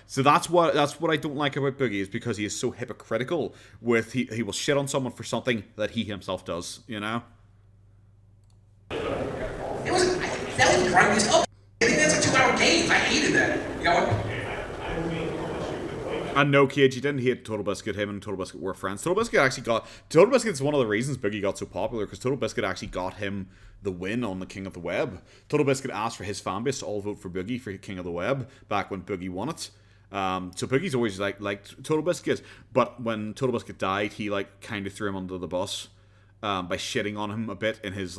So that's what I don't like about Boogie, is because he is so hypocritical with he will shit on someone for something that he himself does. It wasn't. That was driving me up. I think that's a 2-hour game. I hated that. You know what? And no, Cage, you didn't hate Total Biscuit. Him and Total Biscuit were friends. Total Biscuit's one of the reasons Boogie got so popular, because Total Biscuit actually got him the win on the King of the Web. Total Biscuit asked for his fanbase to all vote for Boogie for King of the Web back when Boogie won it. So Boogie's always liked Total Biscuit, but when Total Biscuit died, he kind of threw him under the bus by shitting on him a bit in his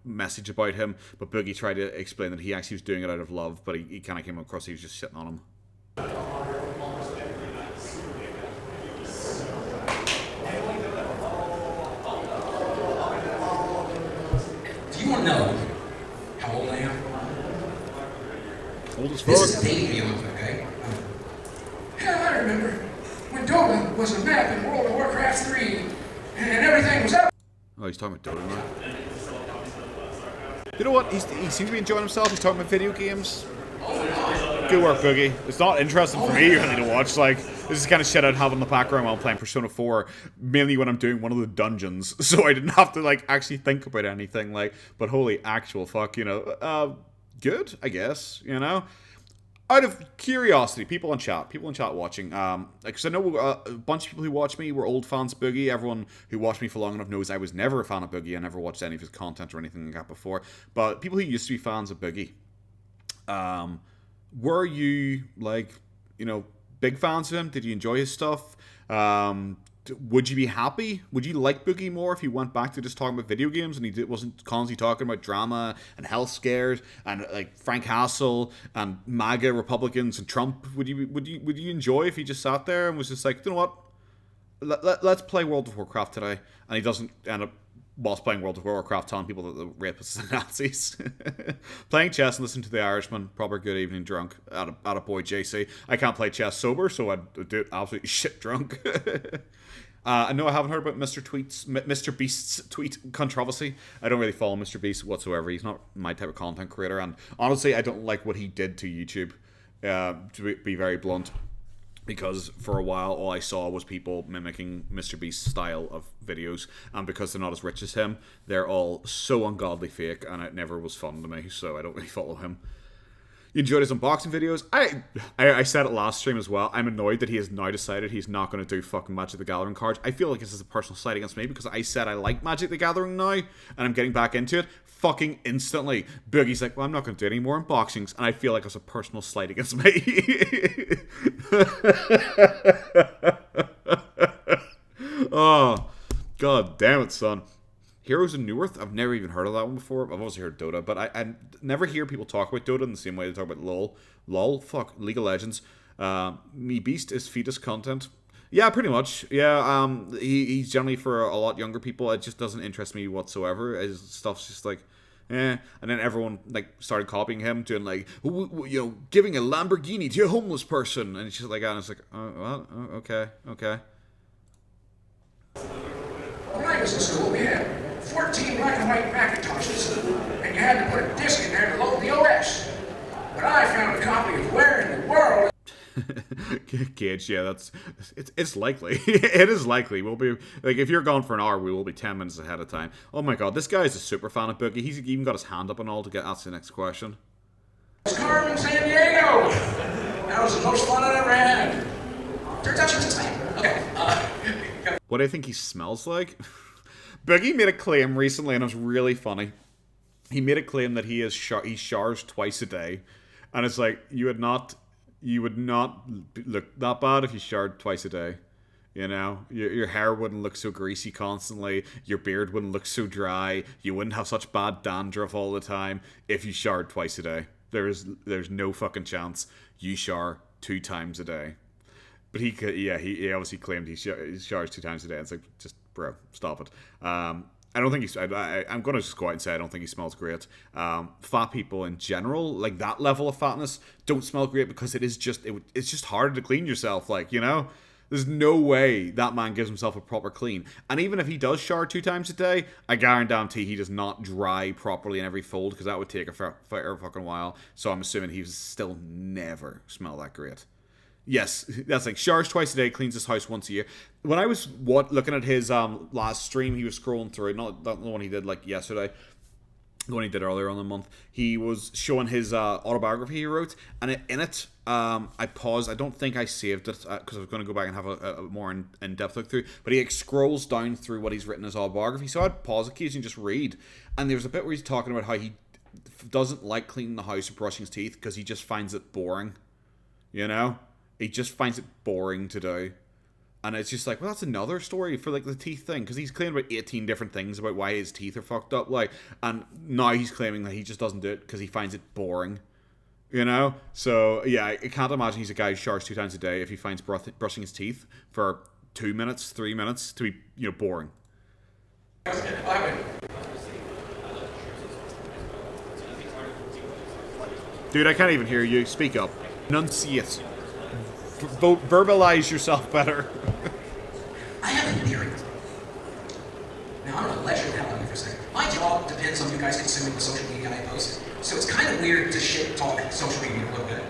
message about him. But Boogie tried to explain that he actually was doing it out of love, but he kind of came across he was just shitting on him. Do you want to know how old I am? Old as fuck. This is dating me, okay? Yeah, I remember when Dota was a map in World of Warcraft 3, and everything was up. Oh, he's talking about Dota now. You know what? He seems to be enjoying himself. He's talking about video games. Good work, Boogie. It's not interesting for me really to watch. This is the kind of shit I'd have in the background while I'm playing Persona 4, mainly when I'm doing one of the dungeons, so I didn't have to actually think about anything. But holy actual fuck, good, I guess. Out of curiosity, people in chat watching, because I know a bunch of people who watch me were old fans of Boogie. Everyone who watched me for long enough knows I was never a fan of Boogie. I never watched any of his content or anything like that before. But people who used to be fans of Boogie, were you big fans of him? Did you enjoy his stuff? Would you be happy? Would you like Boogie more if he went back to just talking about video games and he wasn't constantly talking about drama and health scares and Frank Hassel and MAGA Republicans and Trump? Would you enjoy if he just sat there and was just like, you know what? Let's play World of Warcraft today, and he doesn't end up whilst playing World of Warcraft telling people that the rapists are Nazis. Playing chess and listening to The Irishman, proper good evening drunk. At a boy JC. I can't play chess sober, so I'd do it absolutely shit drunk. I know I haven't heard about Mr. Beast's tweet controversy. I don't really follow Mr. Beast whatsoever. He's not my type of content creator, and honestly, I don't like what he did to YouTube, to be very blunt. Because for a while, all I saw was people mimicking Mr. Beast's style of videos, and because they're not as rich as him, they're all so ungodly fake, and it never was fun to me, so I don't really follow him. You enjoyed his unboxing videos? I said it last stream as well. I'm annoyed that he has now decided he's not going to do fucking Magic the Gathering cards. I feel like this is a personal slight against me because I said I like Magic the Gathering now, and I'm getting back into it. Fucking instantly, Boogie's like, well, I'm not going to do any more unboxings, and I feel like it's a personal slight against me. Oh, god damn it, son. Heroes of Newerth? I've never even heard of that one before. I've obviously heard Dota, but I never hear people talk about Dota in the same way they talk about LoL. LoL? Fuck. League of Legends. Me Beast is fetus content. Yeah, pretty much. Yeah, he's generally for a lot younger people. It just doesn't interest me whatsoever. His stuff's just like, eh. And then everyone like started copying him, doing like, giving a Lamborghini to a homeless person, and it's just like, and it's like, oh, well, okay. When I was in school, we had 14 black and white Macintoshes, and you had to put a disc in there to load the OS. But I found a copy of Where in the World. Gage, yeah, it's likely. It is likely. We'll be like, if you're gone for an hour, we will be 10 minutes ahead of time. Oh my god, this guy is a super fan of Boogie. He's even got his hand up and all to get asked the next question. It's Carmen San Diego. That was the most fun I ever had. Turns out she was insane. Okay. What do I think he smells like? Boogie made a claim recently, and it was really funny. He made a claim that he showers twice a day, and it's like, you would not look that bad if you showered twice a day. You know, your hair wouldn't look so greasy constantly, your beard wouldn't look so dry, you wouldn't have such bad dandruff all the time if you showered twice a day. There's no fucking chance you shower 2 times a day. But he obviously claimed he showers 2 times a day. It's like, just, bro, stop it. I don't think I'm going to just go out and say I don't think he smells great. Fat people in general, like that level of fatness, don't smell great because it's just harder to clean yourself. Like, you know, there's no way that man gives himself a proper clean. And even if he does shower 2 times a day, I guarantee he does not dry properly in every fold, because that would take a fair fucking while. So I'm assuming he still never smell that great. Yes, that's like showers twice a day, cleans his house once a year. When I was looking at his last stream, he was scrolling through, not the one he did like yesterday, the one he did earlier on the month. He was showing his autobiography he wrote, and in it, I paused. I don't think I saved it because I was going to go back and have a more in-depth look through. But he scrolls down through what he's written in his autobiography, so I'd pause occasionally and just read. And there's a bit where he's talking about how he doesn't like cleaning the house or brushing his teeth because he just finds it boring. You know? He just finds it boring to do. And it's just like, well, that's another story for like the teeth thing, because he's claimed about 18 different things about why his teeth are fucked up, like, and now he's claiming that he just doesn't do it because he finds it boring, you know. So yeah, I can't imagine he's a guy who showers 2 times a day if he finds brushing his teeth for 2 minutes, 3 minutes to be, you know, boring. Dude, I can't even hear you. Speak up. Enunciate. Verbalize yourself better. I have a theory. Now, I'm going to lecture the hell out of you for a second. My job depends on you guys consuming the social media I post, so it's kind of weird to shit talk social media a little bit.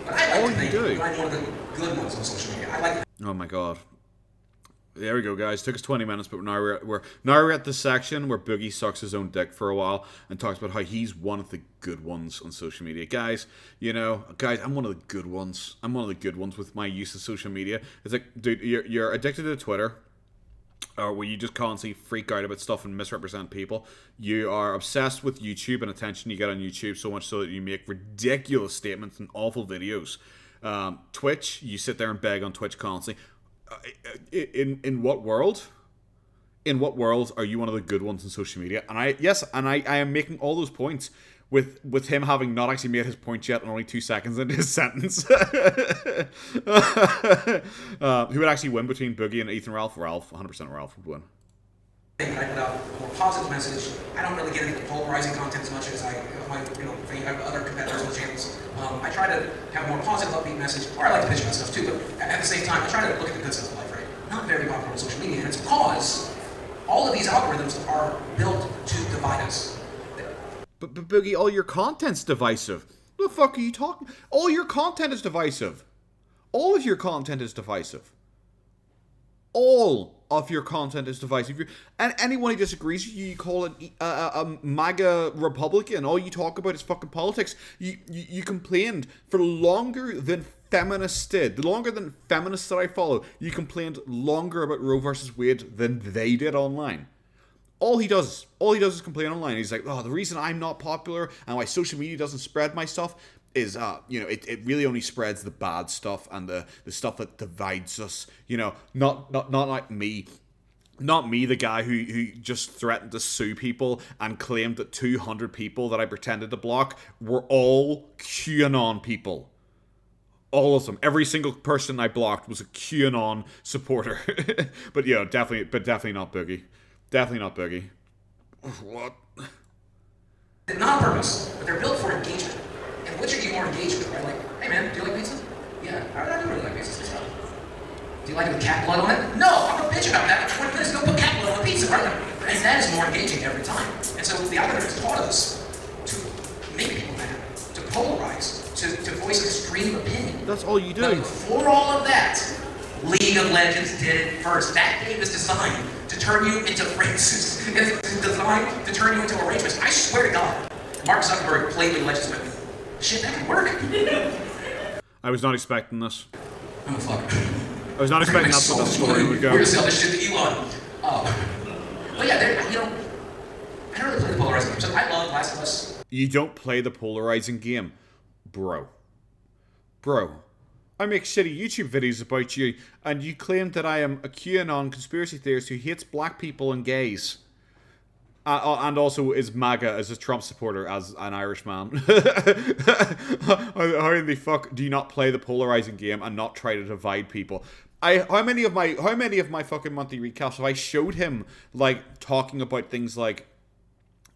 But I like to think that I'm one of the good ones on social media. I like. Oh my god. There we go, guys. Took us 20 minutes, but now we're at the section where Boogie sucks his own dick for a while and talks about how he's one of the good ones on social media. Guys, I'm one of the good ones. I'm one of the good ones with my use of social media. It's like, dude, you're addicted to Twitter, or where you just constantly freak out about stuff and misrepresent people. You are obsessed with YouTube and attention you get on YouTube, so much so that you make ridiculous statements and awful videos. Twitch, you sit there and beg on Twitch constantly. In what world? In what world are you one of the good ones in social media? And I am making all those points with him having not actually made his point yet and only 2 seconds into his sentence. Who would actually win between Boogie and Ethan Ralph? 100% Ralph would win. I put out a more positive message. I don't really get into the polarizing content as much as I have other competitors on the channels. I try to have a more positive, upbeat message, or I like to pitch my stuff too, but at the same time, I try to look at the good stuff of life, right? Not very popular on social media, and it's because all of these algorithms are built to divide us. But Boogie, all your content's divisive. What the fuck are you talking? All your content is divisive. All of your content is divisive. All of your content is divisive. And anyone who disagrees with you, you call it a MAGA Republican. All you talk about is fucking politics. You complained for longer than feminists did. The longer than feminists that I follow, you complained longer about Roe versus Wade than they did online. All he does is complain online. He's like, oh, the reason I'm not popular and why social media doesn't spread my stuff is, it really only spreads the bad stuff and the stuff that divides us. Not like me Not me, the guy who just threatened to sue people and claimed that 200 people that I pretended to block were all QAnon people. All of them. Every single person I blocked was a QAnon supporter. But yeah, definitely not Boogie. Definitely not Boogie. What? Not on purpose, but they're built for engagement. And which are you more engaged with, right? Like, hey man, do you like pizza? Yeah, I do really like pizza. So, do you like it with cat blood on it? No, I'm gonna bitch about that. 20 minutes ago, put cat blood on the pizza, right? And that is more engaging every time. And so the algorithm has taught us to make people mad, to polarize, to voice extreme opinion. That's all you do. But before all of that, League of Legends did it first. That game is designed to turn you into racist. It's designed to turn you into a racist. I swear to God, Mark Zuckerberg played League of Legends with me. Shit, that can work. I was not expecting this. Oh, fuck. I was not expecting that's what the story would go. We're gonna sell this shit to Elon. But yeah, I don't really play the polarizing games. I love Last of Us. You don't play the polarizing game. Bro. I make shitty YouTube videos about you, and you claim that I am a QAnon conspiracy theorist who hates black people and gays. And also is MAGA as a Trump supporter, as an Irishman. How in the fuck do you not play the polarizing game and not try to divide people? How many of my fucking monthly recaps have I showed him, like, talking about things like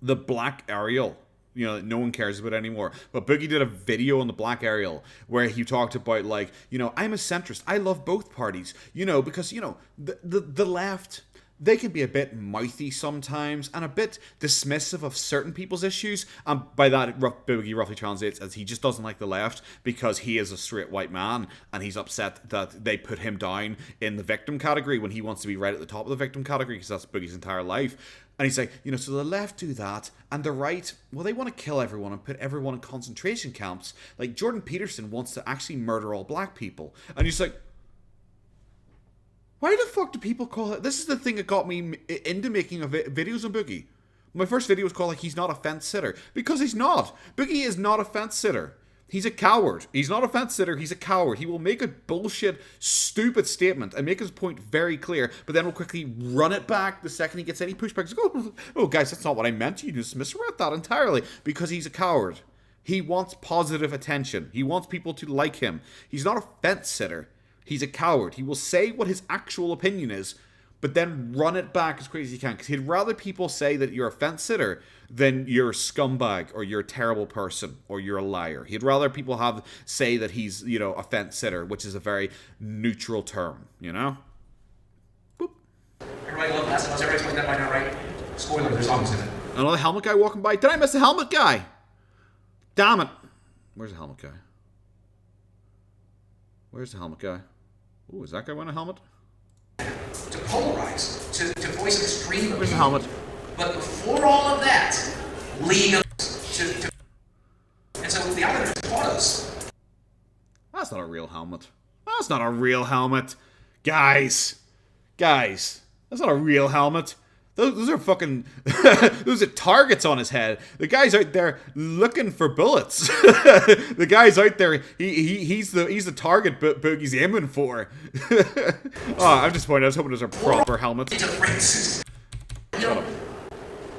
the Black Ariel? You know, that no one cares about anymore. But Boogie did a video on the Black Ariel where he talked about, like, you know, I'm a centrist. I love both parties. You know, because, you know, the left, they can be a bit mouthy sometimes and a bit dismissive of certain people's issues. And by that, Boogie roughly translates as he just doesn't like the left because he is a straight white man and he's upset that they put him down in the victim category when he wants to be right at the top of the victim category because that's Boogie's entire life. And he's like, you know, so the left do that, and the right, well, they want to kill everyone and put everyone in concentration camps. Like, Jordan Peterson wants to actually murder all black people. And he's like, why the fuck do people call it? This is the thing that got me into making videos on Boogie. My first video was called, like, he's not a fence sitter. Because he's not. Boogie is not a fence sitter. He's a coward. He's not a fence sitter. He's a coward. He will make a bullshit, stupid statement and make his point very clear, but then will quickly run it back the second he gets any pushback. He's like, oh, guys, that's not what I meant. You just misread that entirely. Because he's a coward. He wants positive attention. He wants people to like him. He's not a fence sitter. He's a coward. He will say what his actual opinion is, but then run it back as quick as he can. Because he'd rather people say that you're a fence sitter than you're a scumbag or you're a terrible person or you're a liar. He'd rather people say that he's, you know, a fence sitter, which is a very neutral term, you know? Boop. Everybody loves Last of Us. Everybody's playing that by now, right? Spoiler, there's zombies in it. Another helmet guy walking by. Did I miss the helmet guy? Damn it. Where's the helmet guy? Where's the helmet guy? Ooh, is that guy wearing a helmet? To polarize, to voice extreme opinion. Where's the helmet? But before all of that, League of and so the algorithm taught us. That's not a real helmet. That's not a real helmet. Guys, that's not a real helmet. Those are fucking, those are targets on his head. The guy's out there looking for bullets. The guy's out there, he's the target Boogie's aiming for. Oh, I'm disappointed. I was hoping it was a proper helmet. It's a racist. You know,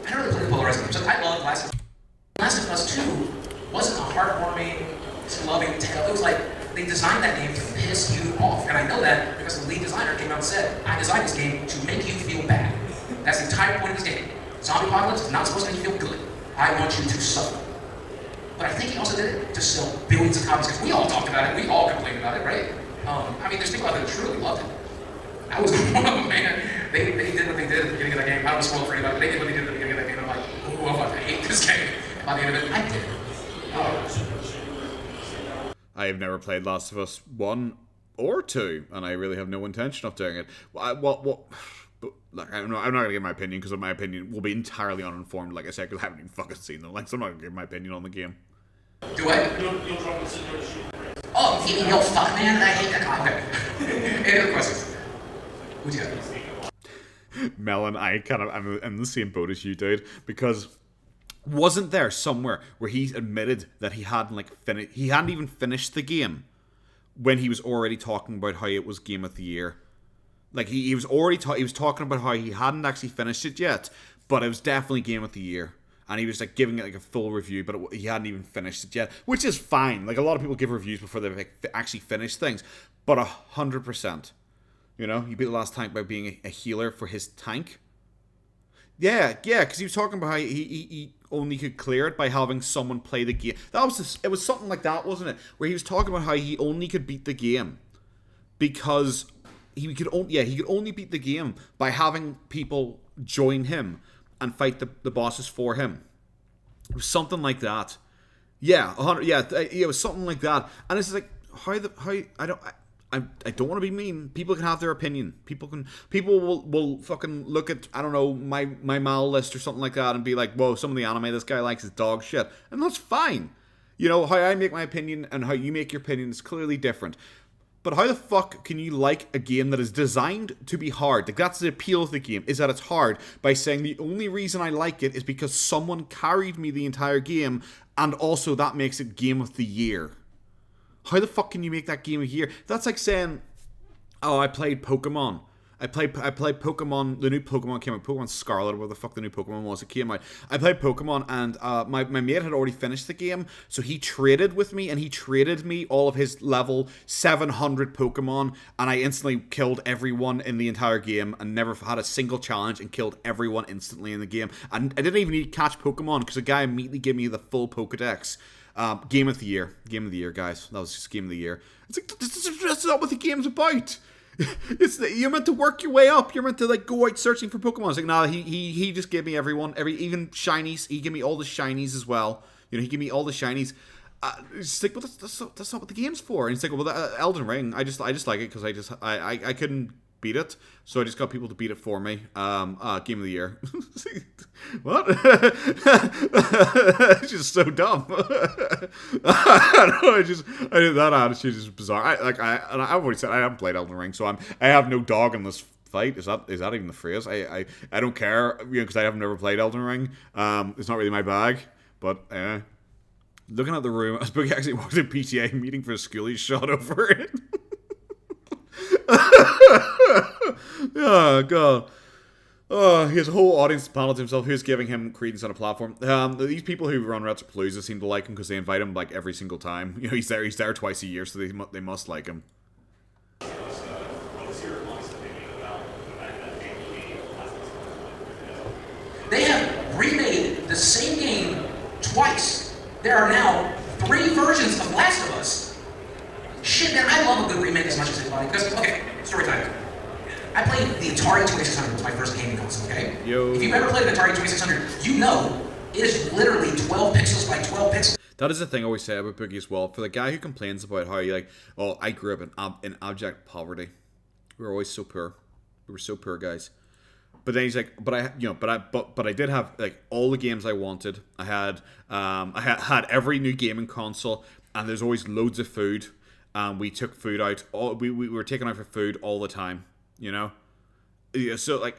I don't really play the polarizing games. I love Last of Us 2 wasn't a heartwarming, loving tale. It was like, they designed that game to piss you off. And I know that because the lead designer came out and said, I designed this game to make you feel bad. That's the entire point of this game. Zombie apocalypse is not supposed to make you feel good. I want you to suffer. But I think he also did it to sell billions of copies, because we all talked about it, we all complained about it, right? I mean, there's people out there that truly loved it. I was one of them, man. They did what they did at the beginning of that game. I don't want to spoil it for anybody, but they did what they did at the beginning of that game. I'm like, oh, I hate this game. And by the end of it, I did. I have never played Last of Us 1 or 2, and I really have no intention of doing it. Like, I'm not going to give my opinion, because my opinion will be entirely uninformed, like I said, because I haven't even fucking seen them. Like, so I'm not going to give my opinion on the game. Do I? Oh, you know, fuck, man, I hate that guy. Any other questions? What you got? Melon, I'm in the same boat as you, dude, because wasn't there somewhere where he admitted that he hadn't even finished the game when he was already talking about how it was Game of the Year? Like he was already he was talking about how he hadn't actually finished it yet, but it was definitely game of the year. And he was like giving it like a full review, but he hadn't even finished it yet, which is fine. Like a lot of people give reviews before they've like, actually finished things, but 100%. You know, he beat the last tank by being a healer for his tank. Yeah, because he was talking about how he only could clear it by having someone play the game. It was something like that, wasn't it? Where he was talking about how he only could beat the game because he could only beat the game by having people join him and fight the bosses for him. It was something like that. Yeah, 100. Yeah, it was something like that. And it's like I don't want to be mean. People can have their opinion. People will fucking look at, I don't know, my mal list or something like that and be like, whoa, some of the anime this guy likes is dog shit. And that's fine. You know, how I make my opinion and how you make your opinion is clearly different. But how the fuck can you like a game that is designed to be hard? Like, that's the appeal of the game, is that it's hard, by saying the only reason I like it is because someone carried me the entire game, and also that makes it game of the year. How the fuck can you make that game of the year? That's like saying, oh, I played Pokemon. I played Pokemon, the new Pokemon came out, Pokemon Scarlet, where the fuck the new Pokemon was, it came out. I played Pokemon, and my mate had already finished the game, so he traded with me, and he traded me all of his level 700 Pokemon, and I instantly killed everyone in the entire game, and never had a single challenge, and killed everyone instantly in the game. And I didn't even need to catch Pokemon, because the guy immediately gave me the full Pokedex. Game of the year, guys. That was just game of the year. It's like, that's not what the game's about. You're meant to work your way up. You're meant to like go out searching for Pokemon. It's like, nah, he just gave me even shinies. He gave me all the shinies as well. You know, he gave me all the shinies. It's like, well, that's not what the game's for. And it's like, well, Elden Ring. I just like it because I couldn't beat it, so I just got people to beat it for me. Game of the year. What? It's just so dumb. I don't know, that attitude is bizarre. I've already said I haven't played Elden Ring, so I have no dog in this fight. Is that even the phrase? I don't care, you know, because I have never played Elden Ring. It's not really my bag, but looking at the room, as Boogie actually walked in PTA meeting for a school, he shot over it. Oh god. Oh, he has a whole audience panel to himself who's giving him credence on a platform. These people who run Retropalooza seem to like him because they invite him like every single time. You know, he's there twice a year, so they must like him. They have remade the same game twice. There are now 3 versions of Last of Us. Shit, man, I love a good remake as much as anybody. Because, okay, story time. I played the Atari 2600, it was my first gaming console, okay? Yo. If you've ever played an Atari 2600, you know it is literally 12 pixels by 12 pixels. That is the thing I always say about Boogie as well. For the guy who complains about how I grew up in abject poverty. We were always so poor. We were so poor, guys. But then he's like, but I did have like all the games I wanted. I had every new gaming console, and there's always loads of food. We took food out. We were taking out for food all the time. You know, yeah, so like,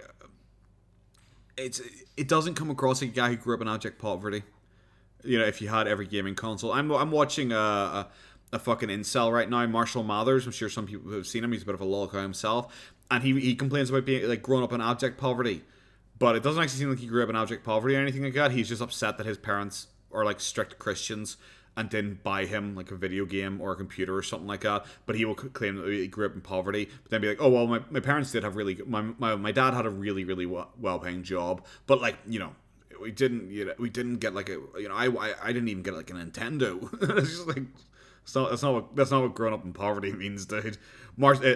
it doesn't come across like a guy who grew up in abject poverty. You know, if you had every gaming console. I'm watching a fucking incel right now, Marshall Mathers. I'm sure some people have seen him. He's a bit of a lol guy himself, and he complains about being like growing up in abject poverty. But it doesn't actually seem like he grew up in abject poverty or anything like that. He's just upset that his parents are like strict Christians and didn't buy him like a video game or a computer or something like that. But he will claim that he grew up in poverty, but then be like, oh well, my parents did have really good, my dad had a really well paying job, but like, you know, we didn't get like a, you know, I didn't even get like a Nintendo. It's just like, that's not what growing up in poverty means, dude.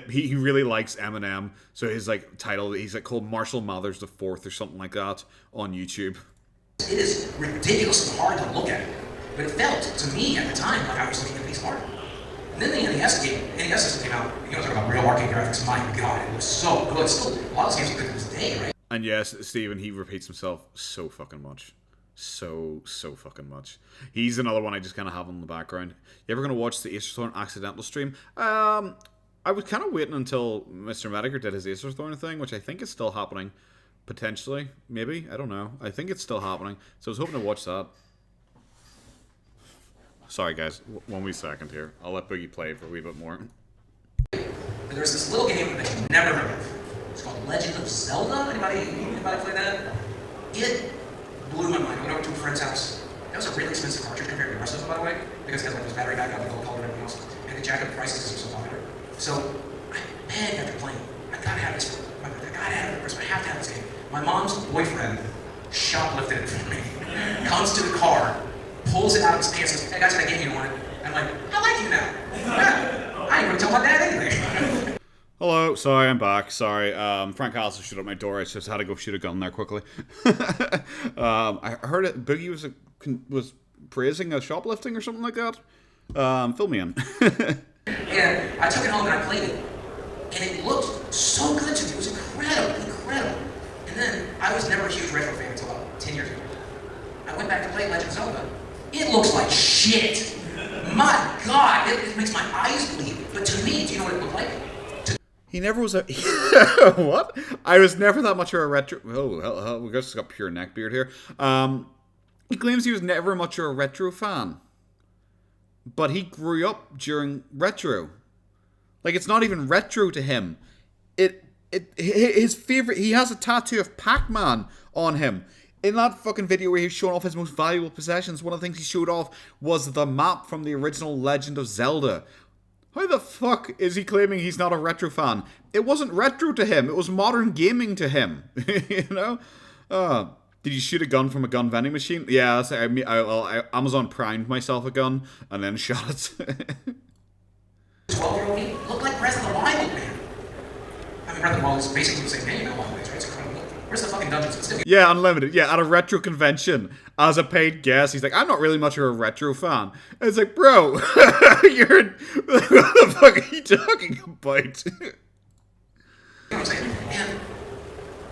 He really likes Eminem, so his like title, he's like called Marshall Mathers the Fourth or something like that on YouTube. It is ridiculously hard to look at. But it felt, to me at the time, like I was looking at these hard. And then the NES system came out. You know, talking about real arcade graphics. My god, it was so good. Still, a lot of these games are good to this day, right? And yes, Steven, he repeats himself so fucking much. So fucking much. He's another one I just kind of have in the background. You ever going to watch the Acer Thorn accidental stream? I was kind of waiting until Mr. Mediker did his Acer Thorn thing, which I think is still happening. Potentially. Maybe. I don't know. I think it's still happening. So I was hoping to watch that. Sorry, guys. 1 wee second here. I'll let Boogie play for a wee bit more. There's this little game that you never heard of. It's called Legend of Zelda. Anybody play that? It blew my mind. I went over to a friend's house. That was a really expensive cartridge compared to the rest of them, by the way, because it has like this battery backup, the gold color, and everything else. And they jacked up the prices because they're so popular. So I begged after playing. I gotta have this. I gotta have it. I have to have this game. My mom's boyfriend shoplifted it from me. Comes to the car, pulls it out of his pants, and says, "Hey, that's what I gave you one." I'm like, "I like you now." Yeah. I ain't gonna tell my dad anything. Hello, sorry, I'm back. Sorry, Frank Castle shut up my door. I just had to go shoot a gun there quickly. I heard it. Boogie was praising a shoplifting or something like that. Fill me in. And I took it home and I played it, and it looked so good to me. It was incredible. And then I was never a huge retro fan until about 10 years ago. I went back to play Legend of Zelda. It looks like shit. My God, it makes my eyes bleed. But to me, do you know what it looked like? He never was a... What? I was never that much of a retro... Oh, we just got pure neckbeard here. He claims he was never much of a retro fan. But he grew up during retro. Like, it's not even retro to him. His favorite... He has a tattoo of Pac-Man on him. In that fucking video where he was showing off his most valuable possessions, one of the things he showed off was the map from the original Legend of Zelda. How the fuck is he claiming he's not a retro fan? It wasn't retro to him. It was modern gaming to him. You know? Did you shoot a gun from a gun vending machine? Yeah, I Amazon primed myself a gun and then shot it. 12-year-old me looked like Breath of the Wild, man. I mean, Breath of the Wild is basically the same game in a lot of ways, right? It's incredible. Where's the fucking dungeons? But still, yeah, unlimited. Yeah, at a retro convention, as a paid guest, he's like, I'm not really much of a retro fan. And it's like, bro, what the fuck are you talking about? You know what I'm saying? And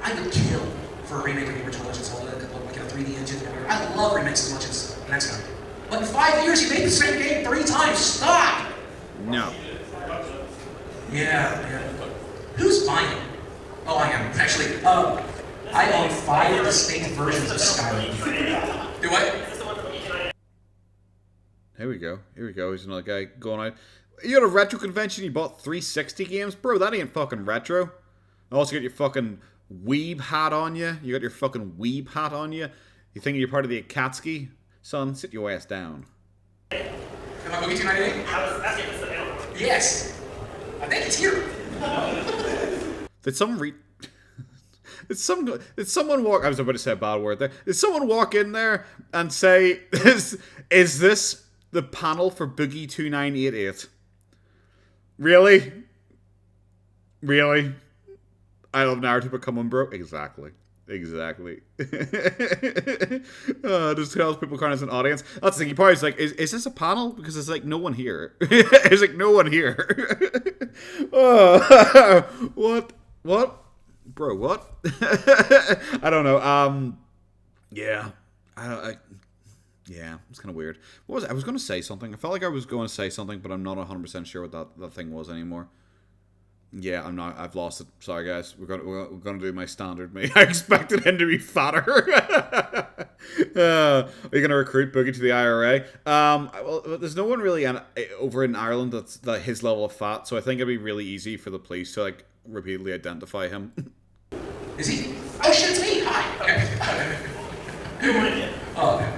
I would kill for a remake of the original Legend of Zelda that looked like in a 3D engine. I love remakes as much as the next guy. But in 5 years, you made the same game 3 times. Stop! No. Yeah. Who's buying it? Oh, I am. Actually, I own 5 distinct versions of Skyrim. Do what? Here we go. Here's another guy going out. You at a retro convention, you bought 360 games? Bro, that ain't fucking retro. You also got your fucking weeb hat on you. You got your fucking weeb hat on you. You think you're part of the Akatsuki? Son, sit your ass down. Am I Boogie 298? Yes. I think it's here. Did someone walk... I was about to say a bad word there. Did someone walk in there and say, is this the panel for Boogie 2988? Really? I love narrative becoming bro. Exactly. Just tells people kind of as an audience. That's the thing. He probably's like, is this a panel? Because it's like no one here. It's like no one here. What? Bro, what? I don't know. Yeah. Yeah, it's kind of weird. What was it? I was going to say something. I felt like I was going to say something, but I'm not 100% sure what that thing was anymore. Yeah, I'm not. I've lost it. Sorry, guys. We're gonna do my standard me. I expected him to be fatter. Are you gonna recruit Boogie to the IRA? Well, there's no one really over in Ireland that's his level of fat, so I think it'd be really easy for the police to like repeatedly identify him. Is he? Oh shit, it's me. Hi. Okay.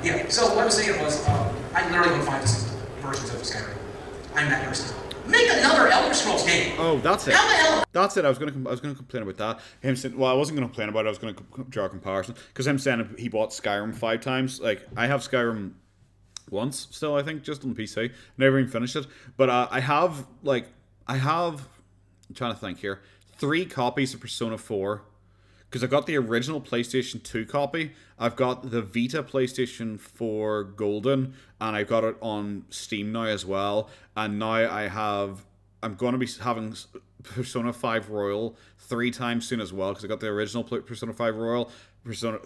Yeah. So what I was saying was, I literally went 5 different versions of Skyrim. I'm that person. Make another Elder Scrolls game. Oh, that's it. How the hell? That's it. I was gonna complain about that. Him saying, well, I wasn't gonna complain about it. I was gonna draw a comparison because him saying he bought Skyrim 5 times. Like I have Skyrim once still. I think just on PC. Never even finished it. But I have. I'm trying to think here. 3 copies of Persona 4. Because I got the original PlayStation 2 copy, I've got the Vita PlayStation 4 Golden, and I've got it on Steam now as well. And now I'm going to be having Persona 5 Royal 3 times soon as well, because I got the original Persona 5 Royal, Persona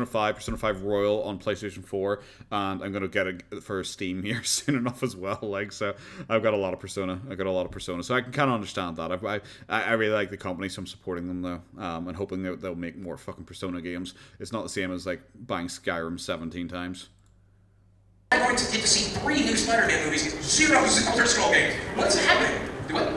5 Royal on PlayStation 4, and I'm going to get it for Steam here soon enough as well. Like, so I've got a lot of Persona. So I can kind of understand that. I really like the company, so I'm supporting them though, and hoping that they'll make more fucking Persona games. It's not the same as like buying Skyrim 17 times. I'm going to get to see 3 new Spider-Man movies, 0 Elder Scrolls games. What's happening? Do what?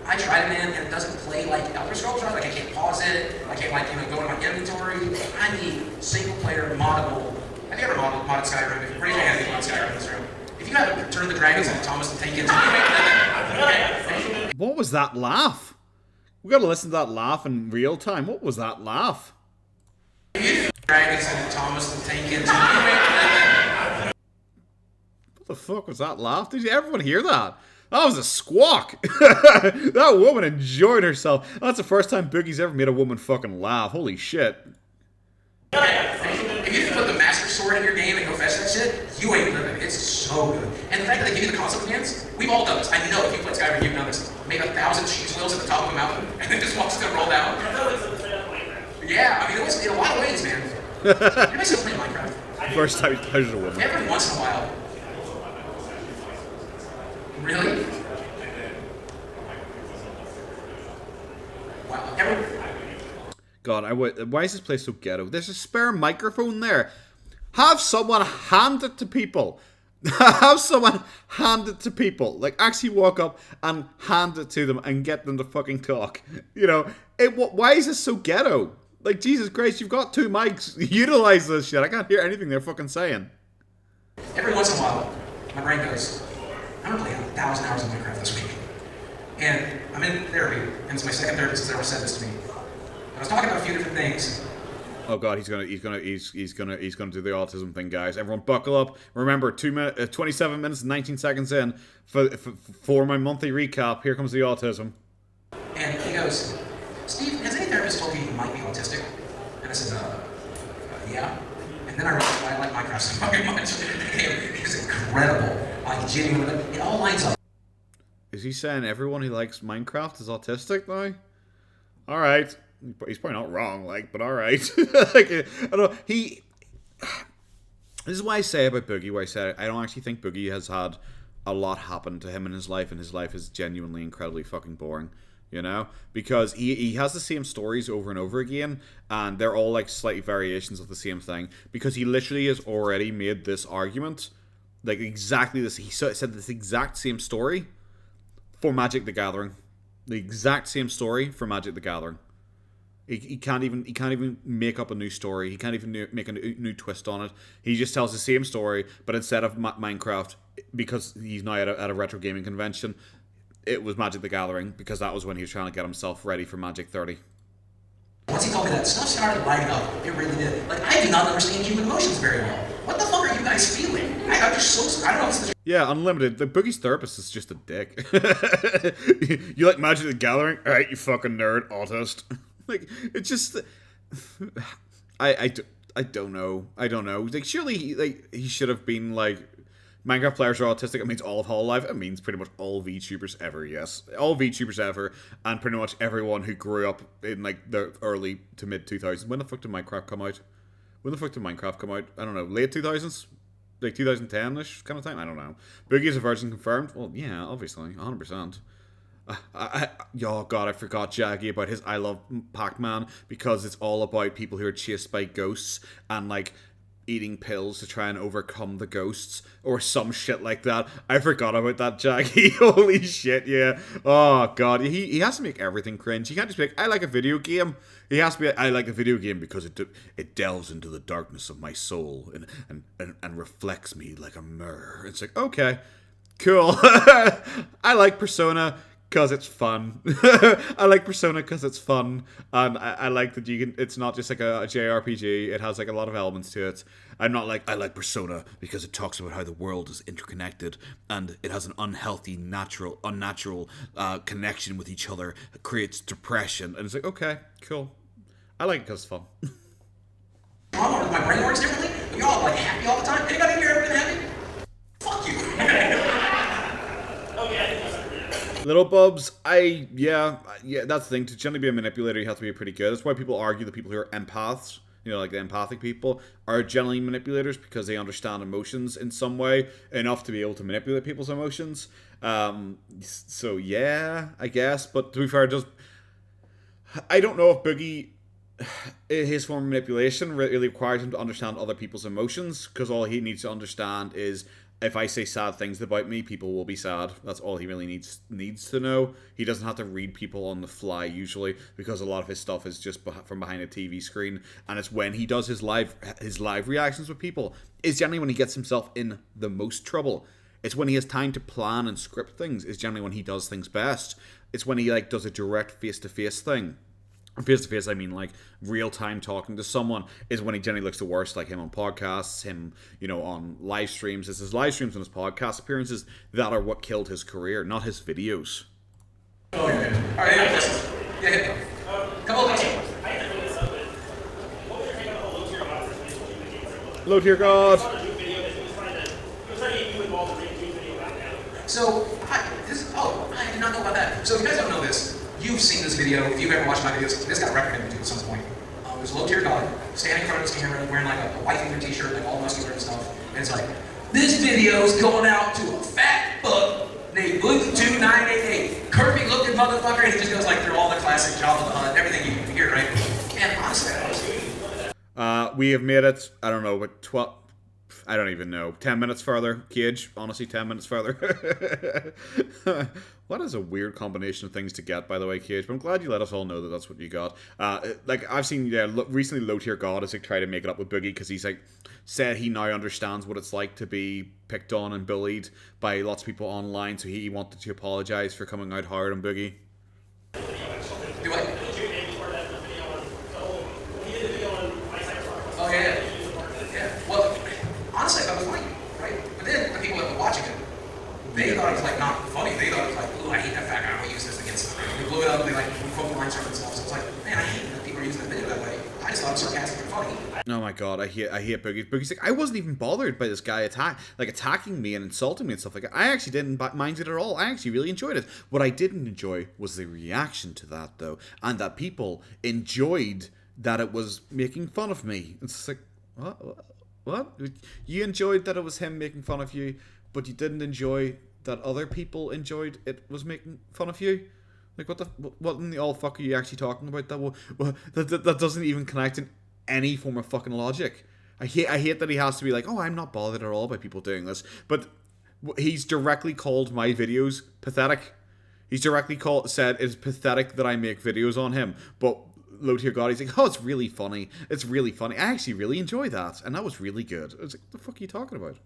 I tried it, man, and it doesn't play like Elder Scrolls, right? Like I can't pause it, I can't like, go into my inventory. I need single player moddable. Have you ever modded Skyrim? Raise your hand if you mod Skyrim in this room. If you have Return of the Dragons and Thomas the Tank Engine, What was that laugh? We gotta listen to that laugh in real time. What was that laugh? Dragons and Thomas the Tank Engine. What the fuck was that laugh? Did everyone hear that? That was a squawk. That woman enjoyed herself. That's the first time Boogie's ever made a woman fucking laugh. Holy shit. If you put the Master Sword in your game and go fetch that shit, you ain't living. It's so good. And the fact that they give you the console commands, we've all done this. I know if you played Skyrim, you've done this. Made 1,000 cheese wheels at the top of a mountain, and then just watched them roll down. Yeah, I mean, it was in a lot of ways, man. Anybody still playing Minecraft? First time he touched a woman. Every once in a while. Really? Wow. God, why is this place so ghetto? There's a spare microphone there. Have someone hand it to people. Have someone hand it to people. Like, actually walk up and hand it to them and get them to fucking talk. Why is this so ghetto? Like, Jesus Christ, you've got 2 mics. Utilize this shit. I can't hear anything they're fucking saying. Every once in a while, my brain goes, I'm gonna play 1,000 hours of Minecraft this week. And I'm in therapy, and it's my second therapist that's ever said this to me. And I was talking about a few different things. Oh god, he's gonna do the autism thing, guys. Everyone, buckle up. Remember, 27 minutes and 19 seconds in for my monthly recap. Here comes the autism. And he goes, Steve, has any therapist told you you might be autistic? And I said, yeah. And then I realized why I like Minecraft so fucking much. It's incredible. Like, genuinely, it all lines up. Is he saying everyone who likes Minecraft is autistic now? All right. He's probably not wrong, but all right. I don't know. This is why I say about Boogie, why I said I don't actually think Boogie has had a lot happen to him in his life, and his life is genuinely incredibly fucking boring. Because he has the same stories over and over again, and they're all like slight variations of the same thing, because he literally has already made this argument, like exactly this. He said this exact same story for Magic the Gathering. The exact same story for Magic the Gathering. He can't even make up a new story. He can't even make a new twist on it. He just tells the same story, but instead of Minecraft, because he's now at a retro gaming convention, it was Magic the Gathering, because that was when he was trying to get himself ready for Magic 30. Once he told me that, stuff started lighting up. It really did. Like, I do not understand human emotions very well. What the fuck are you guys feeling? I'm just so... I don't know. It's Yeah, Unlimited. The Boogie's therapist is just a dick. You like Magic the Gathering? Alright, you fucking nerd, autist. Like, it's just... I don't know. Like, surely he should have been like... Minecraft players are autistic. It means all of Hololive. It means pretty much all VTubers ever, yes. All VTubers ever, and pretty much everyone who grew up in, like, the early to mid-2000s. When the fuck did Minecraft come out? I don't know. Late 2000s? Like 2010-ish kind of time? I don't know. Boogie is a virgin confirmed? Well, yeah, obviously. 100%. Oh god, I forgot Jaggy about his I Love Pac-Man, because it's all about people who are chased by ghosts and, like, eating pills to try and overcome the ghosts or some shit like that. I forgot about that, Jaggy. Holy shit, yeah. Oh god, he has to make everything cringe. He can't just be like, I like a video game. He has to be like, I like a video game because it delves into the darkness of my soul and reflects me like a mirror. It's like, okay, cool. I like Persona because it's fun. I like Persona because it's fun, and I like that it's not just like a JRPG. It has like a lot of elements to it. I'm not like, I like Persona because it talks about how the world is interconnected and it has an unhealthy, unnatural connection with each other. It creates depression, and it's like, okay, cool. I like it because it's fun. My brain works differently. You're all like happy all the time. Anybody here ever been happy? Fuck you. Little Bubs, yeah, that's the thing. To generally be a manipulator, you have to be pretty good. That's why people argue that people who are empaths, like the empathic people, are generally manipulators, because they understand emotions in some way enough to be able to manipulate people's emotions. So yeah, I guess. But to be fair, I don't know if Boogie, his form of manipulation really requires him to understand other people's emotions, because all he needs to understand is if I say sad things about me, people will be sad. That's all he really needs to know. He doesn't have to read people on the fly usually, because a lot of his stuff is just from behind a TV screen, and it's when he does his live reactions with people is generally when he gets himself in the most trouble. It's when he has time to plan and script things is generally when he does things best. It's when he like does a direct face-to-face thing. Face to face, I mean like real time talking to someone is when he generally looks the worst, like him on podcasts, him, on live streams. It's his live streams and his podcast appearances that are what killed his career, not his videos. Oh, yeah. All right, yeah. Come on, Low tier God. So, I did not know about that. So if you guys don't know this, you've seen this video. If you've ever watched my videos, this got recommended to you at some point. There's a low-tier guy standing in front of his camera wearing like a white finger t-shirt, like all muscular and stuff. And it's like, this video's going out to a fat fuck named Boogie.22. Curvy looking motherfucker. And he just goes like through all the classic Jabba the Hutt, everything you hear, right? And honestly, we have made it, I don't know, but 12... I don't even know. 10 minutes further. Cage, honestly, 10 minutes further. What is a weird combination of things to get, by the way, Cage? But I'm glad you let us all know that that's what you got. I've seen, recently Low Tier God has tried to make it up with Boogie because he's said he now understands what it's like to be picked on and bullied by lots of people online, so he wanted to apologize for coming out hard on Boogie. do what? Oh, yeah. Well, honestly, I thought it was funny, right? But then the people that were watching it, they thought it was like not funny. They thought it was like, ooh, I hate that fat guy. I will use this against him. They blew it up. They quote the lines from themselves. So it's like, man, I hate that people are using the video that way. I just thought it was sarcastic and funny. Oh my god, I hate Boogie. Boogie's like, I wasn't even bothered by this guy attacking me and insulting me and stuff like that. I actually didn't mind it at all. I actually really enjoyed it. What I didn't enjoy was the reaction to that, though, and that people enjoyed that it was making fun of me. It's like, what? You enjoyed that it was him making fun of you, but you didn't enjoy that other people enjoyed it was making fun of you? Like, what in the all fuck are you actually talking about? That doesn't even connect in any form of fucking logic. I hate that he has to be like, oh, I'm not bothered at all by people doing this. But he's directly called my videos pathetic. He's directly said it's pathetic that I make videos on him. But Low Tier God, he's like, oh, it's really funny. It's really funny. I actually really enjoy that. And that was really good. I was like, what the fuck are you talking about?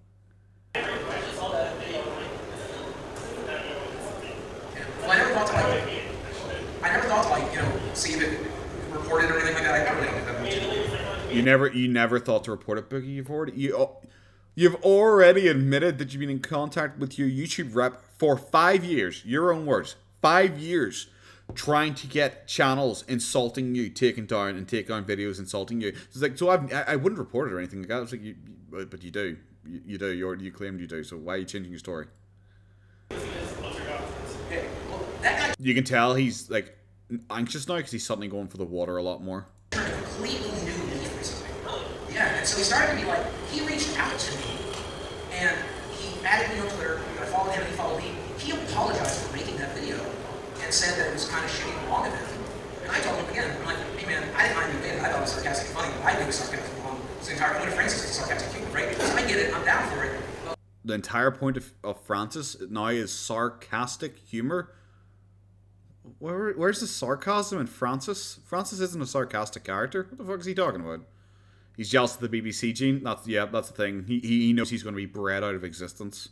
Well, I never thought to see if it reported or anything like that. I really don't think that much. You never thought to report it, Boogie. You've already admitted that you've been in contact with your YouTube rep for 5 years. Your own words, 5 years, trying to get channels insulting you, take down videos insulting you. It's like, so I wouldn't report it or anything like that. It's like, but you do. You do. You claimed you do. So why are you changing your story? You can tell he's like anxious now because he's suddenly going for the water a lot more. Completely new beef recently. Yeah, and so he started to be like, he reached out to me, and he added me on Twitter. I followed him, and he followed me. He apologized for making that video and said that it was kind of shitty and wrong of him. And I told him again, I'm like, hey man, I didn't mind you did. I thought it was sarcastic and funny. I knew it was sarcastic and wrong. It's the entire point of Francis is sarcastic humor, right? So I get it. I'm down for it. The entire point of Francis now is sarcastic humor. Where's the sarcasm in Francis? Francis isn't a sarcastic character. What the fuck is he talking about? He's jealous of the BBC gene. That's the thing. He knows he's going to be bred out of existence.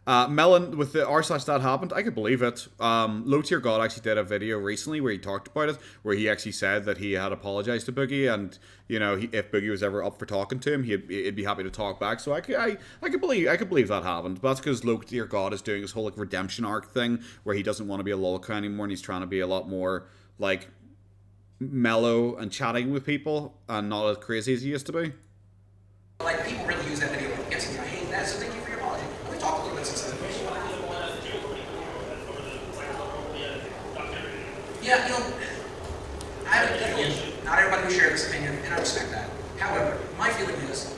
Melon, with the r/that happened, I could believe it. Low Tier God actually did a video recently where he talked about it, where he actually said that he had apologized to Boogie, and if Boogie was ever up for talking to him, he'd be happy to talk back. So I could believe that happened. But that's because Low Tier God is doing this whole redemption arc thing where he doesn't want to be a lolcow anymore, and he's trying to be a lot more mellow and chatting with people, and not as crazy as he used to be. Like, people really use that video against me. I hate that. So thank you for your apology. And we talked a little bit since then. Yeah, I have an opinion. Not everybody will share this opinion, and I respect that. However, my feeling is,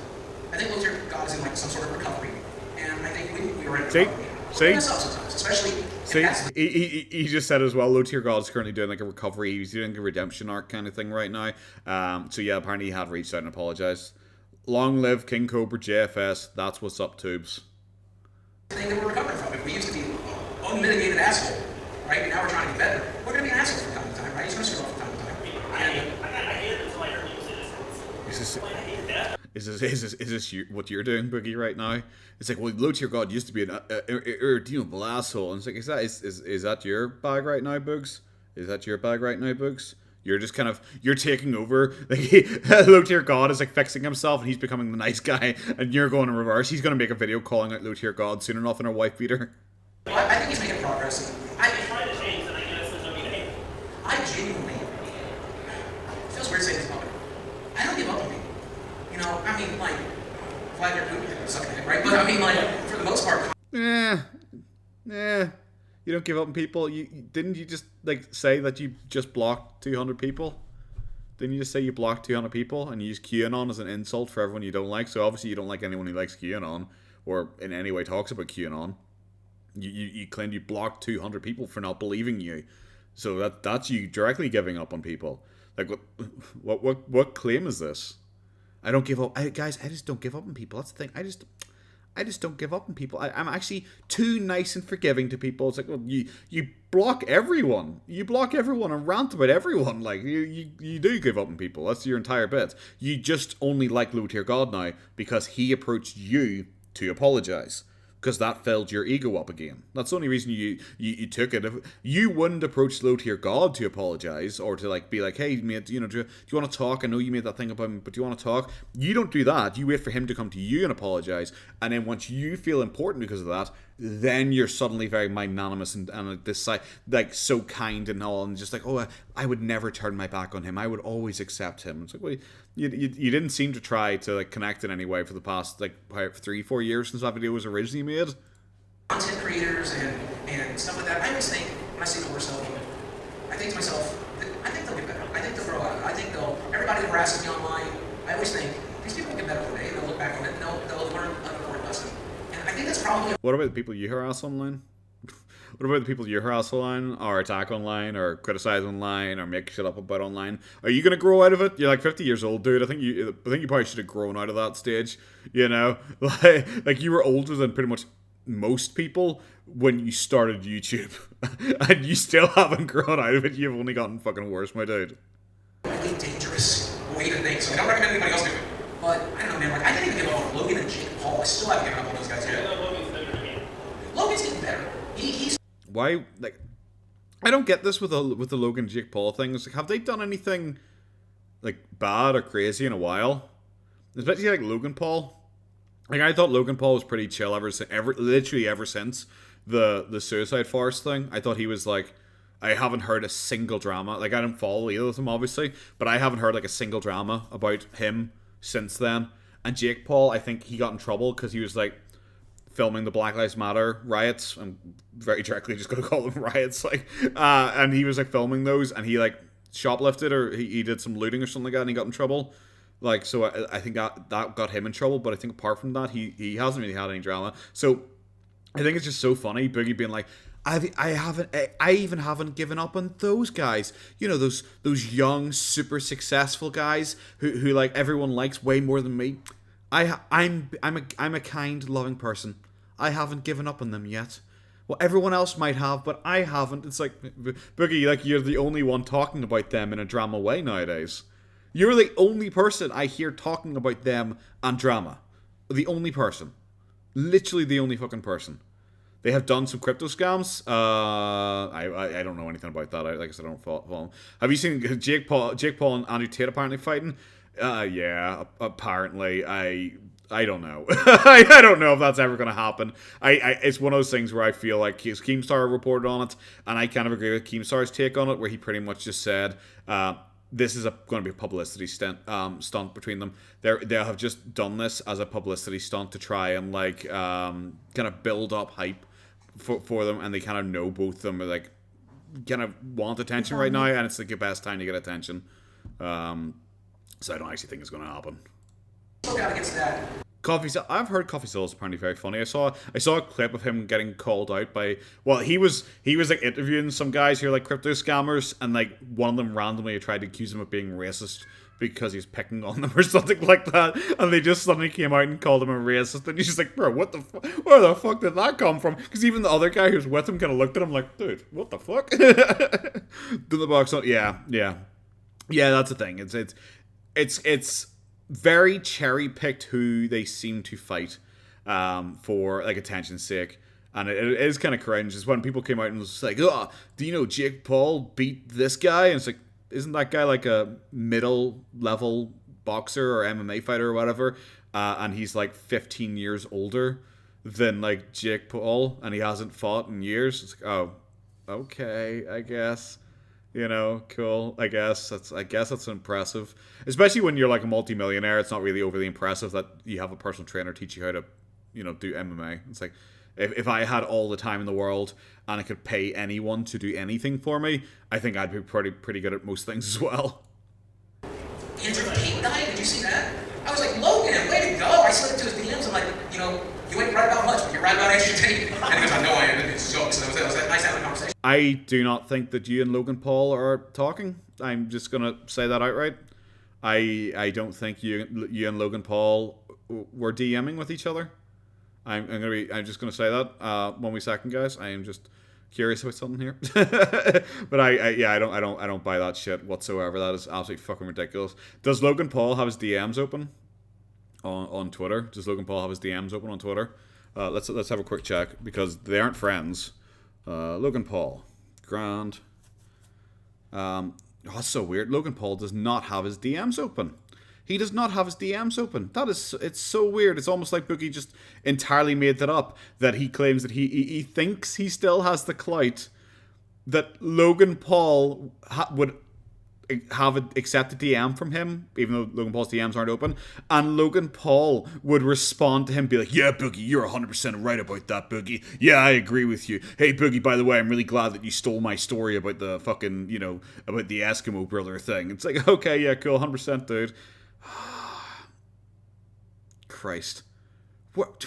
I think Low Tier God is in some sort of recovery, and I think we were in recovery. See? Sometimes, especially. See, he just said as well, Low Tier God is currently doing a recovery. He's doing a redemption arc kind of thing right now. So yeah, apparently he had reached out and apologized. Long live King Cobra JFS. That's what's up, tubes. thing that we're recovering from. If we used to be unmitigated asshole, right? And now we're trying to get better. We're going to be an asshole from time to time, right? He's going to screw up from time to time. Is this what you're doing, Boogie, right now? It's like, well, low tier god used to be an irredeemable asshole, and it's like, is that your bag right now, Boogs? Is that your bag right now, Boogs? You're just kind of, you're taking over. Like, low tier god is like fixing himself, and he's becoming the nice guy, and you're going in reverse. He's going to make a video calling out low tier god soon enough in a wife beater. Well, I think he's making progress. I genuinely, it feels weird saying this public. I don't give up on people. You know, I mean, like, Vladimir Putin, sucking it, right? But I mean, like, for the most part. Yeah. You don't give up on people. Didn't you just like say that you just blocked 200 people? Didn't you just say you blocked 200 people and you use QAnon as an insult for everyone you don't like? So obviously you don't like anyone who likes QAnon or in any way talks about QAnon. You claimed you blocked 200 people for not believing you. So that's you directly giving up on people. Like what claim is this? I don't give up. Guys, I just don't give up on people. That's the thing. I just don't give up on people. I'm actually too nice and forgiving to people. It's like, well, you block everyone. You block everyone and rant about everyone. Like, you do give up on people. That's your entire bit. You just only like low tier god now because he approached you to apologize. Because that filled your ego up again. That's the only reason you took it. If you wouldn't approach low tier god to apologize or to like be like, hey mate, you know, do you want to talk? I know you made that thing about me, but do you want to talk? You don't do that. You wait for him to come to you and apologize, and then once you feel important because of that, then you're suddenly very magnanimous and this side like so kind and all, and just like, oh, I would never turn my back on him. I would always accept him. It's like, well, you didn't seem to try to like connect in any way for the past like 3-4 years since that video was originally made. Content creators and stuff like that. I always think when I see the worst of them, I think to myself, I think they'll get better. I think they'll grow out. I think everybody that harasses me online, I always think these people will get better one day. They'll look back on it and they'll learn an important lesson. And I think that's probably. What about the people you harass online? What about the people you harass online, or attack online, or criticize online, or make shit up about online? Are you gonna grow out of it? You're like 50 years old, dude. I think you probably should have grown out of that stage. You know, like you were older than pretty much most people when you started YouTube, and you still haven't grown out of it. You've only gotten fucking worse, my dude. Really dangerous way to think. So I don't recommend anybody else do it. But I don't know, man. Like I didn't even give up on Logan and Jake Paul. I still haven't given up on those guys yet. Logan's getting better. He's. Why, like, I don't get this with the Logan Jake Paul things. Like, have they done anything like bad or crazy in a while? Especially like Logan Paul. Like, I thought Logan Paul was pretty chill literally ever since the suicide forest thing. I thought he was like, I haven't heard a single drama. Like, I don't follow either of them, obviously, but I haven't heard like a single drama about him since then. And Jake Paul, I think he got in trouble because he was like filming the Black Lives Matter riots. I'm very directly just going to call them riots. Like, and he was like filming those, and he like shoplifted or he did some looting or something like that, and he got in trouble. Like, so I think that got him in trouble. But I think apart from that, he hasn't really had any drama. So I think it's just so funny, Boogie being like, I even haven't given up on those guys. You know, those young, super successful guys who like everyone likes way more than me. I'm a kind, loving person. I haven't given up on them yet. Well, everyone else might have, but I haven't. It's like, Boogie, like you're the only one talking about them in a drama way nowadays. You're the only person I hear talking about them and drama. The only person. Literally the only fucking person. They have done some crypto scams. I don't know anything about that. Like I said, I don't follow them. Have you seen Jake Paul and Andrew Tate apparently fighting? Yeah, apparently. I don't know. I don't know if that's ever going to happen. It's one of those things where I feel like Keemstar reported on it, and I kind of agree with Keemstar's take on it, where he pretty much just said, this is going to be a publicity stunt between them. They have just done this as a publicity stunt to try and like kind of build up hype for them, and they kind of know both of them are like kind of want attention right now, and it's like the best time to get attention. So I don't actually think it's going to happen. I've heard CoffeeZilla is apparently very funny. I saw a clip of him getting called out by, well, he was like interviewing some guys who are like crypto scammers, and like one of them randomly tried to accuse him of being racist because he's picking on them or something like that, and they just suddenly came out and called him a racist, and he's just like, bro, what the fuck? Where the fuck did that come from? Because even the other guy who was with him kind of looked at him like, dude, what the fuck? Did the box on? Yeah, that's the thing. It's very cherry picked who they seem to fight for like attention's sake. And it is kind of cringe. Is when people came out and was like, "Oh, do you know Jake Paul beat this guy?" And it's like, isn't that guy like a middle level boxer or MMA fighter or whatever? And he's like 15 years older than like Jake Paul, and he hasn't fought in years. It's like, oh, okay, I guess. You know, cool. I guess that's impressive. Especially when you're like a multimillionaire, it's not really overly impressive that you have a personal trainer teach you how to, you know, do MMA. It's like, if I had all the time in the world and I could pay anyone to do anything for me, I think I'd be pretty good at most things as well. Andrew Tate died? Did you see that? I was like, Logan, way to go. I slid into his DMs. I'm like, you know, you ain't right about much, but you're right about Andrew Tate. And he goes, I know I am. It's jokes. So that was a nice having a conversation. I do not think that you and Logan Paul are talking. I'm just going to say that outright. I don't think you and Logan Paul were DMing with each other. I'm just gonna say that 1 second, guys. I am just curious about something here, but I don't buy that shit whatsoever. That is absolutely fucking ridiculous. Does Logan Paul have his DMs open on Twitter? Does Logan Paul have his DMs open on Twitter? Let's have a quick check because they aren't friends. Logan Paul, grand. That's so weird. Logan Paul does not have his DMs open. He does not have his DMs open. It's so weird. It's almost like Boogie just entirely made that up. That he claims that he thinks he still has the clout that Logan Paul would have accepted DM from him, even though Logan Paul's DMs aren't open, and Logan Paul would respond to him, be like, "Yeah, Boogie, you're 100% right about that, Boogie. Yeah, I agree with you. Hey, Boogie, by the way, I'm really glad that you stole my story about the fucking, you know, about the Eskimo brother thing." It's like, okay, yeah, cool, 100%, dude. Christ. What?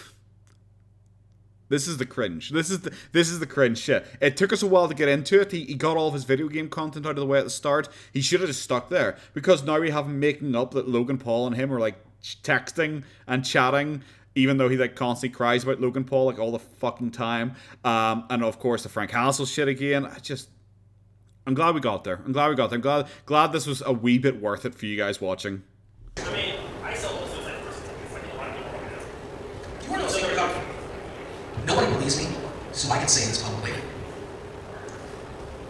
This is the cringe. This is the cringe shit. It took us a while to get into it. He got all of his video game content out of the way at the start. He should have just stuck there. Because now we have him making up that Logan Paul and him are like texting and chatting, even though he like constantly cries about Logan Paul like all the fucking time. And of course the Frank Castle shit again. I'm glad we got there. I'm glad this was a wee bit worth it for you guys watching. I mean, I sell those suicide forest tickets like a lot of people right now. You want to know something about? Nobody believes me, so I can say this publicly.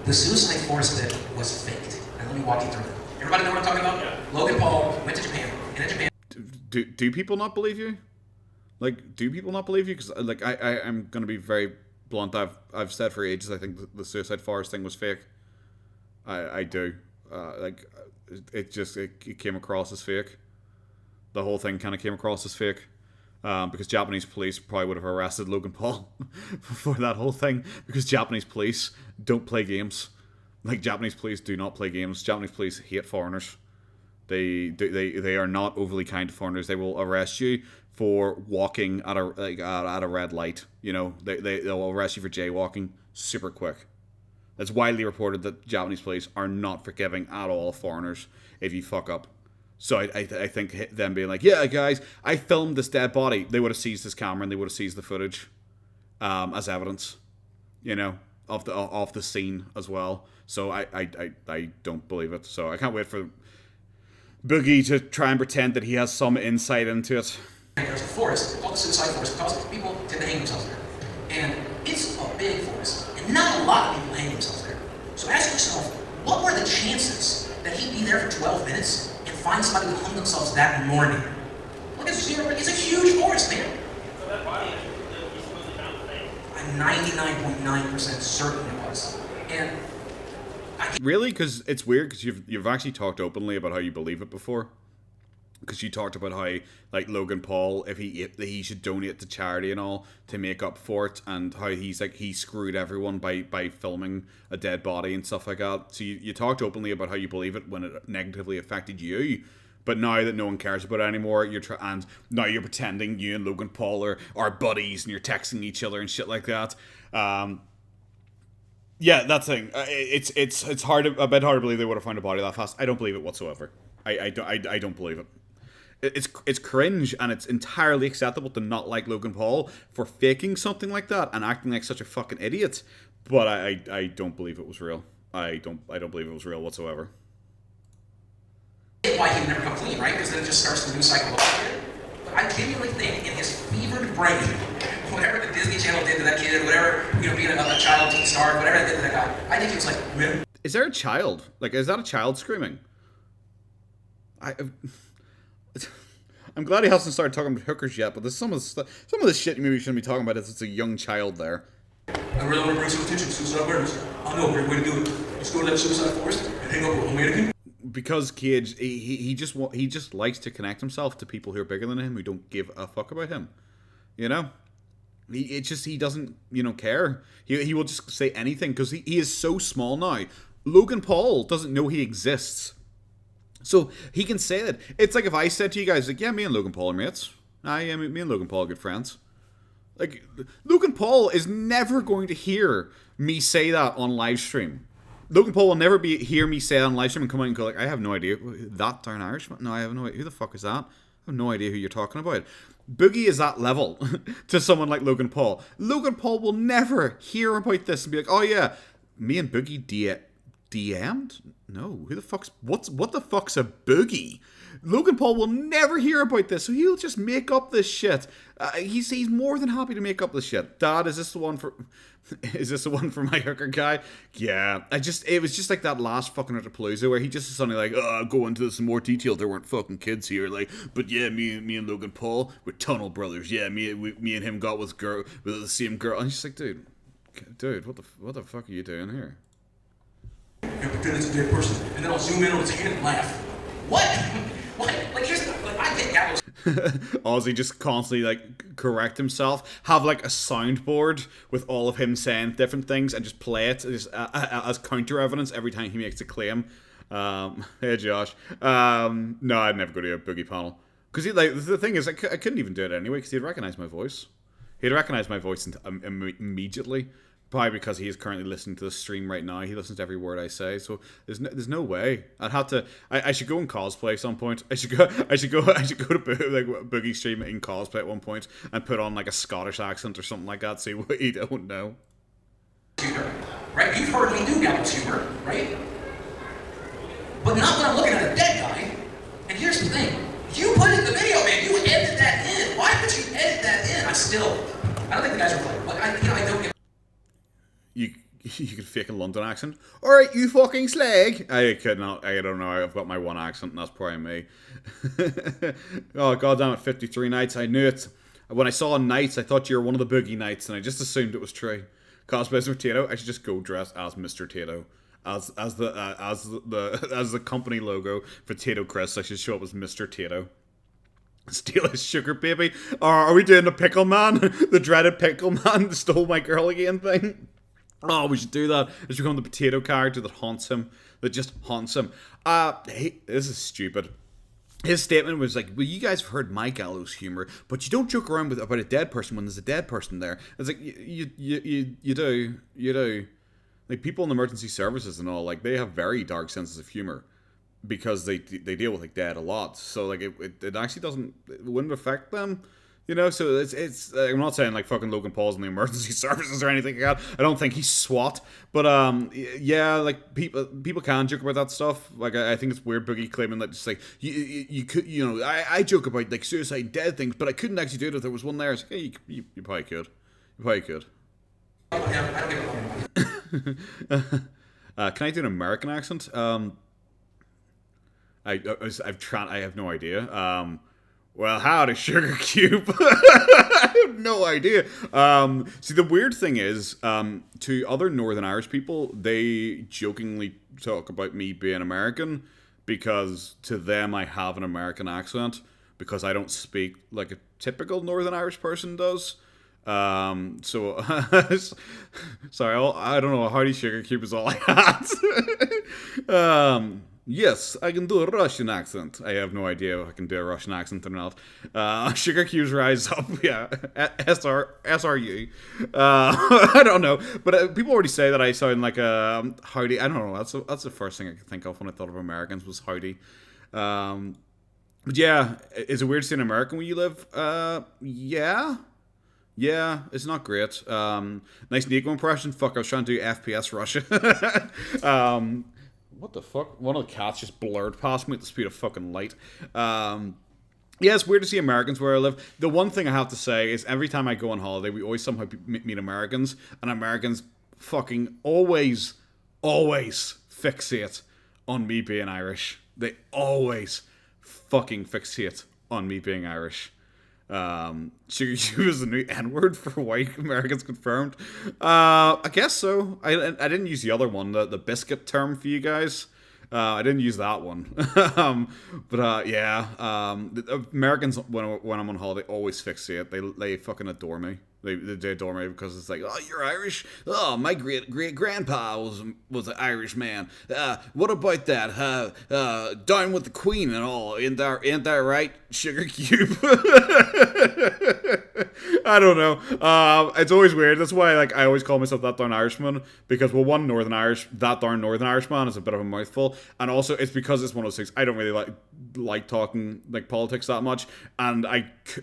The suicide forest bit was faked, and let me walk you through it. Everybody know what I'm talking about? Yeah. Logan Paul went to Japan, and in Japan. Do people not believe you? Like, do people not believe you? Because like I'm gonna be very blunt. I've said for ages I think the suicide forest thing was fake. I do. It came across as fake. The whole thing kind of came across as fake. Because Japanese police probably would have arrested Logan Paul for that whole thing. Because Japanese police don't play games. Like, Japanese police do not play games. Japanese police hate foreigners. They are not overly kind to foreigners. They will arrest you for walking at a red light. You know, they'll arrest you for jaywalking super quick. It's widely reported that Japanese police are not forgiving at all of foreigners if you fuck up. So I think them being like, yeah, guys, I filmed this dead body. They would have seized his camera and they would have seized the footage as evidence, you know, of the scene as well. So I don't believe it. So I can't wait for Boogie to try and pretend that he has some insight into it. There's a forest called the suicide forest because people tend to hang themselves there. And it's a big forest, and not a lot of people hang themselves there. So ask yourself, what were the chances that he'd be there for 12 minutes and find somebody who hung themselves that morning? Look, it's a huge forest, man. So that body is supposedly found today? I'm 99.9% certain it was. And really? Because it's weird, because you've actually talked openly about how you believe it before. Because you talked about how, like, Logan Paul, if he should donate to charity and all to make up for it, and how he screwed everyone by filming a dead body and stuff like that. So you talked openly about how you believe it when it negatively affected you. But now that no one cares about it anymore, and now you're pretending you and Logan Paul are buddies and you're texting each other and shit like that. Yeah, that thing. It's a bit hard to believe they would have found a body that fast. I don't believe it whatsoever. I don't believe it. It's cringe, and it's entirely acceptable to not like Logan Paul for faking something like that and acting like such a fucking idiot. But I don't believe it was real. I don't believe it was real whatsoever. Why he would never come clean, right? Because then it just starts the news cycle. But I genuinely think in his fevered brain, whatever the Disney Channel did to that kid, whatever, being a child teen star, whatever they did to that guy, I think he was like, man. Is there a child? Like, is that a child screaming? I'm glad he hasn't started talking about hookers yet, but there's some of the shit you maybe shouldn't be talking about is it's a young child there. I really want to bring some attention to suicide awareness. I know a great way to do it. Just go to that suicide forest and hang out with a mannequin. Because Cage, he just likes to connect himself to people who are bigger than him, who don't give a fuck about him. You know? He doesn't, care. He will just say anything, because he is so small now. Logan Paul doesn't know he exists. So he can say that. It's like if I said to you guys, like, yeah, me and Logan Paul are mates. Yeah, me and Logan Paul are good friends. Like, Logan Paul is never going to hear me say that on live stream. Logan Paul will never hear me say that on live stream and come out and go like, I have no idea. ThatDarnIrishMan? No, I have no idea. Who the fuck is that? I have no idea who you're talking about. Boogie is that level to someone like Logan Paul. Logan Paul will never hear about this and be like, oh yeah, me and Boogie DM'd? No, who the fuck's what the fuck's a Boogie? Logan Paul will never hear about this, so he'll just make up this shit. He's more than happy to make up this shit. Dad, is this the one for my hooker guy? Yeah. It was just like that last fucking Retropalooza where he just suddenly like, I'll go into this in more detail. There weren't fucking kids here, like, but yeah, me and Logan Paul were tunnel brothers. Yeah, me and him got with the same girl. And he's just like, dude, what the fuck are you doing here? And pretend it's a dead person, and then I'll zoom in on his hand and laugh. What? What? Like, here's I think that was. Ozzy just constantly like correct himself, have like a soundboard with all of him saying different things, and just play it as counter evidence every time he makes a claim. Hey Josh. No, I'd never go to a Boogie panel because the thing is, I couldn't even do it anyway because he'd recognize my voice. He'd recognize my voice immediately. Probably because he is currently listening to the stream right now. He listens to every word I say, so there's no way. I'd have to. I should go and cosplay at some point. I should go to Boogie stream in cosplay at one point and put on like a Scottish accent or something like that. See what you don't know. Right? You've heard me do gallows humor, right? But not when I'm looking at a dead guy. And here's the thing: you put in the video, man. You edited that in. Why would you edit that in? I don't think the guys are playing. Like I don't get. You could fake a London accent. Alright, you fucking slag. I could not. I don't know. I've got my one accent, and that's probably me. Oh, goddamn it, 53 nights. I knew it. When I saw Knights, I thought you were one of the Boogie Knights, and I just assumed it was true. Cosplay as Tato. I should just go dress as Mr. Tato. As the company logo for Tato Chris, I should show up as Mr. Tato. Steal his sugar baby. Or are we doing the pickle man? The dreaded pickle man stole my girl again thing? Oh, we should do that. It's become the potato character that haunts him. That just haunts him. Hey, this is stupid. His statement was like, well, you guys have heard my gallows humor, but you don't joke around about a dead person when there's a dead person there. It's like, you do. Like, people in emergency services and all, like, they have very dark senses of humor because they deal with, like, dead a lot. So, like, it actually wouldn't affect them. You know, so it's I'm not saying like fucking Logan Paul's in the emergency services or anything like that. I don't think he's SWAT, but yeah, like people can joke about that stuff. Like I think it's weird Boogie claiming that just like you could, I joke about like suicide dead things, but I couldn't actually do it if there was one there. It's like, hey, you probably could. You probably could. Can I do an American accent? I have no idea. Well, howdy, Sugar Cube. I have no idea. See, the weird thing is, to other Northern Irish people, they jokingly talk about me being American because to them I have an American accent because I don't speak like a typical Northern Irish person does. So, sorry, I don't know. Howdy, Sugar Cube is all I had. Yes, I can do a Russian accent. I have no idea if I can do a Russian accent or not. Sugar Cubes Rise Up, yeah. SRU. I don't know. But people already say that I sound like a howdy. I don't know. That's the first thing I could think of when I thought of Americans was howdy. But yeah, is it weird to see an American where you live? Yeah. Yeah, it's not great. Nice Nico impression. Fuck, I was trying to do FPS Russia. What the fuck? One of the cats just blurred past me at the speed of fucking light. Yeah, it's weird to see Americans where I live. The one thing I have to say is every time I go on holiday, we always somehow meet Americans, and Americans fucking always fixate on me being Irish. They always fucking fixate on me being Irish. Sugar Cube is the new N-word for white Americans confirmed. I guess so. I didn't use the other one, the biscuit term for you guys. I didn't use that one. But yeah, the Americans when I'm on holiday always fixate. They fucking adore me. They adore me because it's like, oh, you're Irish? Oh, my great grandpa was an Irish man. What about that? Down with the Queen and all. Ain't that right, Sugar Cube? I don't know. It's always weird. That's why I always call myself That Darn Irishman, because well, one Northern Irish, That Darn Northern Irishman is a bit of a mouthful, and also it's because it's 106. I don't really like talking politics that much, and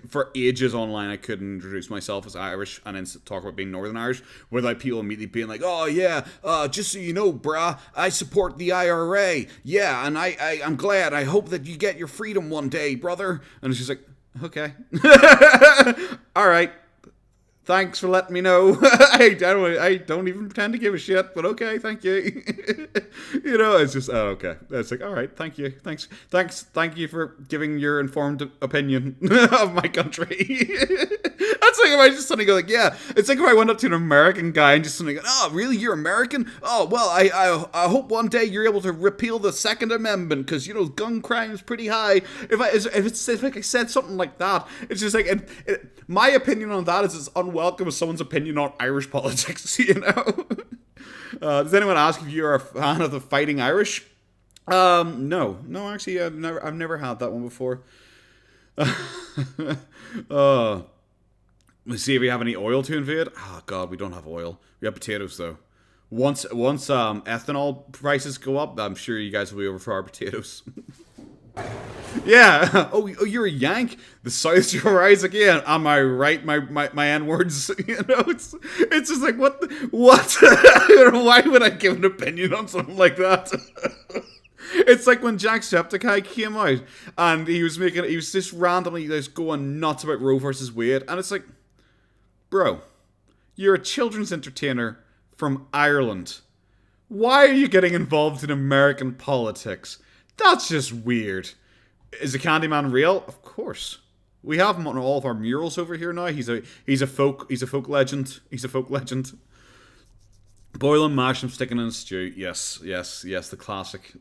for ages online I couldn't introduce myself as Irish and then talk about being Northern Irish without people immediately being like, oh yeah, just so you know, brah, I support the IRA. Yeah, and I'm glad. I hope that you get your freedom one day, brother. And it's just like, okay. All right. Thanks for letting me know. I don't even pretend to give a shit, but okay, thank you. It's just, oh, okay. It's like, all right, thank you. Thank you for giving your informed opinion of my country. That's like if I just suddenly go yeah. It's like if I went up to an American guy and just suddenly go, oh, really, you're American? Oh, well, I hope one day you're able to repeal the Second Amendment because, gun crime is pretty high. If I said something like that, it's just like, my opinion on that is it's unwelcome as someone's opinion on Irish politics, Does anyone ask if you're a fan of the Fighting Irish? No, actually, I've never had that one before. Let's see if we have any oil to invade. Oh god, we don't have oil. We have potatoes though. Once ethanol prices go up, I'm sure you guys will be over for our potatoes. Yeah. Oh, you're a Yank. The South's your eyes again. Am I right? My N-words. It's just like what? Why would I give an opinion on something like that? It's like when Jacksepticeye came out and he was just randomly going nuts about Roe versus Wade, and it's like, bro, you're a children's entertainer from Ireland. Why are you getting involved in American politics? That's just weird. Is the Candyman real? Of course. We have him on all of our murals over here now. He's a folk legend. He's a folk legend. Boil and mash and sticking in a stew. Yes. The classic.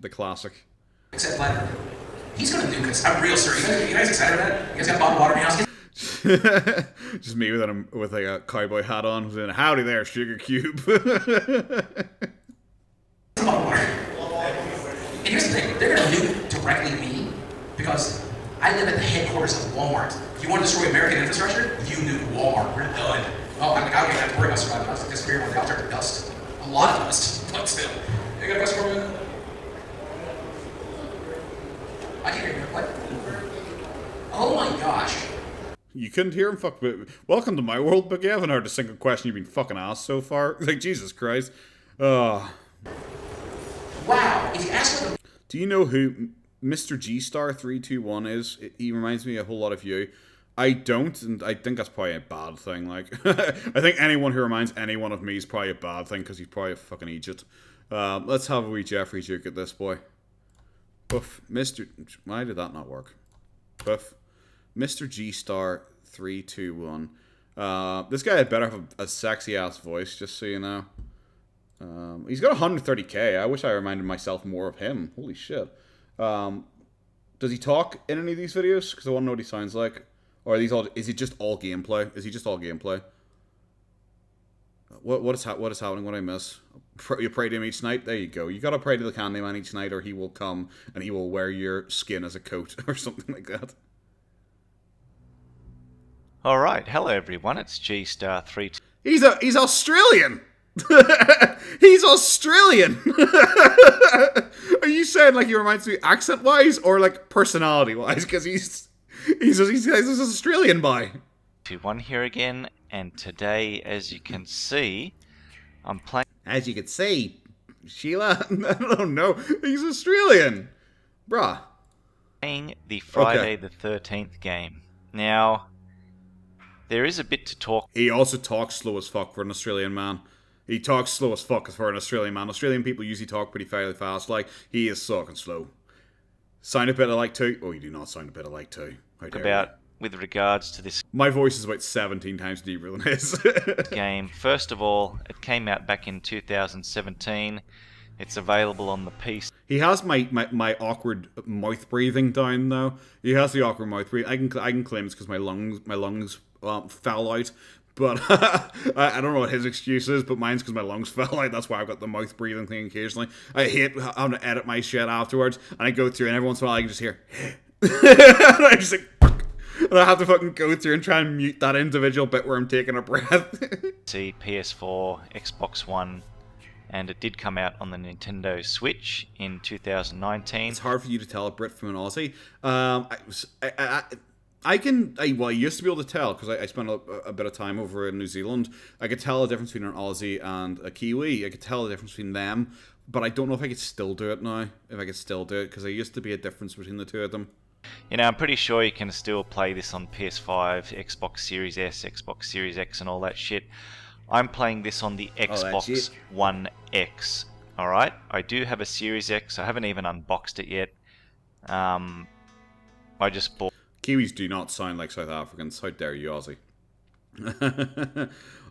Except Leonard. He's gonna do this. I'm real serious. You guys excited about it? You guys got bottled water in your house? Just me with a cowboy hat on. Saying, howdy there, Sugar Cube. Bottled water. And here's the thing, they're going to nuke directly me because I live at the headquarters of Walmart. If you want to destroy American infrastructure, you nuke Walmart. We're done. Oh, I don't have to worry about surviving. I'll disappear when the cops are dust. A lot of dust, but still. You got a question for me? I can't hear you. What? Oh my gosh. You couldn't hear him? Fuck. Welcome to my world, Boogie. I haven't heard a single question you've been fucking asked so far. Like, Jesus Christ. Wow. If you ask me, do you know who Mr. G*321 is? He reminds me a whole lot of you. I don't, and I think that's probably a bad thing. I think anyone who reminds anyone of me is probably a bad thing because he's probably a fucking idiot. Let's have a wee Jeffrey Duke at this boy. Buff, Mr. Why did that not work? Buff, Mr. G*321. This guy had better have a sexy ass voice, just so you know. He's got 130k. I wish I reminded myself more of him. Holy shit. Does he talk in any of these videos? Because I want to know what he sounds like. Or are these all? Is he just all gameplay? Is he just all gameplay? What is happening? What I miss? You pray to him each night. There you go. You gotta pray to the Candyman each night, or he will come and he will wear your skin as a coat or something like that. All right. Hello, everyone. It's G*3. He's Australian. He's Australian. Are you saying like he reminds me accent wise or like personality wise? Because he's this Australian boy. 2-1 here again, and today, as you can see, I'm playing. As you can see, Sheila, I don't know. He's Australian, bruh. Playing the Friday the 13th game. Now, there is a bit to talk. He also talks slow as fuck for an Australian man. He talks slow as fuck for an Australian man. Australian people usually talk pretty fairly fast. Like, he is talking slow. Sound a bit alike too? Oh, you do not sound a bit alike too. How dare About you. with regards to this My voice is about 17 times deeper than his. game. First of all, it came out back in 2017. It's available on the PC. He has my awkward mouth breathing down though. He has the awkward mouth breathing. I can claim it's because my lungs fell out. But I don't know what his excuse is, but mine's because my lungs fell out. That's why I've got the mouth breathing thing occasionally. I hate having to edit my shit afterwards, and I go through, and every once in a while I can just hear, and I just like, fuck. And I have to fucking go through and try and mute that individual bit where I'm taking a breath. See, PS4, Xbox One, and it did come out on the Nintendo Switch in 2019. It's hard for you to tell a Brit from an Aussie. I used to be able to tell because I spent a bit of time over in New Zealand. I could tell the difference between an Aussie and a Kiwi. I could tell the difference between them, but I don't know if I could still do it now. Because there used to be a difference between the two of them. You know, I'm pretty sure you can still play this on PS5, Xbox Series S, Xbox Series X, and all that shit. I'm playing this on the Xbox One X. Alright? I do have a Series X. I haven't even unboxed it yet. I just bought. Kiwis do not sound like South Africans. How dare you, Aussie?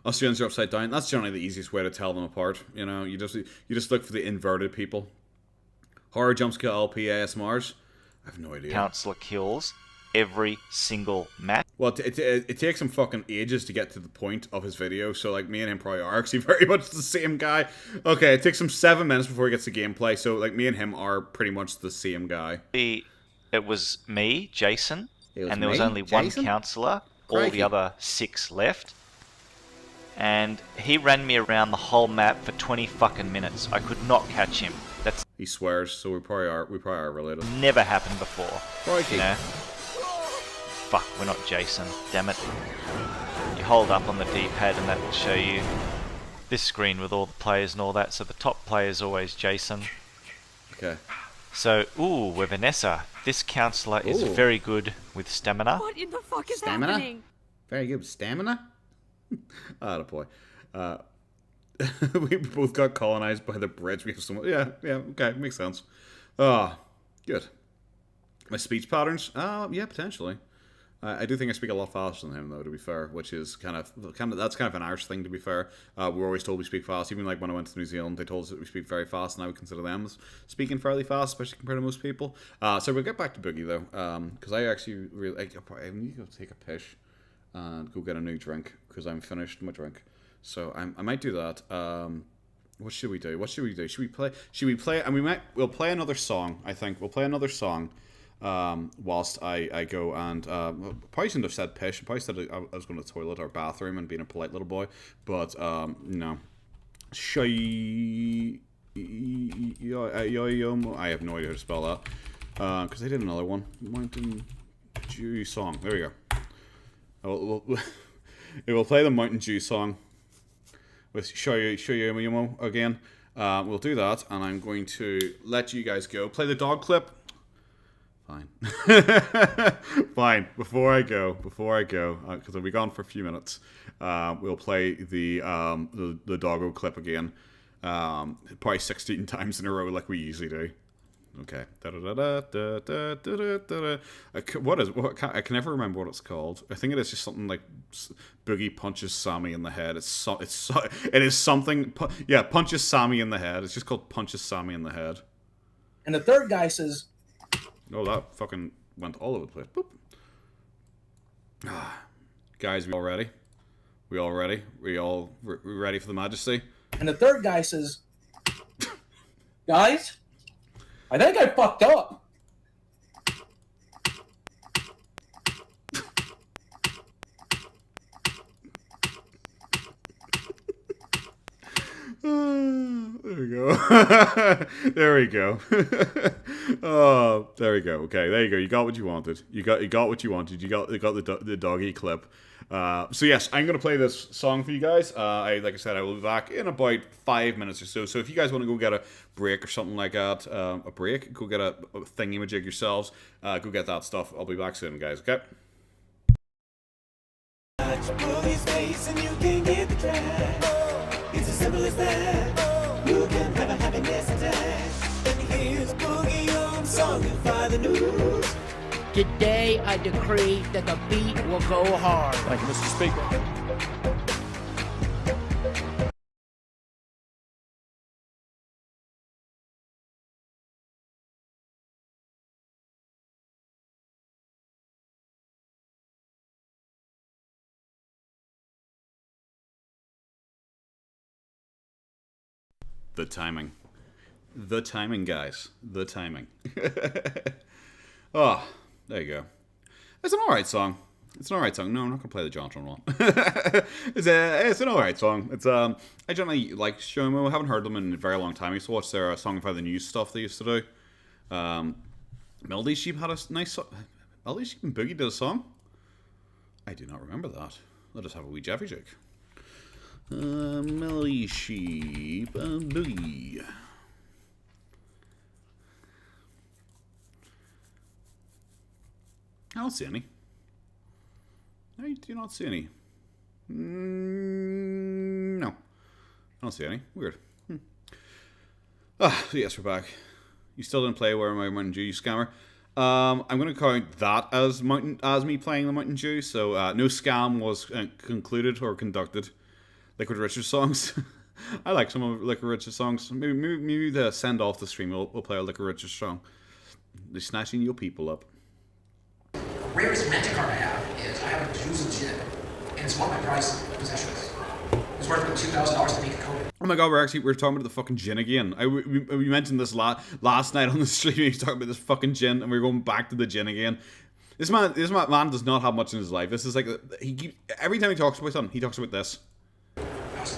Australians are upside down. That's generally the easiest way to tell them apart. You know, you just look for the inverted people. Horror jumps kill LP ASMRs. I have no idea. Counselor kills every single match. Well, it takes him fucking ages to get to the point of his video, so like me and him probably are actually very much the same guy. Okay, it takes him 7 minutes before he gets to gameplay, so like me and him are pretty much the same guy. It was me, Jason, and there was me, only Jason? one counselor. All Crikey. the other 6 left. And he ran me around the whole map for 20 fucking minutes. I could not catch him. That's He swears, so we probably are related. never happened before. Crikey. You know? Fuck, we're not Jason. Damn it. You hold up on the D-pad and that will show you this screen with all the players and all that. So the top player is always Jason. Okay. So, ooh, we're Vanessa. This counselor is very good with stamina. What in the fuck is Stamina? happening? Very good. Stamina? Oh, boy. We both got colonized by the Brits. We have some. Yeah, okay, makes sense. Good. My speech patterns? Yeah, potentially. I do think I speak a lot faster than him, though, to be fair, which is that's kind of an Irish thing, to be fair. We're always told we speak fast. Even like when I went to New Zealand, they told us that we speak very fast, and I would consider them as speaking fairly fast, especially compared to most people. So we'll get back to Boogie, though, because I actually really I need to go take a piss and go get a new drink because I'm finished my drink. So I might do that. What should we do? Should we play? And we'll play another song. I think we'll play another song. Whilst I go and probably shouldn't have said pish. I probably said I was going to the toilet or bathroom and being a polite little boy, but no. I have no idea how to spell that because I did another one. Mountain Dew song. There we go. We'll play the Mountain Dew song with show you again. We'll do that, and I'm going to let you guys go. Play the dog clip. Fine. Fine. Before I go, because I'll be gone for a few minutes, we'll play the doggo clip again, probably 16 times in a row like we usually do. Okay. I can never remember what it's called. I think it is just something like Boogie punches Sammy in the head. It is something. Yeah, punches Sammy in the head. It's just called punches Sammy in the head. And the third guy says, oh, that fucking went all over the place. Boop. Guys, we all ready? We ready for the majesty? and the third guy says, guys, I think I fucked up. There we go. There we go. Oh, there we go. Okay, there you go. You got what you wanted. You got what you wanted. You got the doggy clip. So yes, I'm gonna play this song for you guys. Like I said, I will be back in about 5 minutes or so. So if you guys want to go get a break or something like that, go get a thingy-majig yourselves. Go get that stuff. I'll be back soon, guys. Okay. Boogie's face and you can get the track. It's as simple as that. You can have a happiness attack. And here's Boogie on Songify the News. Today I decree that the beat will go hard. Thank you, Mr. Speaker. The timing. The timing, guys. The timing. Oh, there you go. It's an alright song. It's an alright song. No, I'm not gonna play the Jontron one. It's an alright song. It's I generally like Shomo. I haven't heard them in a very long time. I used to watch their Songify the News stuff they used to do. Melody Sheep had a nice song. Melody Sheep and Boogie did a song? I do not remember that. Let us have a wee Jeffy jig. Melody Sheep and Boogie. I don't see any. I do not see any. No. I don't see any. Weird. So yes, we're back. You still didn't play Where My Mountain Dew, you scammer. I'm going to count that as me playing the Mountain Dew. So no scam was concluded or conducted. Liquid Richard songs. I like some of Liquid Richard songs. Maybe the send off the stream we'll play a Liquid Richard song. They're snatching your people up. Rarest magic card I have is I have a Jerusalem gin, and it's one of my prized possessions. It's worth about $2,000 to make a coat. Oh my god, we're talking about the fucking gin again. We mentioned this last night on the stream. He's talking about this fucking gin, and we're going back to the gin again. This man does not have much in his life. This is like every time he talks about something, he talks about this.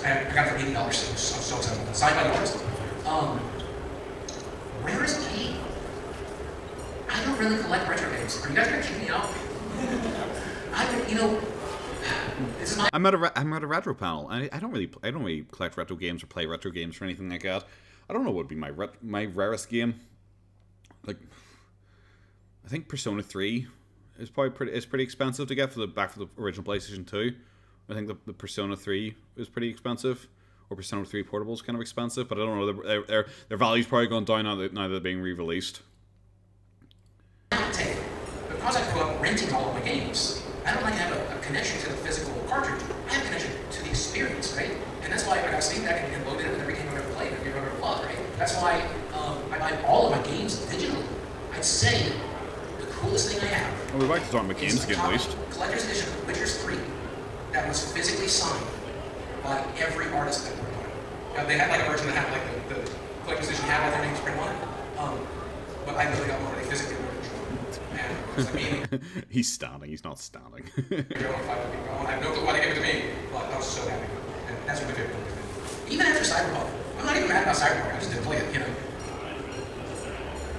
I got it for $80, so I'm so excited. Signed by the artist. Rarest game? I don't really collect retro games. Are you guys gonna kick me out? This is my. I'm at a retro panel. I don't really collect retro games or play retro games or anything like that. I don't know what would be my rarest game. Like, I think Persona 3 is probably pretty expensive to get for the original PlayStation 2. I think the Persona 3 is pretty expensive, or Persona 3 Portable is kind of expensive, but I don't know. Their value's probably gone down now that they're being re-released. Because I grew up renting all of my games, I don't like to have a connection to the physical cartridge. I have a connection to the experience, right? And that's why I got a Steam Deck and loaded it with every game I've ever played, every game I've ever played, right? That's why I buy all of my games digitally. I'd say the coolest thing I have. Well, we'd like to talk about games again, at least. Collector's edition of Witcher's 3 that was physically signed by every artist that worked on it. Now, they had like a version that had like the collector's edition had all their names printed on it. But I literally got one where they physically wrote it. And it was amazing. He's standing. He's not standing. I have no clue why they gave it to me, but I was so happy. And that's what my favorite book is. Even after Cyberpunk, I'm not even mad about Cyberpunk. I just didn't play it, you know.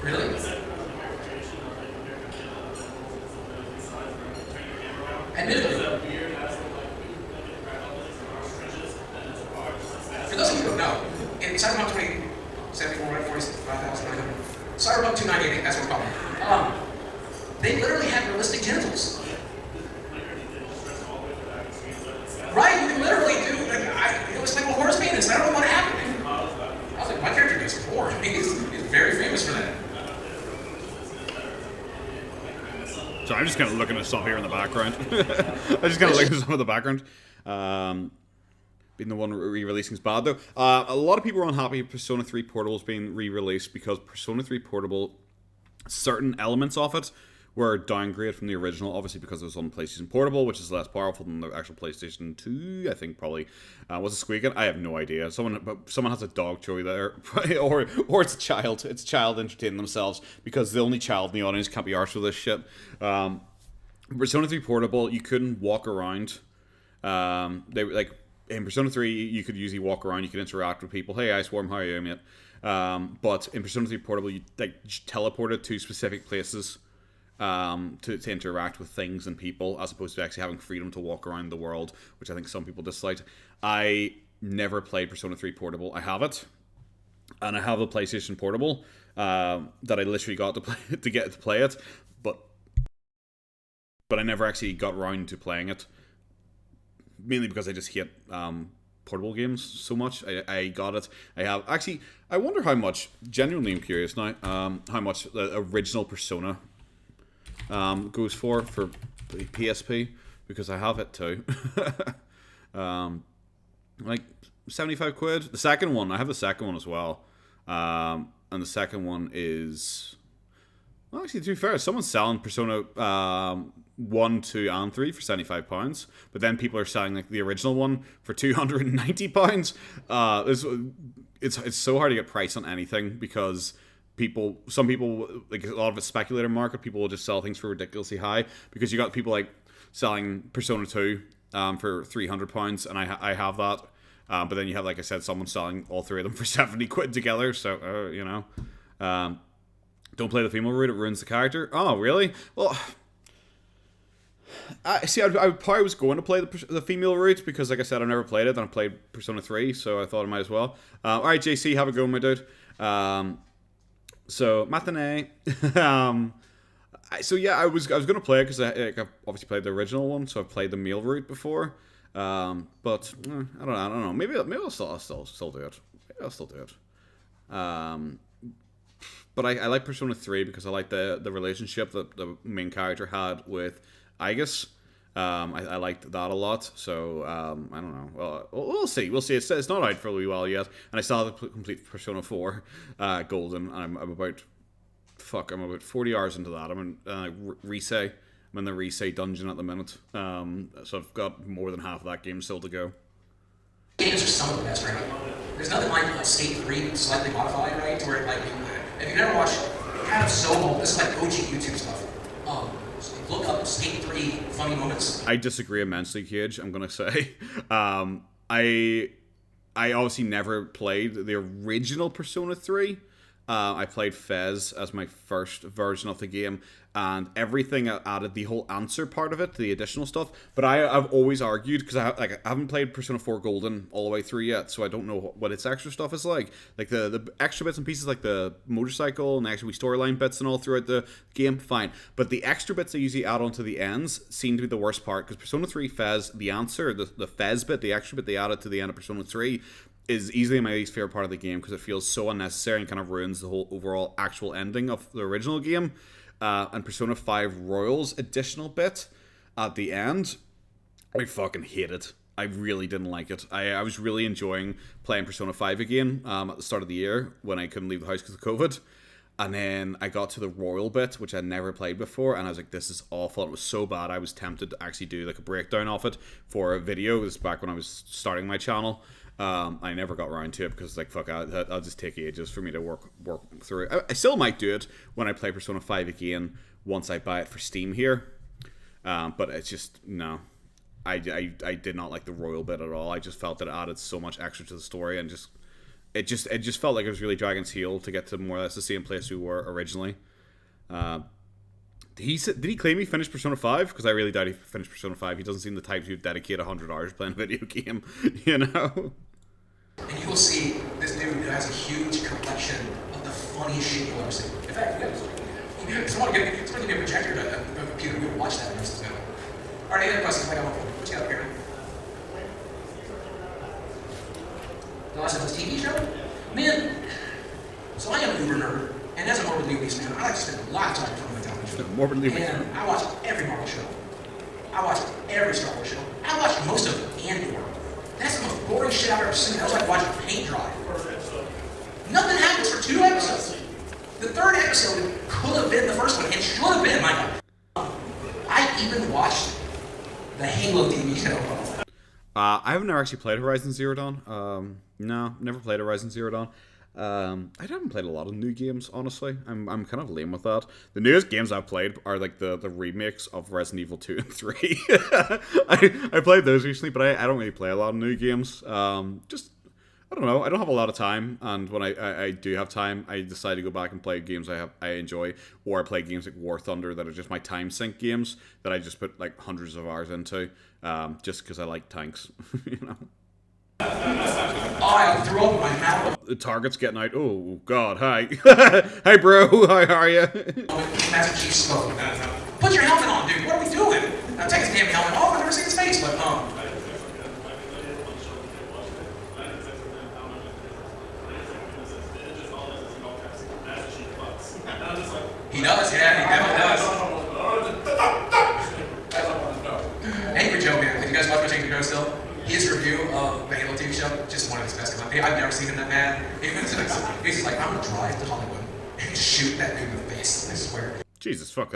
Really? Admittedly. For those of you who don't know, in Cyberpunk 2074, 45,900, Cyberpunk 298, that's what it's called. They literally had realistic genitals. Right, you can literally do, it was like a horse penis. I don't know what happened. I was like, my character gets porn. He's very famous for that. So I'm just kind of looking at stuff here in the background. I'm just kind of looking at some of the background. Being the one re-releasing is bad though. A lot of people are unhappy with Persona 3 Portable is being re-released because Persona 3 Portable, certain elements of it were downgraded from the original, obviously because it was on PlayStation Portable, which is less powerful than the actual PlayStation 2, I think probably. Was it squeaking? I have no idea. Someone has a dog Joey there, or it's a child. It's a child entertaining themselves because the only child in the audience can't be arsed with this shit. Persona 3 Portable, you couldn't walk around. They like in Persona 3, you could usually walk around. You could interact with people. Hey, Ice Worm, how are you, mate? But in Persona 3 Portable, you like teleported to specific places to interact with things and people, as opposed to actually having freedom to walk around the world, which I think some people disliked. I never played Persona 3 Portable. I have it, and I have the PlayStation Portable that I literally got to play to get to play it, but I never actually got around to playing it, mainly because I just hate portable games so much. I got it. I have actually. I wonder how much. Genuinely, I'm curious now. How much the original Persona goes for PSP, because I have it too. Like 75 quid. The second one, I have the second one as well. And the second one is, well, actually, to be fair, someone's selling Persona 1, 2, and 3 for £75, but then people are selling like the original one for £290. It's so hard to get price on anything, because some people, like a lot of it's speculator market, people will just sell things for ridiculously high, because you got people like selling Persona 2 for £300, and I have that. But then you have, like I said, someone selling all three of them for 70 quid together. So, you know, don't play the female route; it ruins the character. Oh, really? Well, I probably was going to play the female route, because, like I said, I've never played it, and I played Persona 3, so I thought I might as well. All right, JC, have a go, my dude. So matinee. So yeah, I was gonna play it because I've obviously played the original one, so I've played the male route before. But I don't know. Maybe I'll still do it. Maybe I'll still do it. But I like Persona 3 because I like the relationship that the main character had with Aigis. I liked that a lot. So I don't know. Well, we'll see. We'll see. It's not out for a wee while yet, and I still have the complete Persona 4 Golden. And I'm about 40 hours into that. I'm in Risei. I'm in the Risei dungeon at the minute. So I've got more than half of that game still to go. Games are some of the best, right? There's nothing like Skate 3 slightly modified, right? To where, like, if you've never watched, kind of so, this is like OG YouTube stuff. Look up Skate 3 funny moments. I disagree immensely, Cage. I'm gonna say, I obviously never played the original Persona 3. I played Fez as my first version of the game, and everything added the whole answer part of it, the additional stuff. But I've always argued, because I haven't played Persona 4 Golden all the way through yet, so I don't know what its extra stuff is like. Like the extra bits and pieces, like the motorcycle and the actual storyline bits and all throughout the game, fine. But the extra bits they usually add onto the ends seem to be the worst part, because Persona 3 Fez, the answer, the Fez bit, the extra bit they added to the end of Persona 3, is easily my least favorite part of the game, because it feels so unnecessary and kind of ruins the whole overall actual ending of the original game. And Persona 5 Royal's additional bit at the end, I fucking hate it. I really didn't like it. I was really enjoying playing Persona 5 again at the start of the year when I couldn't leave the house because of COVID. And then I got to the Royal bit, which I'd never played before, and I was like, this is awful. It was so bad, I was tempted to actually do like a breakdown of it for a video. This was back when I was starting my channel. I never got around to it because, like, fuck, I'll just take ages for me to work through it. I still might do it when I play Persona 5 again once I buy it for Steam here. But it's just, no. I did not like the Royal bit at all. I just felt that it added so much extra to the story, and it just felt like it was really dragging its heel to get to more or less the same place we were originally. Did he claim he finished Persona 5? Because I really doubt he finished Persona 5. He doesn't seem the type to dedicate 100 hours playing a video game, you know? And you will see this dude who has a huge collection of the funniest shit you'll ever see. In fact, someone give me a projector to a computer. We will watch that in the rest of the video. All right, any other questions? I got one. What you got up here? The last of this TV show? Man, so I am an Uber nerd. And as a morbidly obese man, I like to spend a lot of time in front of my television. Morbidly obese. And I watch every Marvel show. I watch every Star Wars show. I watch most of Andor. That's the most boring shit I've ever seen. That was like watching paint dry. Nothing happens for 2 episodes. The third episode could have been the first one. It should have been, my God. I even watched the Halo TV show. I have never actually played Horizon Zero Dawn. No, never played Horizon Zero Dawn. I haven't played a lot of new games, honestly. I'm kind of lame with that. The newest games I've played are like the remakes of Resident Evil 2 and 3. I played those recently, but I don't really play a lot of new games. I I don't know. I don't have a lot of time, and when I do have time, I decide to go back and play games I enjoy, or I play games like War Thunder that are just my time sink games that I just put like hundreds of hours into, just because I like tanks, you know. I threw up my mouth. The target's getting out. Oh God! Hi, hi, bro. How are you? Master Chief spoke. Put your helmet on, dude. What are we doing? Now take his damn helmet off. I've never seen his face, but He does, yeah, he definitely does. Angry Joe, man. Did you guys watch Angry Joe still? His review of the Halo TV show, just one of his best. I've never seen him that mad. He's like, I'm gonna drive to Hollywood and shoot that dude in the face, I swear. Jesus, fuck.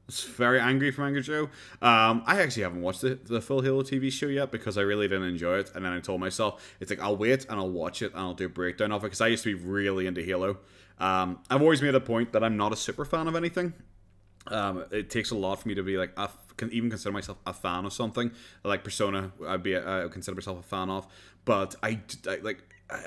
It's very angry from Angry Joe. I actually haven't watched the full Halo TV show yet because I really didn't enjoy it. And then I told myself, it's like, I'll wait and I'll watch it and I'll do a breakdown of it because I used to be really into Halo. I've always made a point that I'm not a super fan of anything. It takes a lot for me to be like, can even consider myself a fan of something. Like Persona, I would consider myself a fan of. But I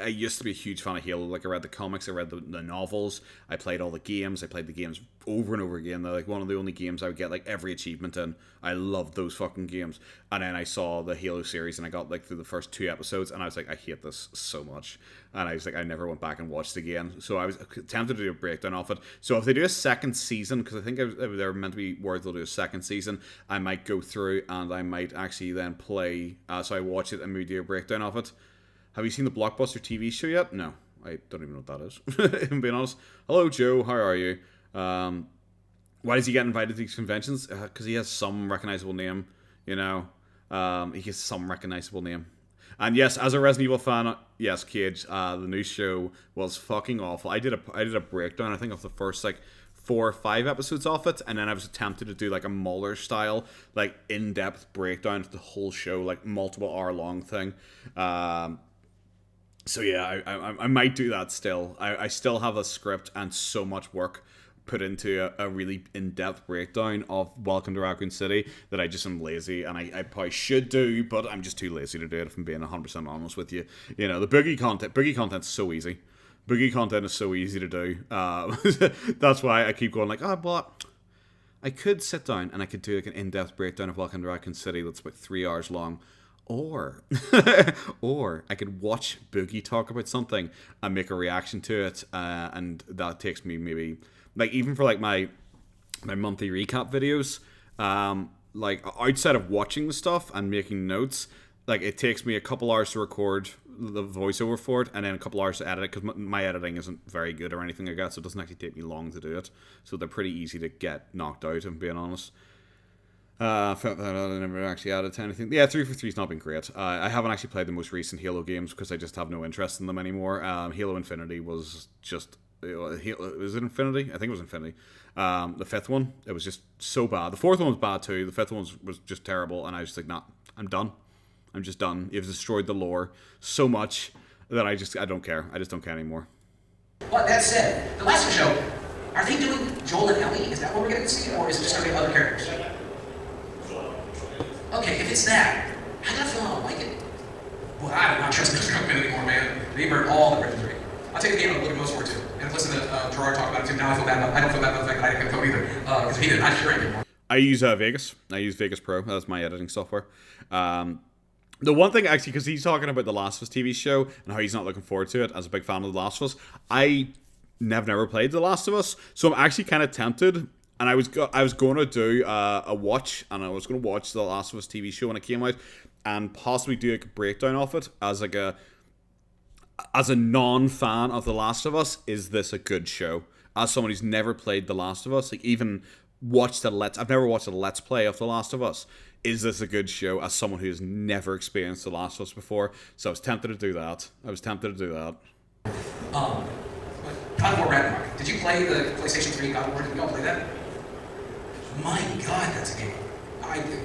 used to be a huge fan of Halo. Like, I read the comics, I read the novels, I played all the games, I played the games over and over again. They're like one of the only games I would get like every achievement in. I loved those fucking games. And then I saw the Halo series and I got like through the first 2 episodes and I was like, I hate this so much. And I was like, I never went back and watched it again. So I was tempted to do a breakdown of it. So if they do a second season, because I think they're meant to be words they'll do a second season, I might go through and I might actually then play. So I watch it and maybe do a breakdown of it. Have you seen the Blockbuster TV show yet? No. I don't even know what that is, if I'm being honest. Hello, Joe. How are you? Why does he get invited to these conventions? Because he has some recognizable name, you know. He has some recognizable name. And yes, as a Resident Evil fan, yes, Cage, the new show was fucking awful. I did a breakdown, I think, of the first, like, 4 or 5 episodes of it, and then I was attempted to do, like, a Muller-style, like, in-depth breakdown of the whole show, like, multiple hour-long thing. So yeah, I might do that still. I still have a script and so much work put into a really in-depth breakdown of Welcome to Raccoon City that I just am lazy, and I probably should do, but I'm just too lazy to do it, if I'm being 100% honest with you. You know, the Boogie content's so easy. Boogie content is so easy to do. That's why I keep going like, but I could sit down and I could do like an in-depth breakdown of Welcome to Raccoon City that's about 3 hours long. Or I could watch Boogie talk about something and make a reaction to it, and that takes me maybe, like, even for like my monthly recap videos, like outside of watching the stuff and making notes, like it takes me a couple hours to record the voiceover for it, and then a couple hours to edit it, because my editing isn't very good or anything like that, so it doesn't actually take me long to do it. So they're pretty easy to get knocked out, if I'm being honest. I never actually added to anything. Yeah, 343's not been great. I haven't actually played the most recent Halo games because I just have no interest in them anymore. Halo Infinity was just... Was it Infinity? I think it was Infinity. The 5th one, it was just so bad. The 4th one was bad too. The 5th one was just terrible, and I was just like, nah, I'm done. I'm just done. You've destroyed the lore so much that I don't care. I just don't care anymore. But that said, the last show, are they doing Joel and Ellie? Is that what we're going to see, or is it just going to be other characters? Okay, if it's that, I gotta feel I don't like it. Well, I do not trust Mr. Cookman anymore, man. They burned all the Rip 3. I'll take the game I'm looking most forward to. And I've listened to Gerard talk about it too. Now I don't feel bad about the fact that I didn't code either. Because if he didn't, I'm sure I did more. I use Vegas. I use Vegas Pro. That's my editing software. The one thing, actually, because he's talking about the Last of Us TV show and how he's not looking forward to it as a big fan of The Last of Us, I never played The Last of Us, so I'm actually kind of tempted. And I was going to do a watch, and I was going to watch The Last of Us TV show when it came out, and possibly do like a breakdown of it as a non-fan of The Last of Us. Is this a good show? As someone who's never played The Last of Us, like even watched I've never watched a Let's Play of The Last of Us. Is this a good show? As someone who's never experienced The Last of Us before, so I was tempted to do that. God of War Ragnarok. Did you play the PlayStation 3 God of War? Did you all play that? My God, that's a game.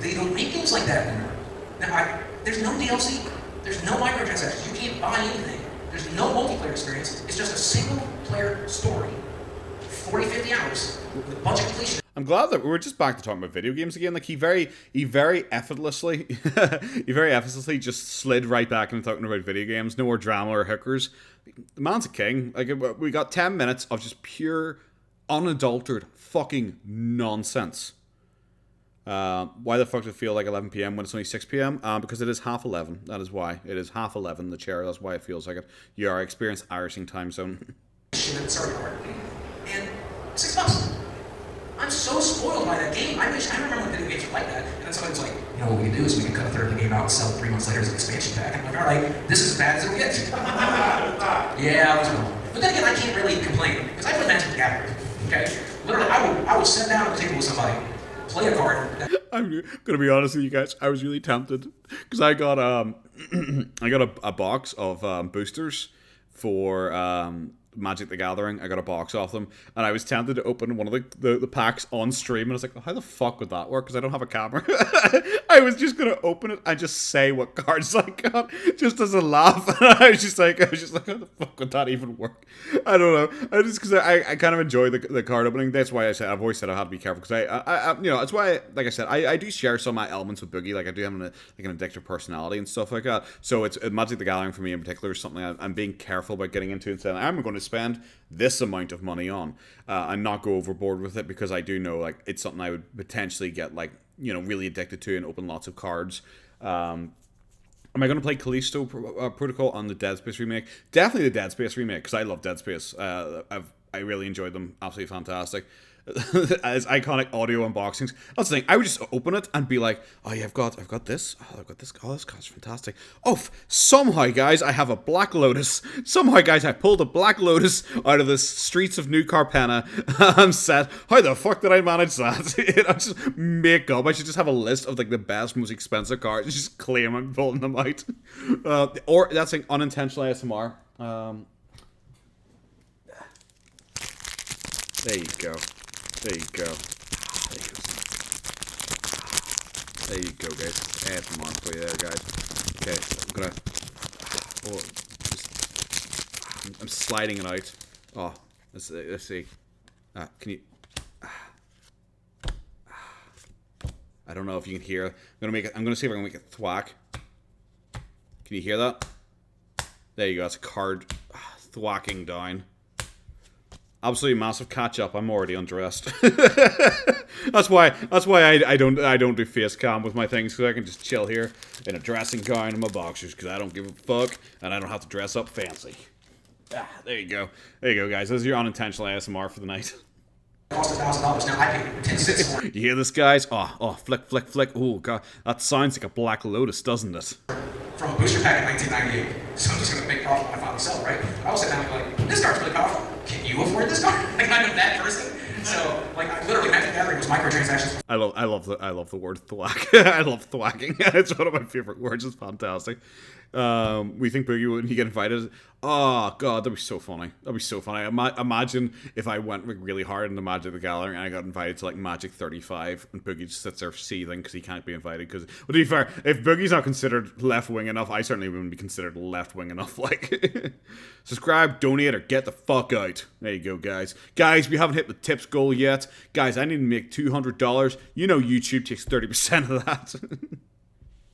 They don't make games like that anymore. Now, there's no DLC. There's no microtransactions. You can't buy anything. There's no multiplayer experience. It's just a single-player story, 40, 50 hours, with a bunch of completion. I'm glad that we're just back to talking about video games again. Like he very effortlessly, he very effortlessly just slid right back into talking about video games. No more drama or hookers. The man's a king. Like we got 10 minutes of just pure, unadulterated fucking nonsense. Why the fuck does it feel like 11 p.m. when it's only 6 p.m.? Because it is 11:30. That is why. It is 11:30, the chair. That's why it feels like it. You are experiencing Irishing time zone. And 6 bucks. I'm so spoiled by that game. I remember when video games were like that. And then somebody was like, you know what we can do is we can cut a third of the game out and sell it 3 months later as an expansion pack. I'm like, all right, this is as bad as it'll get. Yeah, I was wrong. But then again, I can't really complain because I play Magic the Gathering. Okay, literally, I would sit down at the table with somebody, play a card. I'm gonna be honest with you guys. I was really tempted because I got a box of boosters for Magic the Gathering. I got a box off them, and I was tempted to open one of the packs on stream, and I was like, how the fuck would that work? Because I don't have a camera. I was just gonna open it and just say what cards I got, just as a laugh. And I was just like, how the fuck would that even work? I don't know. Because I kind of enjoy the card opening. That's why I've always said I had to be careful, because I you know, that's why, like I said, I do share some of my elements with Boogie. Like I do have an addictive personality and stuff like that. So it's Magic the Gathering for me in particular is something I'm being careful about getting into and saying I'm going to spend this amount of money on and not go overboard with it, because I do know like it's something I would potentially get like, you know, really addicted to and open lots of cards. Am I going to play Callisto Protocol on the Dead Space remake? Definitely the Dead Space remake, because I love Dead Space. I really enjoyed them. Absolutely fantastic. As iconic audio unboxings. That's the thing. I would just open it and be like, oh yeah, I've got this. Oh, I've got this. Oh, this card's fantastic. Oh, somehow, guys, I have a Black Lotus. Somehow, guys, I pulled a Black Lotus out of the streets of New Carpenna and said, how the fuck did I manage that? I just make up. I should just have a list of like the best, most expensive cards and just claim I'm pulling them out. Or that's like unintentional ASMR. There you go. There you go. There you go, guys. ASMR for you there, guys. Okay, I'm gonna. Oh, I'm sliding it out. Oh, let's see. Can you? I don't know if you can hear. I'm gonna see if I can make it thwack. Can you hear that? There you go. That's a card thwacking down. Absolutely massive catch up. I'm already undressed. That's why I don't do face cam with my things, because I can just chill here in a dressing gown and my boxers, because I don't give a fuck and I don't have to dress up fancy. There you go. There you go, guys. This is your unintentional ASMR for the night. Cost $1,000. Now I paid 10 cents for it. You hear this, guys? Oh, flick, flick, flick. Oh god, that sounds like a Black Lotus, doesn't it? From a booster pack in 1998. So I'm just gonna make profit when I finally sell it, right? I was sitting down and be like, this card's really powerful. Can you afford this card? Like, I'm that person. So, like, literally, Magic the Gathering was microtransactions. I love the word thwack. I love thwacking. It's one of my favorite words. It's fantastic. We think Boogie, when you get invited, oh god, that'd be so funny. That'd be so funny. Imagine if I went really hard into Magic the Gathering and I got invited to like Magic 35 and Boogie just sits there seething because he can't be invited. Because, well, to be fair, if Boogie's not considered left wing enough, I certainly wouldn't be considered left wing enough. Like, subscribe, donate, or get the fuck out. There you go, guys. Guys, we haven't hit the tips goal yet. Guys, I need to make $200. You know, YouTube takes 30% of that.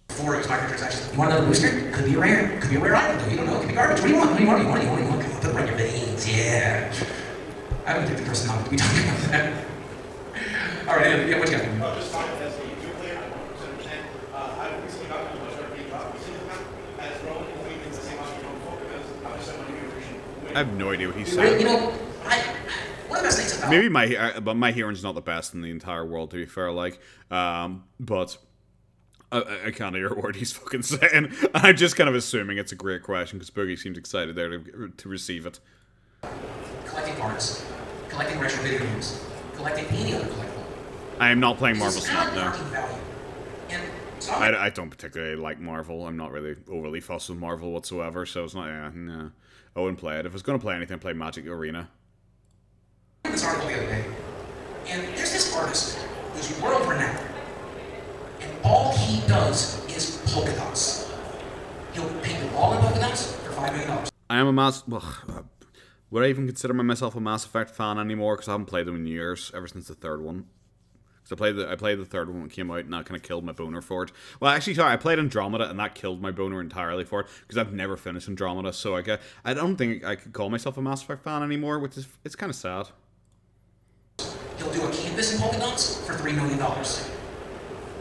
For his microtransactions. You want another booster? Could be rare. Could be a rare item, though. You don't know. It could be garbage. What do you want? What do you want? What do you want? What do you want? Put it right in your veins. Yeah. I don't think the person not to be talking about that. All right, yeah, what you got? Just talking as a nuclear, I don't understand. I recently got to as Roman Williams, the same because I was someone who I have no idea what he's saying. You know, one of the best things about maybe my hearing's not the best in the entire world, to be fair. Like, but I can't hear a word he's fucking saying. I'm just kind of assuming it's a great question because Boogie seems excited there to receive it. Collecting cards, collecting retro video games, collecting any other collectible. I am not playing Marvel Snap now. So I don't particularly like Marvel. I'm not really overly fussed with Marvel whatsoever, so it's not. No, I wouldn't play it. If I was going to play anything, I'd play Magic Arena. I read this article the other day, and there's this artist who's world renowned. And all he does is polka dots. He'll paint a wall in polka dots for $5 million. I am would I even consider myself a Mass Effect fan anymore? Because I haven't played them in years, ever since the third one. So I played the third one when it came out, and that kind of killed my boner for it. Well, actually, sorry, I played Andromeda, and that killed my boner entirely for it, because I've never finished Andromeda, so I don't think I could call myself a Mass Effect fan anymore, which is, it's kind of sad. He'll do a canvas in polka dots for $3 million.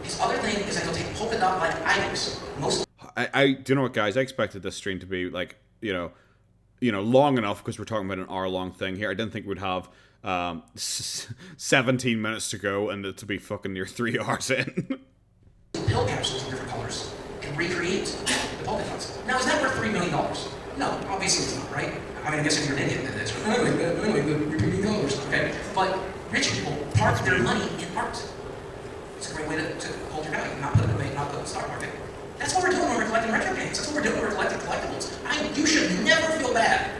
His other thing is that he'll take polka dot-like items. Do you know what, guys? I expected this stream to be, like, you know, long enough, because we're talking about an hour-long thing here. I didn't think we'd have 17 minutes to go and it to be fucking near 3 hours in. Pill capsules in different colors and recreate the polka dots. Now, is that worth $3 million? No, obviously it's not, right? I mean, I guess if you're an idiot, then it's repeating colors, okay? But rich people park their money in art. It's a great way to hold your value, not put it in the stock market. That's what we're doing when we're collecting retro games. That's what we're doing when we're collecting collectibles. You should never feel bad.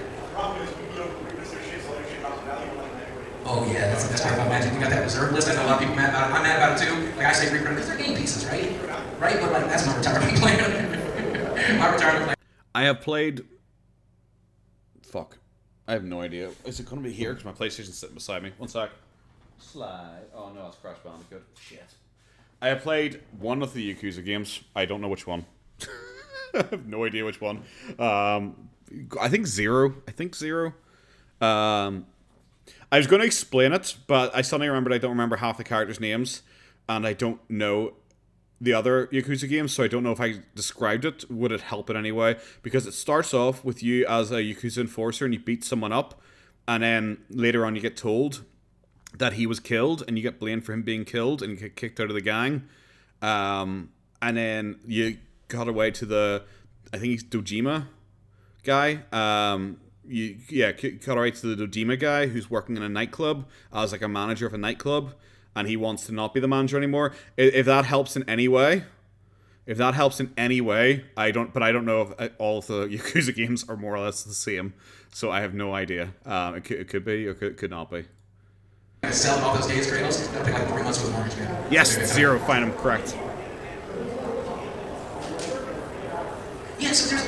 Oh yeah, that's the best part about Magic. You got that reserve list. I know a lot of people mad about it. I'm mad about it too. Like I say, reprint because they're game pieces, right? Right? But like that's my retirement plan. My retirement plan. I have played. Fuck. I have no idea. Is it going to be here? Because my PlayStation's sitting beside me. One sec. Slide. Oh no, it's Crash Bandicoot. Shit. I have played one of the Yakuza games. I don't know which one. I have no idea which one. I think Zero. I was going to explain it, but I suddenly remembered I don't remember half the characters' names, and I don't know the other Yakuza games, so I don't know if I described it, would it help in any way? Because it starts off with you as a Yakuza enforcer, and you beat someone up, and then later on you get told that he was killed, and you get blamed for him being killed, and you get kicked out of the gang. And then you got away to the, I think he's Dojima guy. Cut right to the Dojima guy who's working in a nightclub as like a manager of a nightclub, and he wants to not be the manager anymore. If that helps in any way, I don't know if all of the Yakuza games are more or less the same, so I have no idea. It could be, or could not be. Selling all those games, Kratos, that'll take like 3 months with a mortgage payment. Yes, Zero, find him, correct. Yeah, so there's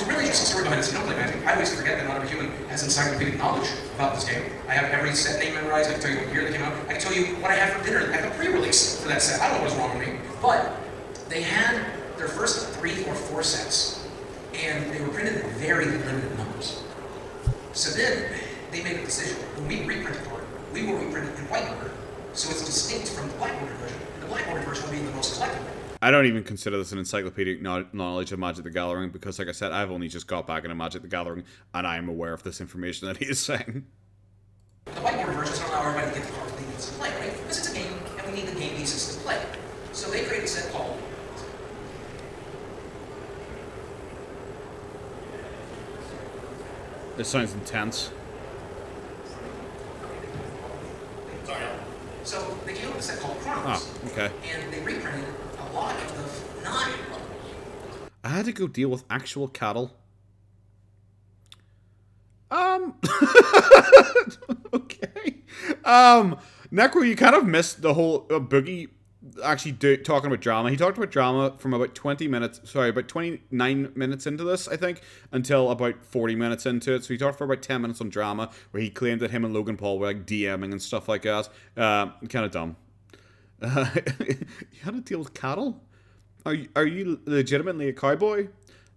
really interesting story behind this. You don't play Magic. I always forget that not every human has encyclopedic knowledge about this game. I have every set name memorized. I can tell you what year they came out. I can tell you what I had for dinner. I have a pre-release for that set. I don't know what was wrong with me. But they had their first 3 or 4 sets, and they were printed in very limited numbers. So then they made a decision. When we reprinted the art, we will reprint it in white order, so it's distinct from the black order version. The black order version will be the most collectible. I don't even consider this an encyclopedic knowledge of Magic the Gathering, because, like I said, I've only just got back into Magic the Gathering, and I am aware of this information that he is saying. The white order version doesn't allow everybody to get the cards they need to play, right? Because it's a game, and we need the game pieces to play. So they created a set called This sounds intense. Sorry. So they came up with a set called Chronos. Oh, okay. And they reprinted a lot of the non. I had to go deal with actual cattle. Okay. Necro, you kind of missed the whole Boogie actually talking about drama. He talked about drama from about 29 minutes into this, I think, until about 40 minutes into it. So he talked for about 10 minutes on drama, where he claimed that him and Logan Paul were like DMing and stuff like that. Kind of dumb. You had to deal with cattle? Are you legitimately a cowboy?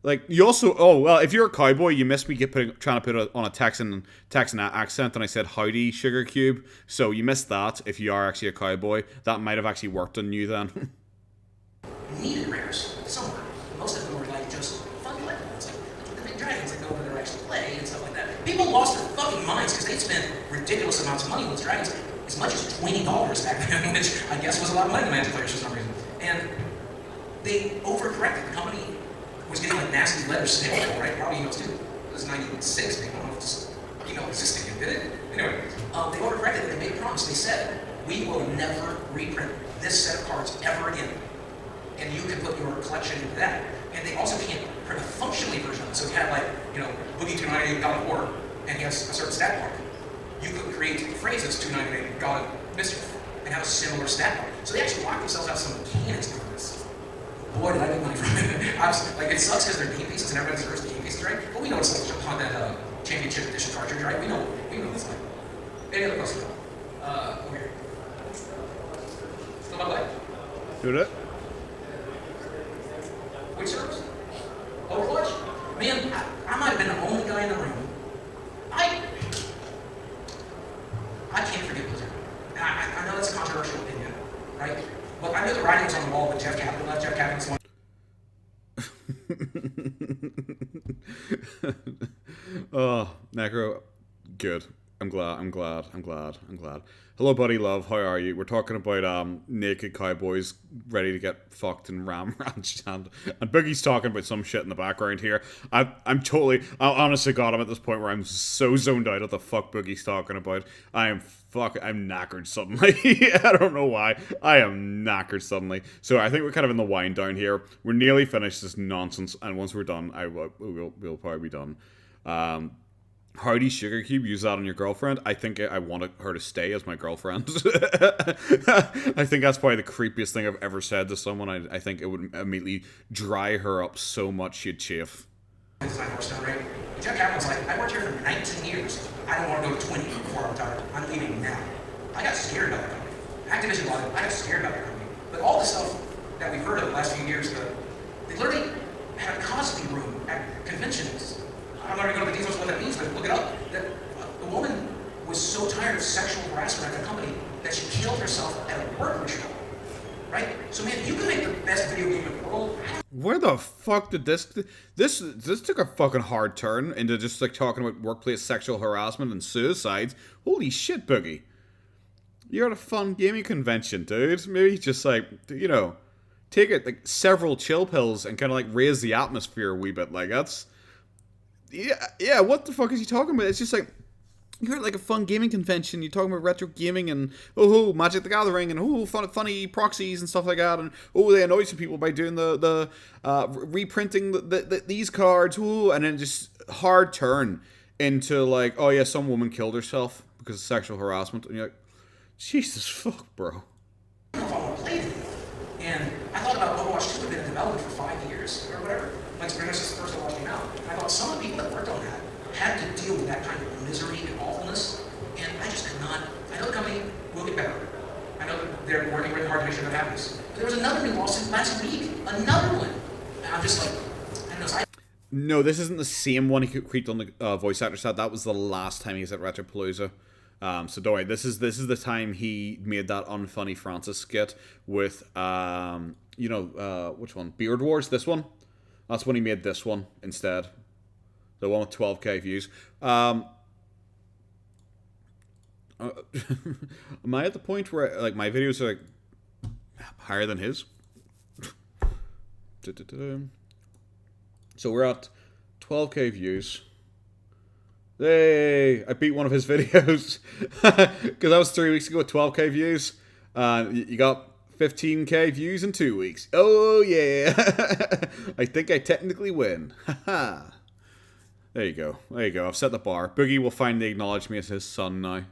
Like, you also, oh, well, if you're a cowboy, you missed me trying to put it on a Texan accent, and I said, howdy, sugar cube. So you missed that. If you are actually a cowboy, that might have actually worked on you then. Needed rares somewhere. Most of them were like just fun collectibles, like the big dragons that go over there actually play and stuff like that. People lost their fucking minds because they spent ridiculous amounts of money with dragons, as much as $20 back then, which I guess was a lot of money to Magic players for some reason. And they overcorrected. The company was getting like nasty letters stamped, right? Probably emails too. It was 96, maybe. I don't know if it's existing. Did it? Anyway, they overcorrected. They made a promise. They said, we will never reprint this set of cards ever again. And you can put your collection into that. And they also can't print a functionally version of it. So if you had like, Boogie 298 God of War, and he has a certain stat block, you could create phrases 298 God of Mischief, and have a similar stat block. So they actually locked themselves out some mechanics for this. Boy, did I make money from it. It sucks because they're game pieces and everybody deserves the game pieces, right? But we know it's like on that championship edition cartridge, right? We know this thing. Any other questions? Over here. Do it. Which servers? Overwatch? Man, I might have been the only guy in the room. I can't forget Blizzard. I know that's a controversial opinion, right? But I know the writing was on the wall when Jeff Kaplan left. Jeff Kaplan's one. Oh, Necro, good. I'm glad. Hello, buddy, love. How are you? We're talking about naked cowboys ready to get fucked in Ram Ranch, and Boogie's talking about some shit in the background here. I honestly got him at this point where I'm so zoned out of the fuck Boogie's talking about. I'm knackered suddenly. I don't know why. I am knackered suddenly. So I think we're kind of in the wind down here. We're nearly finished this nonsense, and once we're done, we'll probably be done. Howdy Sugar Cube, use that on your girlfriend. I think I want her to stay as my girlfriend. I think that's probably the creepiest thing I've ever said to someone. I think it would immediately dry her up so much she'd chafe. Jeff Kaplan's like, I worked here for 19 years. I don't want to go to 20 before I'm retired. I'm leaving now. I got scared about the company. Activision bought it. I got scared about the company. But all the stuff that we've heard of the last few years, they literally had a Cosby room at conventions. I'm not going to go into the details of what that means, but look it up. That the woman was so tired of sexual harassment at the company that she killed herself at a work retreat. Right? So man, you can make the best video game in the world. Where the fuck did this took a fucking hard turn into just like talking about workplace sexual harassment and suicides. Holy shit, Boogie. You're at a fun gaming convention, dude. Maybe just like, you know, take it like several chill pills and kind of like raise the atmosphere a wee bit. Like that's, yeah. What the fuck is he talking about? It's just like, you're at like a fun gaming convention, you're talking about retro gaming and Magic the Gathering and funny proxies and stuff like that, and they annoy some people by doing the reprinting these cards, and then just hard turn into like, oh yeah, some woman killed herself because of sexual harassment, and you're like, Jesus fuck, bro. And I thought about Overwatch 2 had been in development for 5 years or whatever. Like Spring is the first Overwatch came out. And I thought some of the people that worked on that had to deal with that kind of misery and awfulness, and I just could not. I know the company will get better. I know that they're working really hard to make sure that happens. But there was another new lawsuit last week. Another one. And I'm just like, I don't know. No, this isn't the same one he creeped on the voice actor set. That was the last time he was at Retropalooza. So don't worry, this is the time he made that unfunny Francis skit with which one? Beard Wars, this one? That's when he made this one instead. The one with 12k views. Am I at the point where like my videos are like higher than his? So we're at 12k views. Hey, I beat one of his videos because that was 3 weeks ago with 12k views. You got 15k views in 2 weeks. Oh yeah, I think I technically win. Haha. There you go. I've set the bar. Boogie will finally acknowledge me as his son now.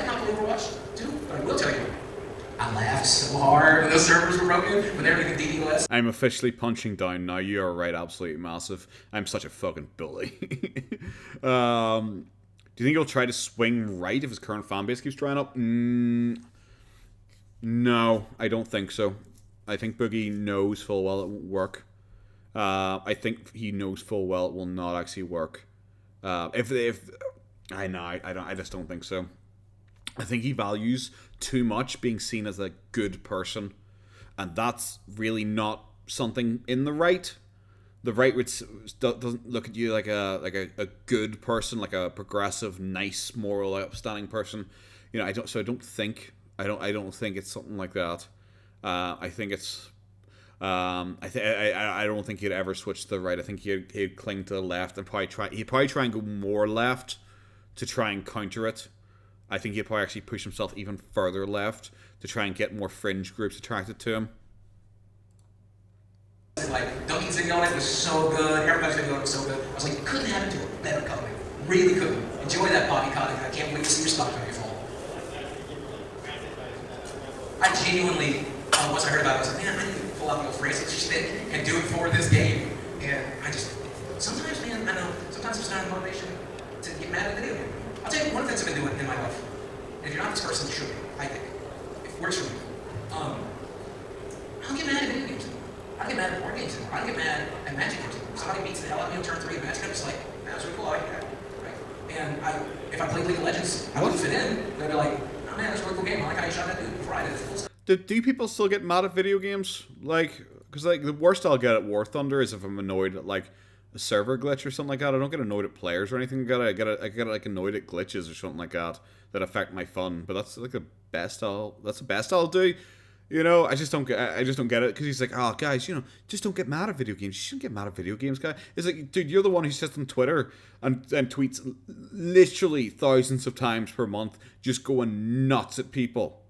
I'm not going to Overwatch 2, but I will tell you, I laughed so hard when those servers were broken, when everything DDoS. I'm officially punching down now. You are right, absolutely massive. I'm such a fucking bully. Do you think he'll try to swing right if his current fan base keeps drying up? No, I don't think so. I think Boogie knows full well it won't work. I think he knows full well it will not actually work. I just don't think so. I think he values too much being seen as a good person, and that's really not something in the right. The right doesn't look at you like a good person, like a progressive, nice, moral, upstanding person. You know, I don't think it's something like that. I think it's. I don't think he'd ever switch to the right. I think he'd cling to the left and he'd probably try and go more left to try and counter it. I think he'd probably actually push himself even further left to try and get more fringe groups attracted to him. Like, Duncan's video on it was so good, everybody's video on it was so good. I was like, you couldn't have it to a better company. Really couldn't. Enjoy that Bobby Kotick. I can't wait to see your stock value fall. I genuinely, once I heard about it, I was like, man, I need to pull out the old phrase shit and do it for this game. And I just, sometimes, man, I know, sometimes there's not a motivation to get mad at the video game. I'll tell you one of the things I've been doing in my life. And if you're not this person, you should be, I think. It works for me. I don't get mad at video games anymore. I don't get mad at board games anymore. I don't get mad at Magic games anymore. Somebody beats the hell out of me on turn 3 of Magic, I'm just like, that was really cool, I like that. Right? And if I played League of Legends, I wouldn't fit in. They'd be like, oh man, that's a really cool game. I like how you shot that dude before I did it. Do people still get mad at video games? Like, because like the worst I'll get at War Thunder is if I'm annoyed at like a server glitch or something like that. I don't get annoyed at players or anything. I get like annoyed at glitches or something like that affect my fun. But that's like the best I'll do. You know, I just don't get it because he's like, oh guys, you know, just don't get mad at video games. You shouldn't get mad at video games, guy. It's like, dude, you're the one who sits on Twitter and tweets literally thousands of times per month, just going nuts at people.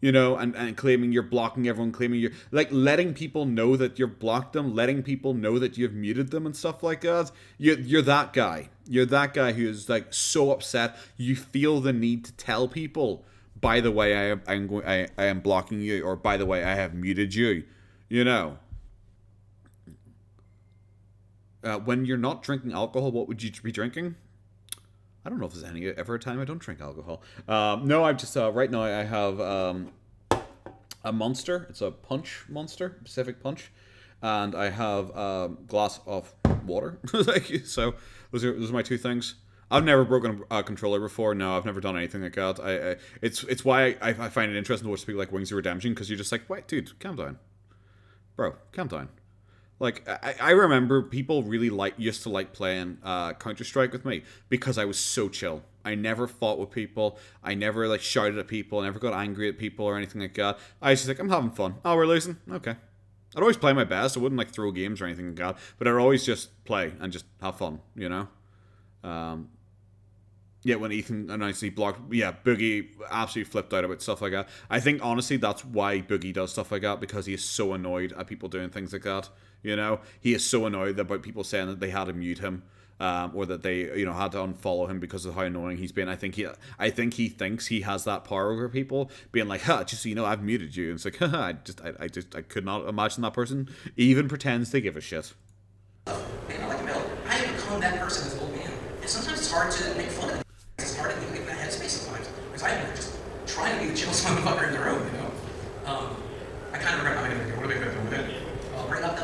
You know, and claiming you're blocking everyone, claiming you're, like, letting people know that you've blocked them, letting people know that you've muted them and stuff like that. You're that guy. You're that guy who is, like, so upset. You feel the need to tell people, by the way, I am blocking you, or by the way, I have muted you. You know. When you're not drinking alcohol, what would you be drinking? I don't know if there's ever a time I don't drink alcohol. No, I'm just right now I have a Monster. It's a Punch Monster, Pacific Punch, and I have a glass of water. So those are my two things. I've never broken a controller before. No, I've never done anything like that. It's why I find it interesting to watch people like Wings of Redemption, because you're just like, wait, dude, calm down, bro, calm down. Like, I remember people really used to like playing Counter-Strike with me because I was so chill. I never fought with people. I never, like, shouted at people. I never got angry at people or anything like that. I was just like, I'm having fun. Oh, we're losing? Okay. I'd always play my best. I wouldn't, like, throw games or anything like that. But I'd always just play and just have fun, you know? Yeah, when Ethan announced he blocked... Yeah, Boogie absolutely flipped out about stuff like that. I think, honestly, that's why Boogie does stuff like that, because he is so annoyed at people doing things like that. You know, he is so annoyed about people saying that they had to mute him, or that they, you know, had to unfollow him because of how annoying he's been. I think he thinks he has that power over people, being like, just so you know, I've muted you. And it's like, I could not imagine that person even pretends to give a shit. Man, I like Mel. I have become that person as an old man, and sometimes it's hard to make fun of them. It's hard to get in that headspace sometimes, because I'm just trying to be the chillest motherfucker in the room, you know. I kind of regret not making a video. What are they going to do? I'll bring up.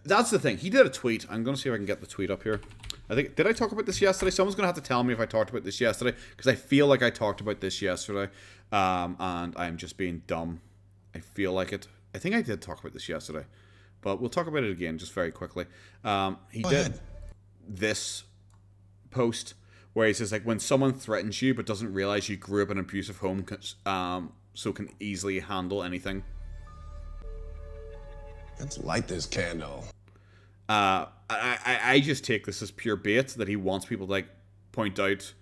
That's the thing. He did a tweet. I'm going to see if I can get the tweet up here. Did I talk about this yesterday? Someone's going to have to tell me if I talked about this yesterday, because I feel like I talked about this yesterday, and I'm just being dumb. I feel like it. I think I did talk about this yesterday, but we'll talk about it again just very quickly. He did this post where he says, like, when someone threatens you but doesn't realize you grew up in an abusive home, so can easily handle anything. Let's light this candle. I just take this as pure bait that he wants people to, like, point out,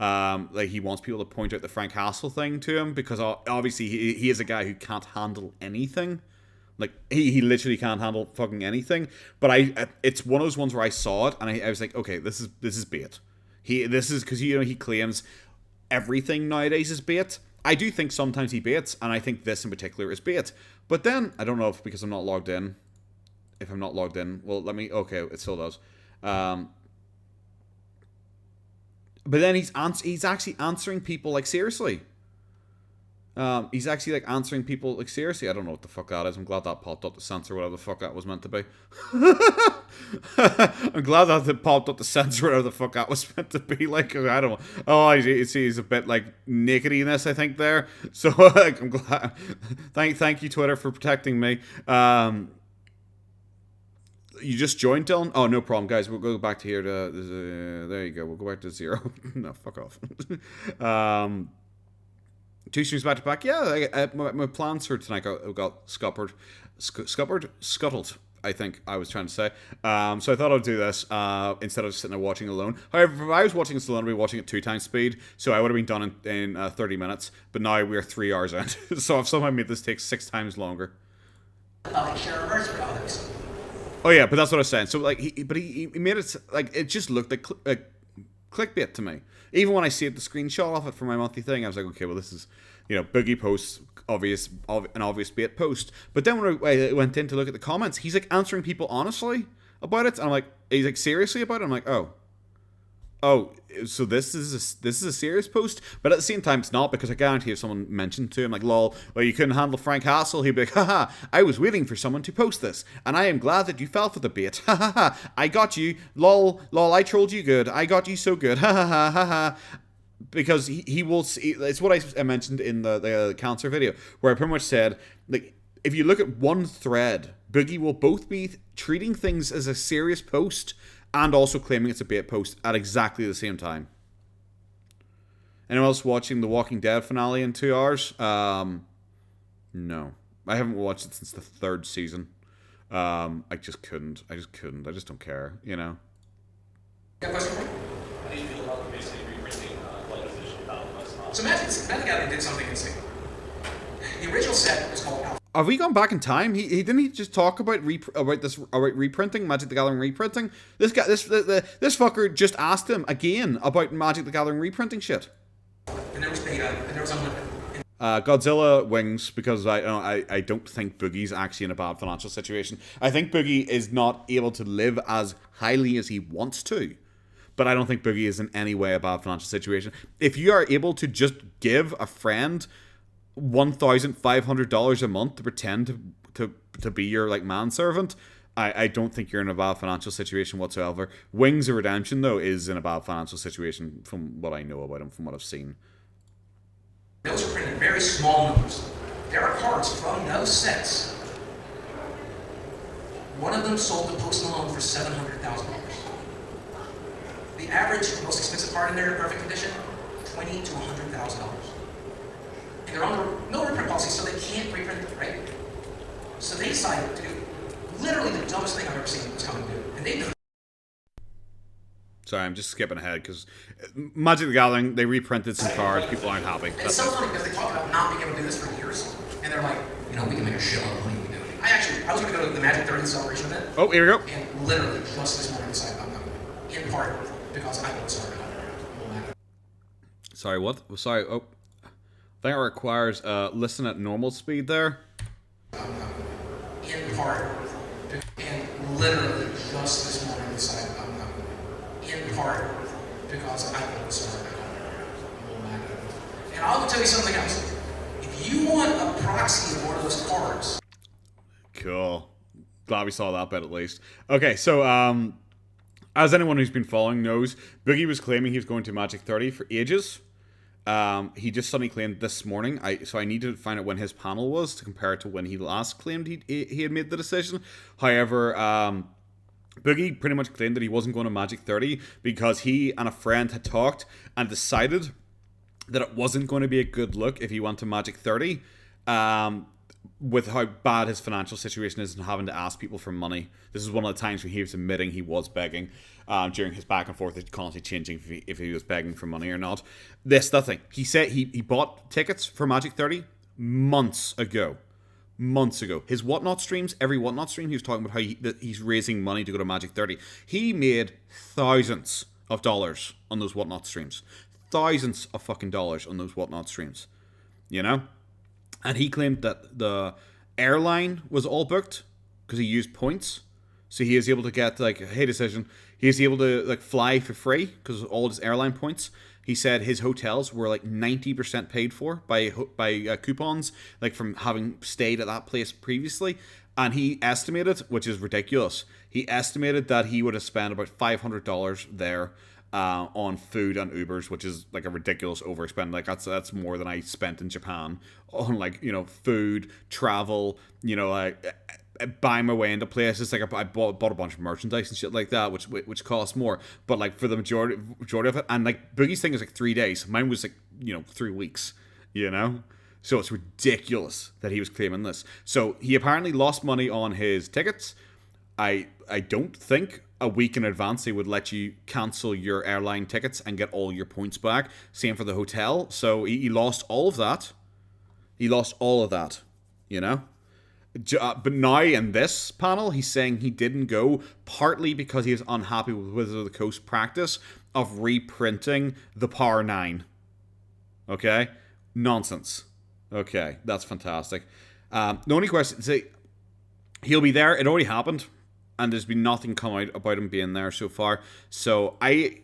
like, he wants people to point out the Frank Hassel thing to him, because obviously he is a guy who can't handle anything. Like, he literally can't handle fucking anything. But it's one of those ones where I saw it and I was like, okay, this is bait. This is because, you know, he claims everything nowadays is bait. I do think sometimes he baits, and I think this in particular is bait. But then, I don't know if because I'm not logged in. If I'm not logged in, well, okay, it still does. But then he's actually answering people, like, seriously. He's actually, like, answering people, like, seriously. I don't know what the fuck that is. I'm glad that popped up to censor whatever the fuck that was meant to be. I'm glad that it popped up to censor whatever the fuck that was meant to be. Like, I don't know. Oh, he's a bit, like, naked in this, I think, there. So, like, I'm glad. Thank you, Twitter, for protecting me. You just joined, Dylan? Oh, no problem, guys. We'll go back to here. There you go. We'll go back to 0. No, fuck off. 2 streams back to back. Yeah, my plans for tonight got scuppered, scuttled. I think I was trying to say. So I thought I'd do this instead of just sitting there watching alone. However, if I was watching this alone, I'd be watching it 2 times speed, so I would have been done in 30 minutes. But now we're 3 hours in, so I've somehow made this take 6 times longer. Oh yeah, but that's what I was saying. So like, he made it like it just looked like clickbait to me. Even when I saved the screenshot of it for my monthly thing, I was like, okay, well, this is, you know, Boogie posts an obvious bait post. But then when I went in to look at the comments, he's like answering people honestly about it, and I'm like, he's like seriously about it. I'm like, oh, oh, so this is a serious post, but at the same time it's not, because I guarantee if someone mentioned to him like, lol, well, you couldn't handle Frank Hassel, he'd be like, haha, I was waiting for someone to post this, and I am glad that you fell for the bait. Ha ha ha, I got you, lol, I trolled you good, I got you so good, ha ha ha ha ha. Because he will see, it's what I mentioned in the cancer video, where I pretty much said, like, if you look at one thread, Boogie will both be treating things as a serious post and also claiming it's a bait post at exactly the same time. Anyone else watching the Walking Dead finale in 2 hours? No. I haven't watched it since the 3rd season. I just couldn't. I just don't care, you know? Got a question for me? How do you feel about basically reprinting like edition Battle Quest? So Magic the Gathering did something insane. The original set was called Alpha. Have we gone back in time? He didn't he just talk about reprinting, Magic the Gathering reprinting? This guy, this fucker just asked him again about Magic the Gathering reprinting shit. And there was beta, and there was unlimited. Godzilla wings, because I don't think Boogie's actually in a bad financial situation. I think Boogie is not able to live as highly as he wants to, but I don't think Boogie is in any way a bad financial situation. If you are able to just give a friend $1,500 a month to pretend to be your like manservant, I don't think you're in a bad financial situation whatsoever. Wings of Redemption though is in a bad financial situation from what I know about him, from what I've seen. Those are printed very small numbers. There are cards from those sets. One of them sold to Post Malone for $700,000. The average, most expensive card in there in perfect condition, $20,000 to $100,000. And they're on the no reprint policy, so they can't reprint it, right? So they decided to do literally the dumbest thing I've ever seen this company do. And they do. Sorry, I'm just skipping ahead because Magic the Gathering, they reprinted some cards, people aren't happy. And it's so funny because they talk about not being able to do this for years, and they're like, you know, we can make a shitload of money we do it. I was going to go to the Magic 30th celebration event. Oh, here we go. And literally just this morning decided I'm not going. In part because I don't start. Sorry, what? Sorry, oh. I think it requires listen at normal speed there. In part, and literally just this morning decided I'm not going. In part because I don't start. And I'll tell you something else. If you want a proxy of one of those cards. Cool. Glad we saw that bit at least. Okay, so as anyone who's been following knows, Boogie was claiming he was going to Magic 30 for ages. He just suddenly claimed this morning. So I need to find out when his panel was to compare it to when he last claimed he had made the decision. However, Boogie pretty much claimed that he wasn't going to Magic 30 because he and a friend had talked and decided that it wasn't going to be a good look if he went to Magic 30. With how bad his financial situation is and having to ask people for money. This is one of the times when he was admitting he was begging during his back and forth, constantly changing if he was begging for money or not. The thing. He said he bought tickets for Magic 30 months ago. His Whatnot streams, every Whatnot stream, he was talking about how he's raising money to go to Magic 30. He made thousands of dollars on those Whatnot streams. Thousands of fucking dollars on those Whatnot streams. You know? And he claimed that the airline was all booked because he used points. So he was able to get, like, hey, decision. He was able to, like, fly for free because of all his airline points. He said his hotels were, like, 90% paid for by coupons, like, from having stayed at that place previously. And he estimated, which is ridiculous, he estimated that he would have spent about $500 there on food and Ubers, which is like a ridiculous overspend. Like that's more than I spent in Japan on, like, you know, food, travel, you know, like buying my way into places. Like I bought a bunch of merchandise and shit like that, which costs more. But like for the majority of it, and like Boogie's thing is like 3 days. Mine was like, you know, 3 weeks. You know, so it's ridiculous that he was claiming this. So he apparently lost money on his tickets. I don't think a week in advance they would let you cancel your airline tickets and get all your points back. Same for the hotel. So he lost all of that. You know. But now in this panel, he's saying he didn't go partly because he was unhappy with Wizard of the Coast practice of reprinting the Power 9. Okay? Nonsense. Okay, that's fantastic. The only question, see, he'll be there. It already happened. And there's been nothing come out about him being there so far. So I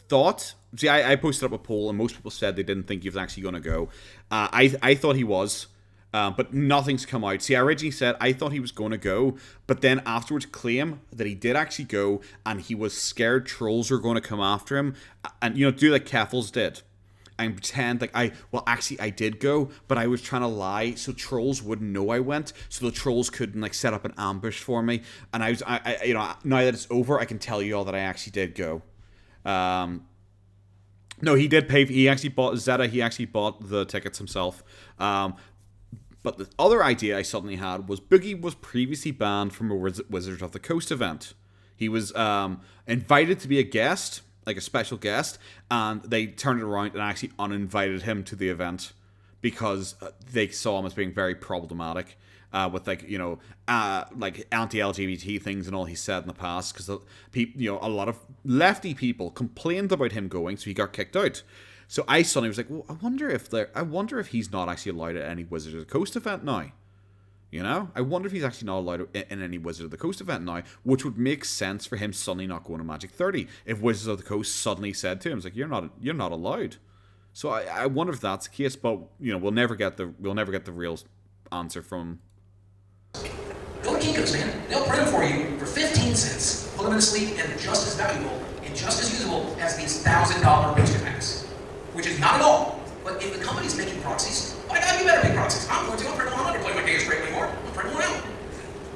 thought. See, I posted up a poll, and most people said they didn't think he was actually going to go. I thought he was, but nothing's come out. See, I originally said I thought he was going to go, but then afterwards claim that he did actually go, and he was scared trolls were going to come after him, and do like Keffels did. And pretend like I did go, but I was trying to lie so trolls wouldn't know I went, so the trolls couldn't like set up an ambush for me. And I now that it's over, I can tell you all that I actually did go. No, he did pay. He actually bought Zeta. He actually bought the tickets himself. But the other idea I suddenly had was Boogie was previously banned from a Wizards of the Coast event. He was invited to be a guest, like a special guest, and they turned it around and actually uninvited him to the event because they saw him as being very problematic with like anti-LGBT things and all he said in the past, because a lot of lefty people complained about him going, so he got kicked out. So I suddenly was like, well, I wonder if he's not actually allowed at any Wizards of the Coast event now. I wonder if he's actually not allowed in any Wizards of the Coast event now, which would make sense for him suddenly not going to Magic 30. If Wizards of the Coast suddenly said to him, "It's like you're not allowed." So I wonder if that's the case, but we'll never get the real answer from. Go to Kinko's, man. They'll print them for you for 15 cents. Put them in a sleeve, and just as valuable and just as usable as these $1,000 booster packs, which is not at all. But if the company's making proxies, by God, you better make proxies. I'm going to. I'm print them on. I don't play my games straight anymore. I'm printing one out.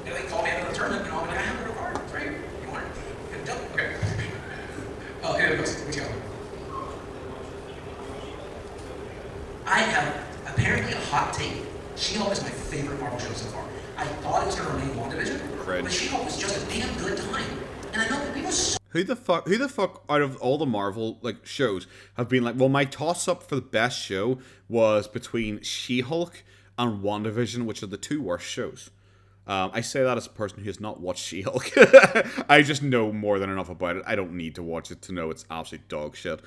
They call me out of the tournament, and I'm like, I have a card. It's right here. You want it? Okay. Anyways, what you got? I have apparently a hot take. She-Hulk is my favorite Marvel show so far. I thought it was going to remain WandaVision, but She-Hulk was just a damn good time. And I know that people so Who the fuck out of all the Marvel shows have been like, well, my toss-up for the best show was between She-Hulk and WandaVision, which are the two worst shows. I say that as a person who has not watched She-Hulk. I just know more than enough about it. I don't need to watch it to know it's absolute dog shit.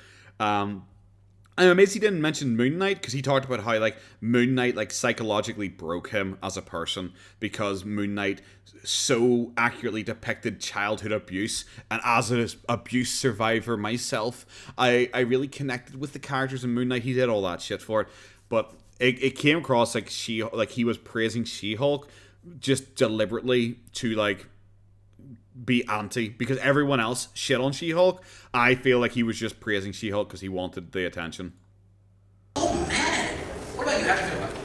I'm amazed he didn't mention Moon Knight, because he talked about how Moon Knight psychologically broke him as a person, because Moon Knight so accurately depicted childhood abuse, and as an abuse survivor myself, I really connected with the characters in Moon Knight. He did all that shit for it, but it came across like he was praising She-Hulk just deliberately to be anti, because everyone else shit on She-Hulk. I feel like he was just praising She-Hulk because he wanted the attention. Oh man! What about you? How do you feel about it?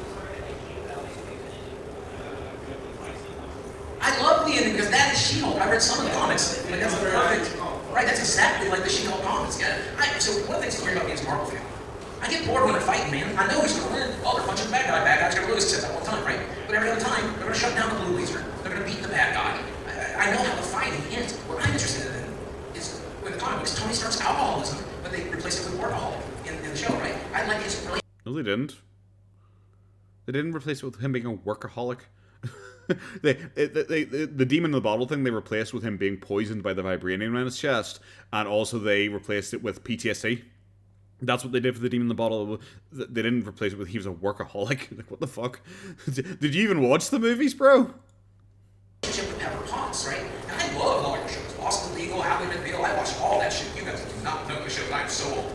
I love the ending because that is She-Hulk. I read some of the comics. That's perfect. Right, that's exactly like the She-Hulk comics. Yeah. So one of the things to worry about being a Marvel fan, I get bored when they're fighting, man. I know who's going to win. Oh, they're punching the bad guys going to lose. That all the time, right? But every other time, they're going to shut down the blue laser. They're going to beat the bad guy. I know how the fighting ends. What I'm interested in is with the comic books, Tony starts alcoholism, but they replace it with workaholic in the show, right? I like his really. No, they didn't. They didn't replace it with him being a workaholic. The demon in the bottle thing they replaced with him being poisoned by the vibranium in his chest, and also they replaced it with PTSD. That's what they did for the demon in the bottle. They didn't replace it with he was a workaholic. Like, what the fuck? Did you even watch the movies, bro? With Pepper Potts, right? And I love lawyer shows. Boston Legal, Ally McBeal. I watched all that shit. You guys do not know the show. I'm so old.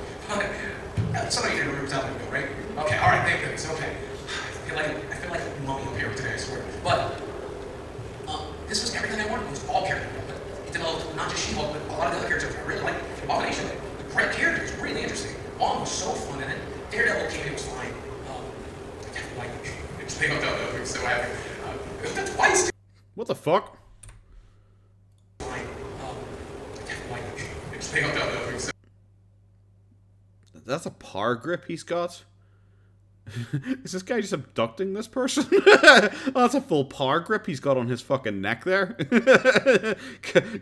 Some of you remember telling me, right? Okay, all right, thank goodness. Okay, I feel like a mummy up here today, I swear. But this was everything I wanted. It was all character development. It developed not just She-Hulk, but a lot of the other characters. I really like Abomination. The great character was really interesting. Wong was so fun in it. Daredevil came in, was fine. I definitely like it. They don't know. I'm so happy. That's twice. What the fuck? That's a power grip he's got. Is this guy just abducting this person? Oh, that's a full power grip he's got on his fucking neck there.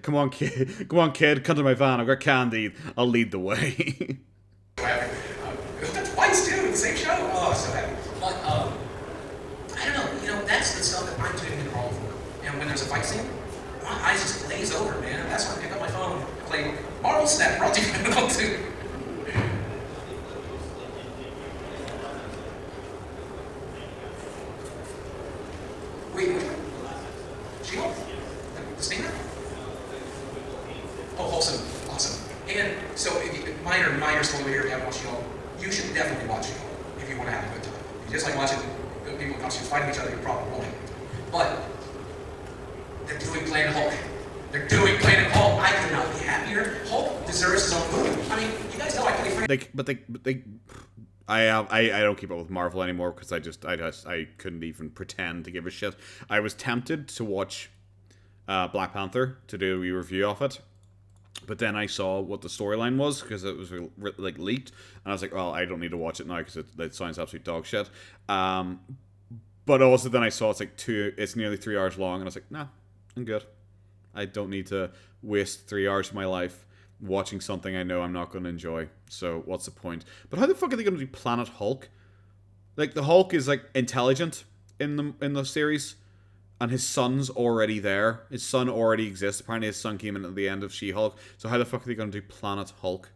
Come on, kid. Come on, kid. Come to my van. I've got candy. I'll lead the way. Twice, too. The same show. Oh, so happy. But, I don't know. That's the stuff that I'm doing in crawl for. And when there's a fight scene, my eyes just glaze over, man. That's when I pick up my phone and play Marvel Snap. Brought to you by Marvel 2. Wait, which one? She-Hulk? The Stinger? Oh, wholesome. Awesome. And so my minor spoiler here if you haven't watched She-Hulk. You should definitely watch She-Hulk if you want to have a good time. If you just like watching people in costumes fighting each other, you probably won't. But they're doing Planet Hulk. They're doing Planet Hulk. I could not be happier. Hulk deserves his own movie. I mean, you guys know I play free. I don't keep up with Marvel anymore because I couldn't even pretend to give a shit. I was tempted to watch Black Panther to do a wee review of it, but then I saw what the storyline was because it was like leaked, and I was like, well, I don't need to watch it now because it sounds absolute dog shit. But also then I saw it's nearly 3 hours long, and I was like, nah, I'm good. I don't need to waste 3 hours of my life watching something I know I'm not going to enjoy. So what's the point? But how the fuck are they going to do Planet Hulk? Like, the Hulk is like intelligent in the series, and his son's already there. His son already exists. Apparently his son came in at the end of She-Hulk. So how the fuck are they going to do Planet Hulk?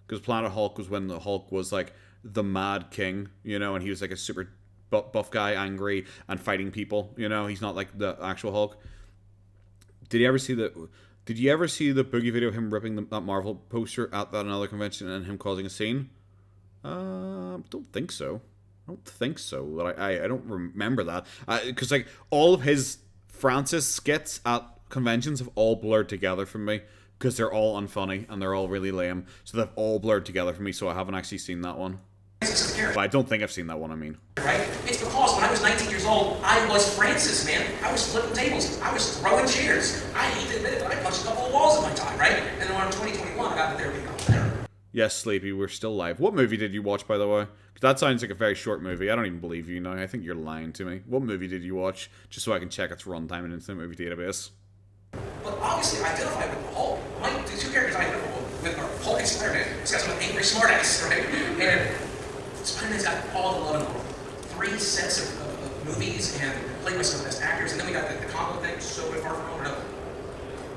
Because Planet Hulk was when the Hulk was like the Mad King, you know, and he was like a super buff guy, angry and fighting people. You know, he's not like the actual Hulk. Did you ever see the Boogie video of him ripping that Marvel poster at that another convention and him causing a scene? Don't think so. I don't remember that. Because like all of his Francis skits at conventions have all blurred together for me because they're all unfunny and they're all really lame. So they've all blurred together for me. So I haven't actually seen that one. But I don't think I've seen that one. I mean, right? It's because when I was 19 years old, I was Francis, man. I was flipping tables. I was throwing chairs. I hate to admit it, but I punched a couple of walls in my time, right? And then when I'm 2021, I got the therapy got better. Yes, Sleepy, we're still live. What movie did you watch, by the way? 'Cause that sounds like a very short movie. I don't even believe you now. I think you're lying to me. What movie did you watch? Just so I can check its runtime in Instant Movie Database. But obviously, I identify with the Hulk. The two characters I identify with are Hulk and Spider-Man. This guy's an angry smartass, right? And Spider-Man's got all the love in the world. 3 sets of movies and played by some of the best actors. And then we got the comic thing, so far from home,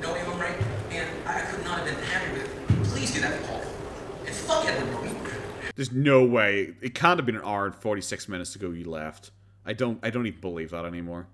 no way home, right? And I could not have been happy with it. Please do that to Hulk. And fuck Edward Norton. There's no way. It can't have been an hour and 46 minutes ago you left. I don't even believe that anymore.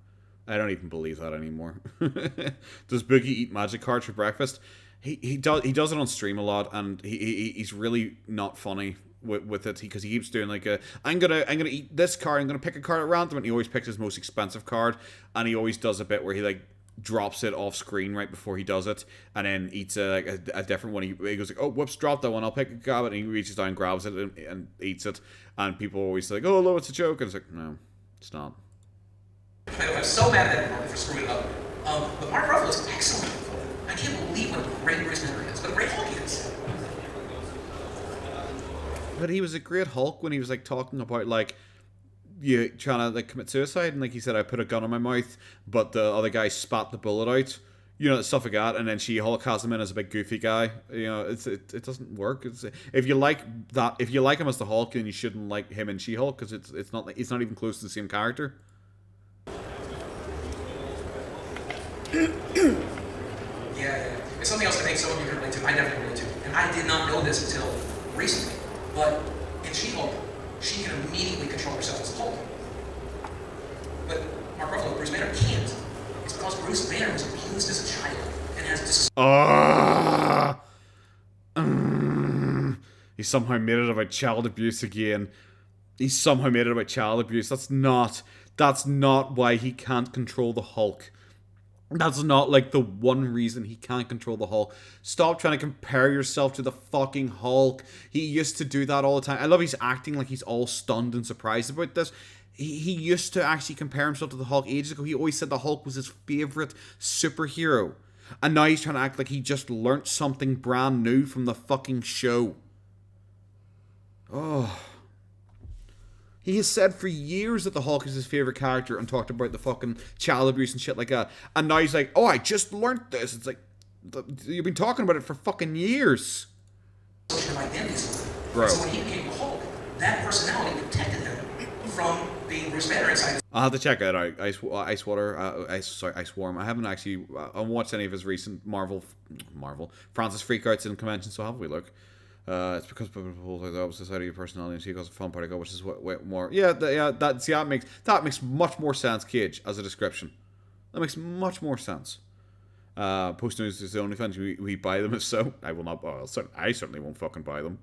Does Boogie eat magic cards for breakfast? He does it on stream a lot, and he's really not funny with it because he keeps doing like I'm gonna eat this card, I'm gonna pick a card at random, and he always picks his most expensive card, and he always does a bit where he like drops it off screen right before he does it, and then eats a different one. He goes like, oh whoops, drop that one, I'll pick a grab it, and he reaches down, grabs it, and eats it, and people always say like, oh no, it's a joke, and it's like, no, it's not. I'm so mad at Mark for screwing it up. But Mark Ruffalo's excellent. I can't believe what a great Bruce Banner is, what a great Hulk is. But he was a great Hulk when he was like talking about like you trying to like commit suicide, and like he said, I put a gun in my mouth, but the other guy spat the bullet out. You know, stuff like that, and then She-Hulk has him in as a big goofy guy. You know, it doesn't work. If you like him as the Hulk, then you shouldn't like him in She-Hulk because it's not even close to the same character. Yeah. It's something else I think some of you can relate to. I never relate to. And I did not know this until recently. But in She-Hulk, she can immediately control herself as a Hulk. But Mark Ruffalo, Bruce Banner, can't. It's because Bruce Banner was abused as a child and has He somehow made it about child abuse again. That's not why he can't control the Hulk. That's not like the one reason he can't control the Hulk. Stop trying to compare yourself to the fucking Hulk. He used to do that all the time. I love he's acting like he's all stunned and surprised about this. He used to actually compare himself to the Hulk ages ago. He always said the Hulk was his favorite superhero. And now he's trying to act like he just learnt something brand new from the fucking show. Oh. He has said for years that the Hulk is his favourite character and talked about the fucking child abuse and shit like that. And now he's like, oh, I just learnt this. It's like, you've been talking about it for fucking years. Bro. So when he became the Hulk, that personality protected him from being Bruce Banner inside. I'll have to check that out. Iceworm. I haven't actually watched any of his recent Marvel Francis Freakouts in conventions, so have we look. It's because people like the opposite side of your personality and she goes a fun party go, which is what more. That makes much more sense, Cage, as a description. That makes much more sense. Post news is the only fans we buy them. If so, I will not. Well, I certainly won't fucking buy them.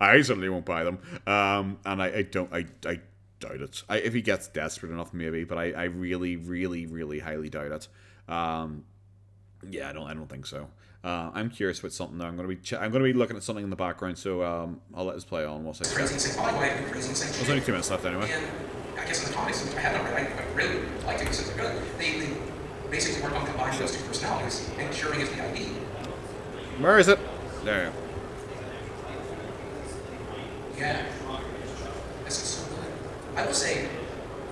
I certainly won't buy them. And I doubt it. If he gets desperate enough, maybe. But I really, really, really highly doubt it. Yeah, I don't think so. I'm curious about something though. I'm gonna be looking at something in the background. So I'll let this play on. We'll say. There's only 2 minutes left anyway. And I guess in the comics, I had them. I really liked it because it's good. They basically work on combining those two personalities and ensuring it's the ID. Where is it? There. Yeah. This is so good. I will say,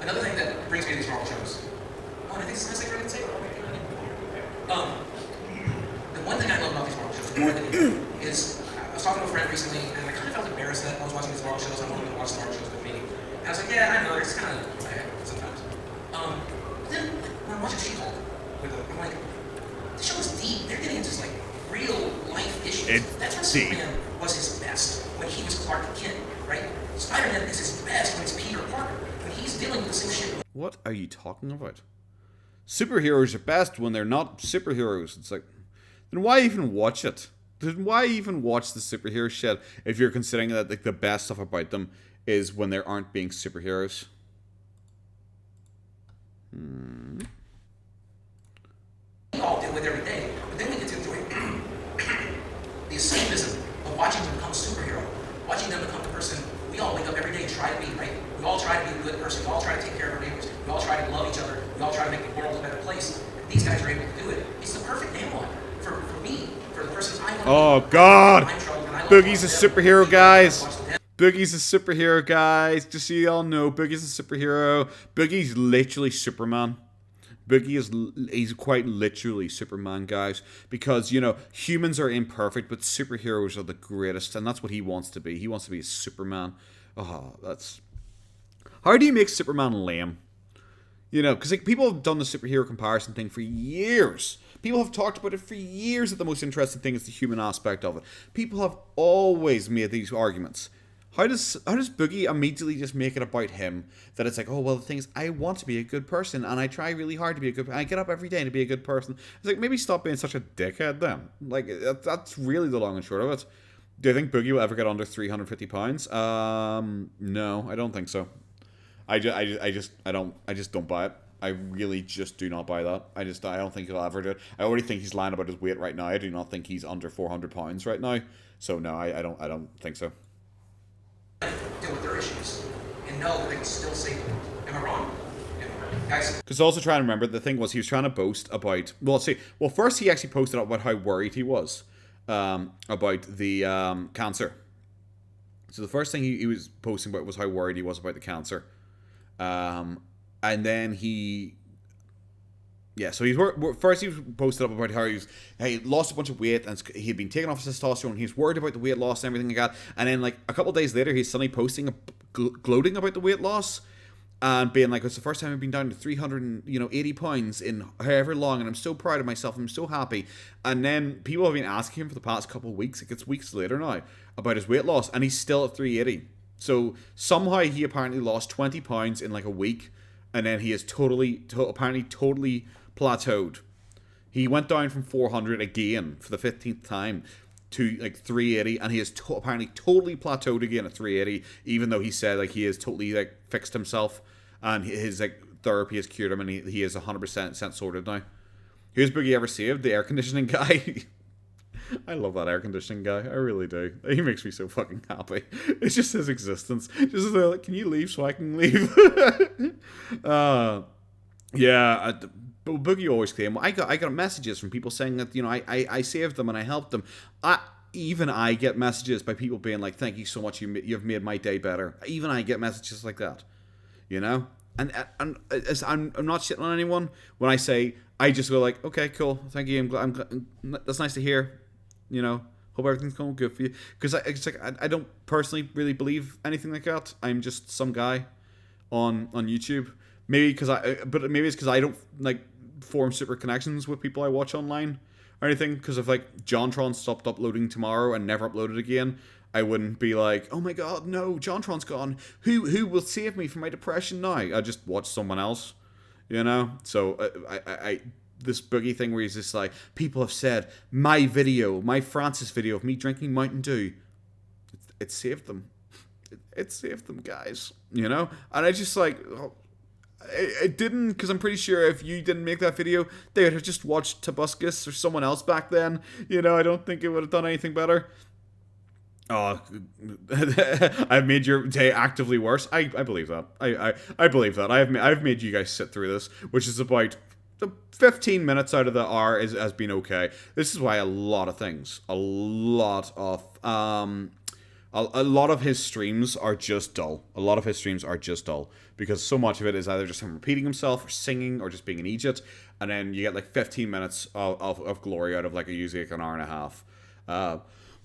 another thing that brings me to these Marvel shows. Oh, and I think it's the last thing I can say. The one thing I love about these Marvel shows more than anything is, I was talking to a friend recently, and I kind of felt embarrassed that I was watching these Marvel shows. I wanted to watch the Marvel shows with me. And I was like, yeah, I know, it's kind of bad sometimes. But then, when I'm watching She-Hulk, I'm like, the show is deep. They're getting into like real life issues. That's when Superman was his best, when he was Clark Kent, right? Spider-Man is his best when it's Peter Parker, when he's dealing with the same shit. What are you talking about? Superheroes are best when they're not superheroes. It's like, then why even watch it? Then why even watch the superhero shit if you're considering that like the best stuff about them is when they aren't being superheroes? We all deal with every day, but then we get to enjoy the escapism of watching them become a superhero, watching them become the person we all wake up every day and try to be, right? We all try to be a good person. We all try to take care of our neighbors. We all try to love each other. We all try to make the world a better place. And these guys are able to do it. It's the perfect name for me, for the person I want to be. Oh God! Boogie's a superhero, guys. Boogie's a superhero, guys. Just so you all know, Boogie's a superhero. Boogie's literally Superman. He's quite literally Superman, guys, because, you know, humans are imperfect, but superheroes are the greatest, and that's what he wants to be. He wants to be a Superman. Oh, that's... How do you make Superman lame? You know, because like, people have done the superhero comparison thing for years. People have talked about it for years, that the most interesting thing is the human aspect of it. People have always made these arguments. How does Boogie immediately just make it about him? That it's like, oh, well, the thing is, I want to be a good person, and I try really hard to be a good person. I get up every day to be a good person. It's like, maybe stop being such a dickhead then. Like, that's really the long and short of it. Do you think Boogie will ever get under 350 pounds? No, I don't think so. I just don't buy it. I really just do not buy that. I don't think he'll ever do it. I already think he's lying about his weight right now. I do not think he's under 400 pounds right now. So no, I don't think so. Deal with their issues and know that they can still save them. Am I wrong? Guys. Because also trying to remember, the thing was he was trying to boast about... Well, first he actually posted about how worried he was about the cancer. So the first thing he was posting about was how worried he was about the cancer. And then he... Yeah, so first he posted up about how he lost a bunch of weight and he'd been taking off his testosterone. He's worried about the weight loss and everything like that. And then like a couple of days later, he's suddenly posting, gloating about the weight loss and being like, it's the first time I've been down to 380 pounds in however long, and I'm so proud of myself. I'm so happy. And then people have been asking him for the past couple of weeks, like it's weeks later now, about his weight loss, and he's still at 380. So somehow he apparently lost 20 pounds in like a week, and then he is apparently totally plateaued. He went down from 400 again for the 15th time to like 380, and he is apparently totally plateaued again at 380, even though he said like he has totally like fixed himself and his like therapy has cured him and he is 100% sorted now. Who's Boogie ever saved? The air conditioning guy. I love that air conditioning guy. I really do. He makes me so fucking happy. It's just his existence. Just like, can you leave so I can leave? Yeah. But Boogie always claimed, I got messages from people saying that, you know, I saved them and I helped them. Even I get messages by people being like, thank you so much, you've made my day better. Even I get messages like that, you know? And I'm not shitting on anyone when I say, I just go like, okay, cool, thank you, I'm glad, that's nice to hear, you know, hope everything's going good for you. Because I don't personally really believe anything like that. I'm just some guy on YouTube. Maybe it's because I don't like form super connections with people I watch online or anything. Because if like JonTron stopped uploading tomorrow and never uploaded again, I wouldn't be like, oh my god, no, JonTron's gone. Who will save me from my depression now? I just watch someone else, you know. So this Boogie thing where he's just like, people have said my Francis video of me drinking Mountain Dew, it saved them. It saved them, guys. You know? And I just like, it didn't, because I'm pretty sure if you didn't make that video, they would have just watched Tobuscus or someone else back then. You know, I don't think it would have done anything better. Oh, I've made your day actively worse. I believe that. I believe that. I've made you guys sit through this, which is about 15 minutes out of the hour has been okay. This is why a lot of his streams are just dull. A lot of his streams are just dull because so much of it is either just him repeating himself or singing or just being an idiot, and then you get like 15 minutes of glory out of like usually like an hour and a half.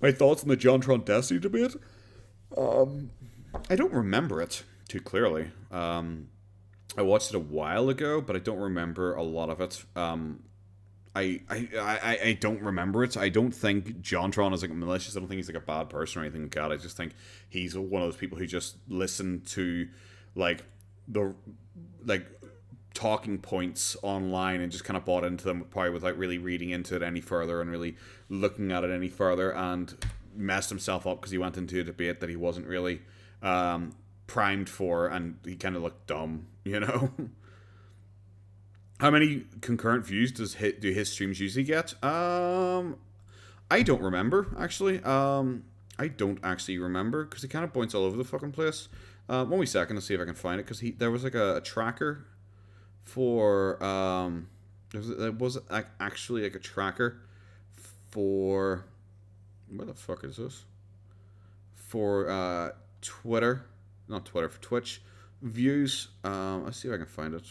My thoughts on the JonTron Destiny debate? I don't remember it too clearly. I watched it a while ago, but I don't remember a lot of it. I don't remember it. I don't think JonTron is like malicious. I don't think he's like a bad person or anything like that. I just think he's one of those people who just listen to like the talking points online and just kind of bought into them probably without really reading into it any further and really looking at it any further, and messed himself up because he went into a debate that he wasn't really primed for, and he kind of looked dumb, you know. How many concurrent views do his streams usually get? I don't remember, actually. I don't actually remember because he kind of points all over the fucking place. 1 wee second to see if I can find it, because there was like a tracker for there was actually like a tracker for, where the fuck is this? For Twitter, not Twitter, for Twitch views. Let's see if I can find it,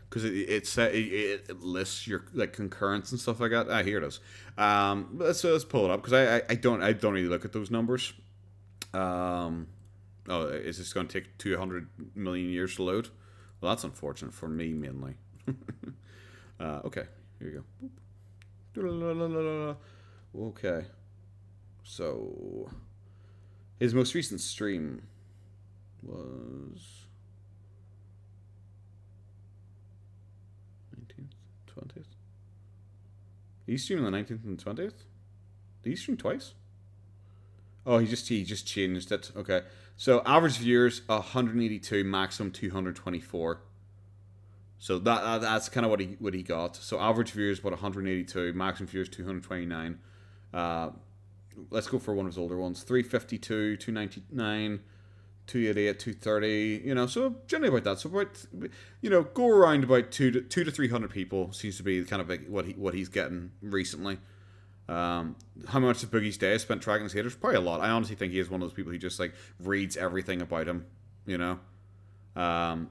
because it lists your like concurrents and stuff like that. Here it is. Let's pull it up, because I don't really look at those numbers. Oh, is this going to take 200 million years to load? Well, that's unfortunate for me, mainly. Okay, here we go. Okay. So, his most recent stream was 19th, 20th. Did he stream on the 19th and 20th? Did he stream twice? Oh, he just changed it. Okay. So average viewers 182, maximum 224. So that's kind of what he got. So average viewers about 182, maximum viewers 229. Let's go for one of his older ones. 352, 299, 288, 230. You know, so generally about that. So about, you know, go around about 200 to 300 people seems to be kind of like what he's getting recently. How much of Boogie's day I spent tracking his haters? Probably a lot. I honestly think he is one of those people who just like reads everything about him, you know. And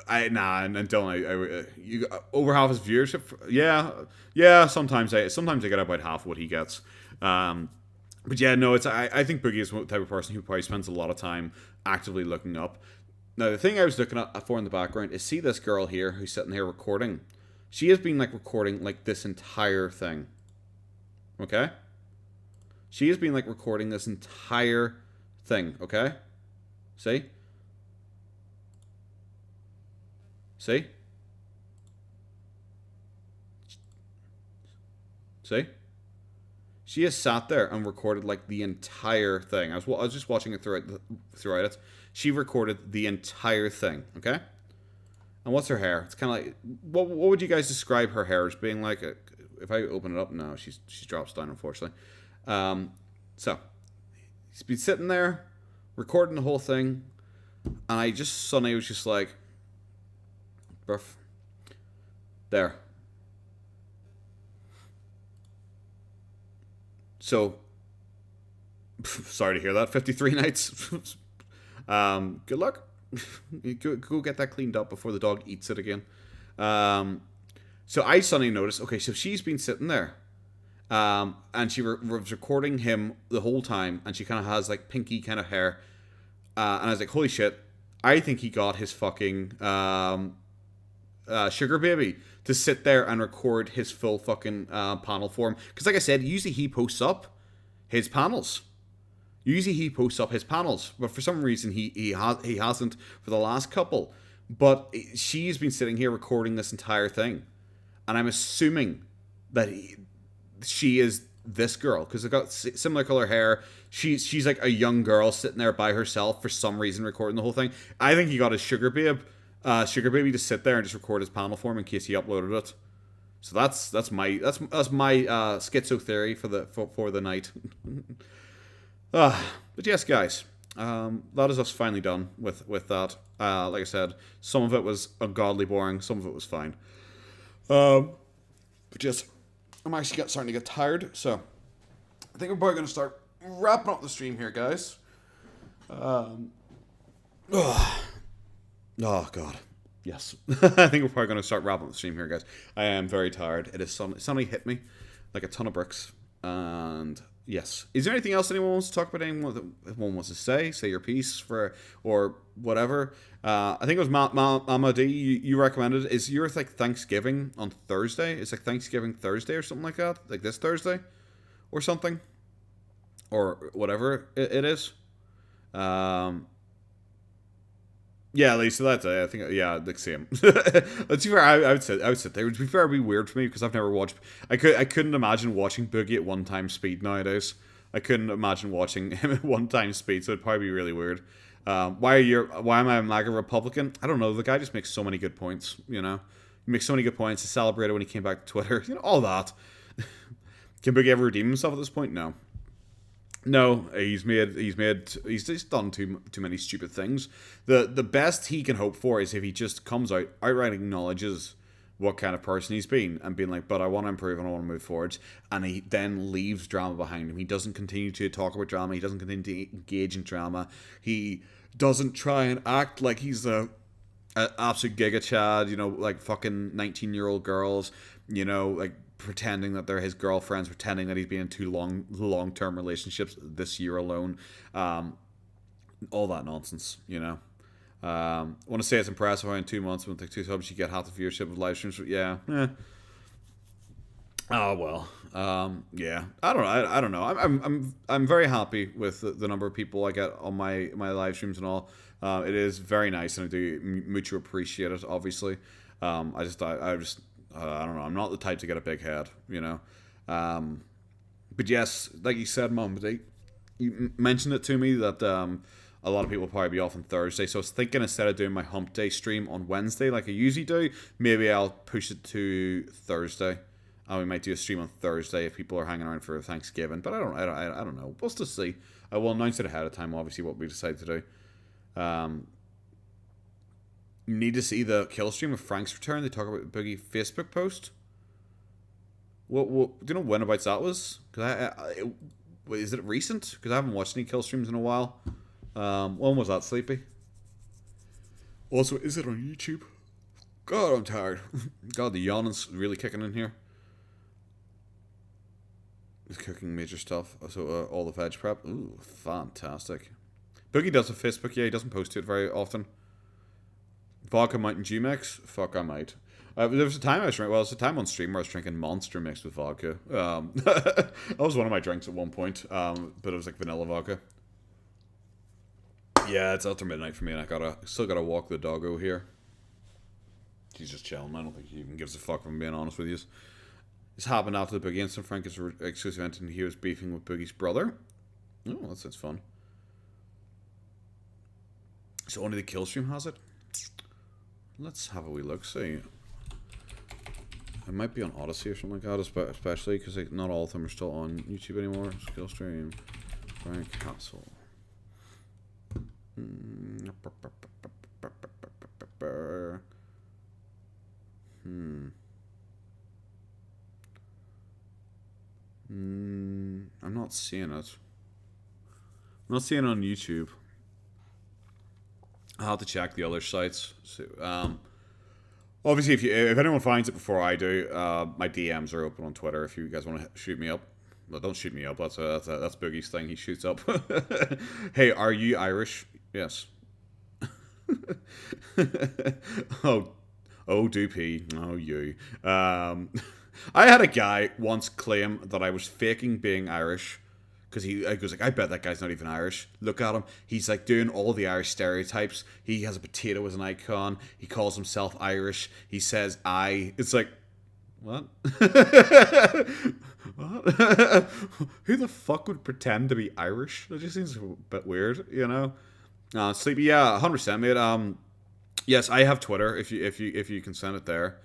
Dylan, you over half his viewership. Yeah. Sometimes I get about half what he gets. But yeah, no, I think Boogie is the type of person who probably spends a lot of time actively looking up. Now, the thing I was looking at for in the background is, see this girl here who's sitting here recording. She has been like recording like this entire thing. Okay? She has been like recording this entire thing, okay? See? See? See? She has sat there and recorded like the entire thing. I was just watching it throughout it. She recorded the entire thing, okay? And what's her hair? It's kind of like, what would you guys describe her hair as being like? If I open it up, no, she drops down, unfortunately. So, he's been sitting there, recording the whole thing, and suddenly was just like, bruv, there. So, sorry to hear that, 53 nights. Good luck. Go get that cleaned up before the dog eats it again. So I suddenly noticed, okay, so she's been sitting there, and she was recording him the whole time, and she kind of has like pinky kind of hair, and I was like, holy shit, I think he got his fucking sugar baby to sit there and record his full fucking panel for him. Because like I said, usually he posts up his panels. But for some reason he hasn't for the last couple. But she's been sitting here recording this entire thing. and I'm assuming that she is this girl because they've got similar color hair. She's like a young girl sitting there by herself for some reason recording the whole thing. I think he got his sugar baby to sit there and just record his panel for him in case he uploaded it. So that's my schizo theory for the night. But yes, guys, that is us finally done with that. Like I said, some of it was ungodly boring, some of it was fine. But just, I'm actually starting to get tired, so I think we're probably going to start wrapping up the stream here, guys. Oh God. Yes. I think we're probably going to start wrapping up the stream here, guys. I am very tired. It is suddenly hit me like a ton of bricks. And yes. Is there anything else anyone wants to talk about? Anyone wants to say your piece or whatever? I think it was Mama D. You recommended. Is yours like Thanksgiving on Thursday? It's like Thanksgiving Thursday or something like that? Like this Thursday or something? Or whatever it is. Yeah, Lisa, that's it. I think, yeah, the same. Let's be fair, I would sit there. To be fair, it'd be weird for me because I've never watched. I couldn't imagine watching Boogie at 1 speed nowadays. I couldn't imagine watching him at 1 speed, so it'd probably be really weird. Why am I a MAGA Republican? I don't know. The guy just makes so many good points. You know, he makes so many good points. He celebrated when he came back to Twitter. You know, all that. Can Boogie ever redeem himself at this point? No. No, he's just done too many stupid things. The best he can hope for is if he just comes out, outright acknowledges what kind of person he's been and being like, but I want to improve and I want to move forward, and he then leaves drama behind him. He doesn't continue to talk about drama. He doesn't continue to engage in drama. He doesn't try and act like he's a absolute giga chad, you know, like fucking 19-year-old girls, you know, like pretending that they're his girlfriends, pretending that he's been in 2 long-term relationships this year alone. All that nonsense, you know. I want to say it's impressive how in 2 months with like 2 subs you get half the viewership of live streams. But yeah. Oh well. Yeah. I don't know. I'm very happy with the number of people I get on my live streams and all. It is very nice and I do much appreciate it. Obviously. I don't know. I'm not the type to get a big head, you know. But yes, like you said, Mom, you mentioned it to me that a lot of people will probably be off on Thursday. So I was thinking instead of doing my hump day stream on Wednesday like I usually do, maybe I'll push it to Thursday. And we might do a stream on Thursday if people are hanging around for Thanksgiving. But I don't know. We'll still see. I will announce it ahead of time, obviously, what we decide to do. You need to see the kill stream of Frank's return. They talk about the Boogie Facebook post. What do you know when about that was? Is it recent? Because I haven't watched any kill streams in a while. When was that, Sleepy? Also, is it on YouTube? God, I'm tired. God, the yawning's really kicking in here. He's cooking major stuff. So all the veg prep. Ooh, fantastic. Boogie does a Facebook. Yeah, he doesn't post to it very often. Vodka Mountain Dew mix? Fuck, I might. There was a time I was drinking. Well, it was a time on stream where I was drinking Monster mixed with vodka. That was one of my drinks at one point. But it was like vanilla vodka. Yeah, it's after midnight for me, and I still gotta walk the doggo here. He's just chilling. I don't think he even gives a fuck. If I'm being honest with you. This happened after the Boogie incident. Frank is exclusive event, and he was beefing with Boogie's brother. Oh, that sounds fun. So only the kill stream has it. Let's have a wee look. See, it might be on Odyssey or something like that, especially because like, not all of them are still on YouTube anymore. Skill stream, Frank Castle. I'm not seeing it. I'm not seeing it on YouTube. I'll have to check the other sites. So, obviously, if anyone finds it before I do, my DMs are open on Twitter. If you guys want to shoot me up, well, don't shoot me up. That's Boogie's thing. He shoots up. Hey, are you Irish? Yes. oh, doopy. Oh, you. I had a guy once claim that I was faking being Irish. Because he goes like, I bet that guy's not even Irish. Look at him. He's like doing all the Irish stereotypes. He has a potato as an icon. He calls himself Irish. He says I. It's like, What? What? Who the fuck would pretend to be Irish? That just seems a bit weird, you know. Sleepy, yeah, 100%, mate. Yes, I have Twitter. If you can send it there.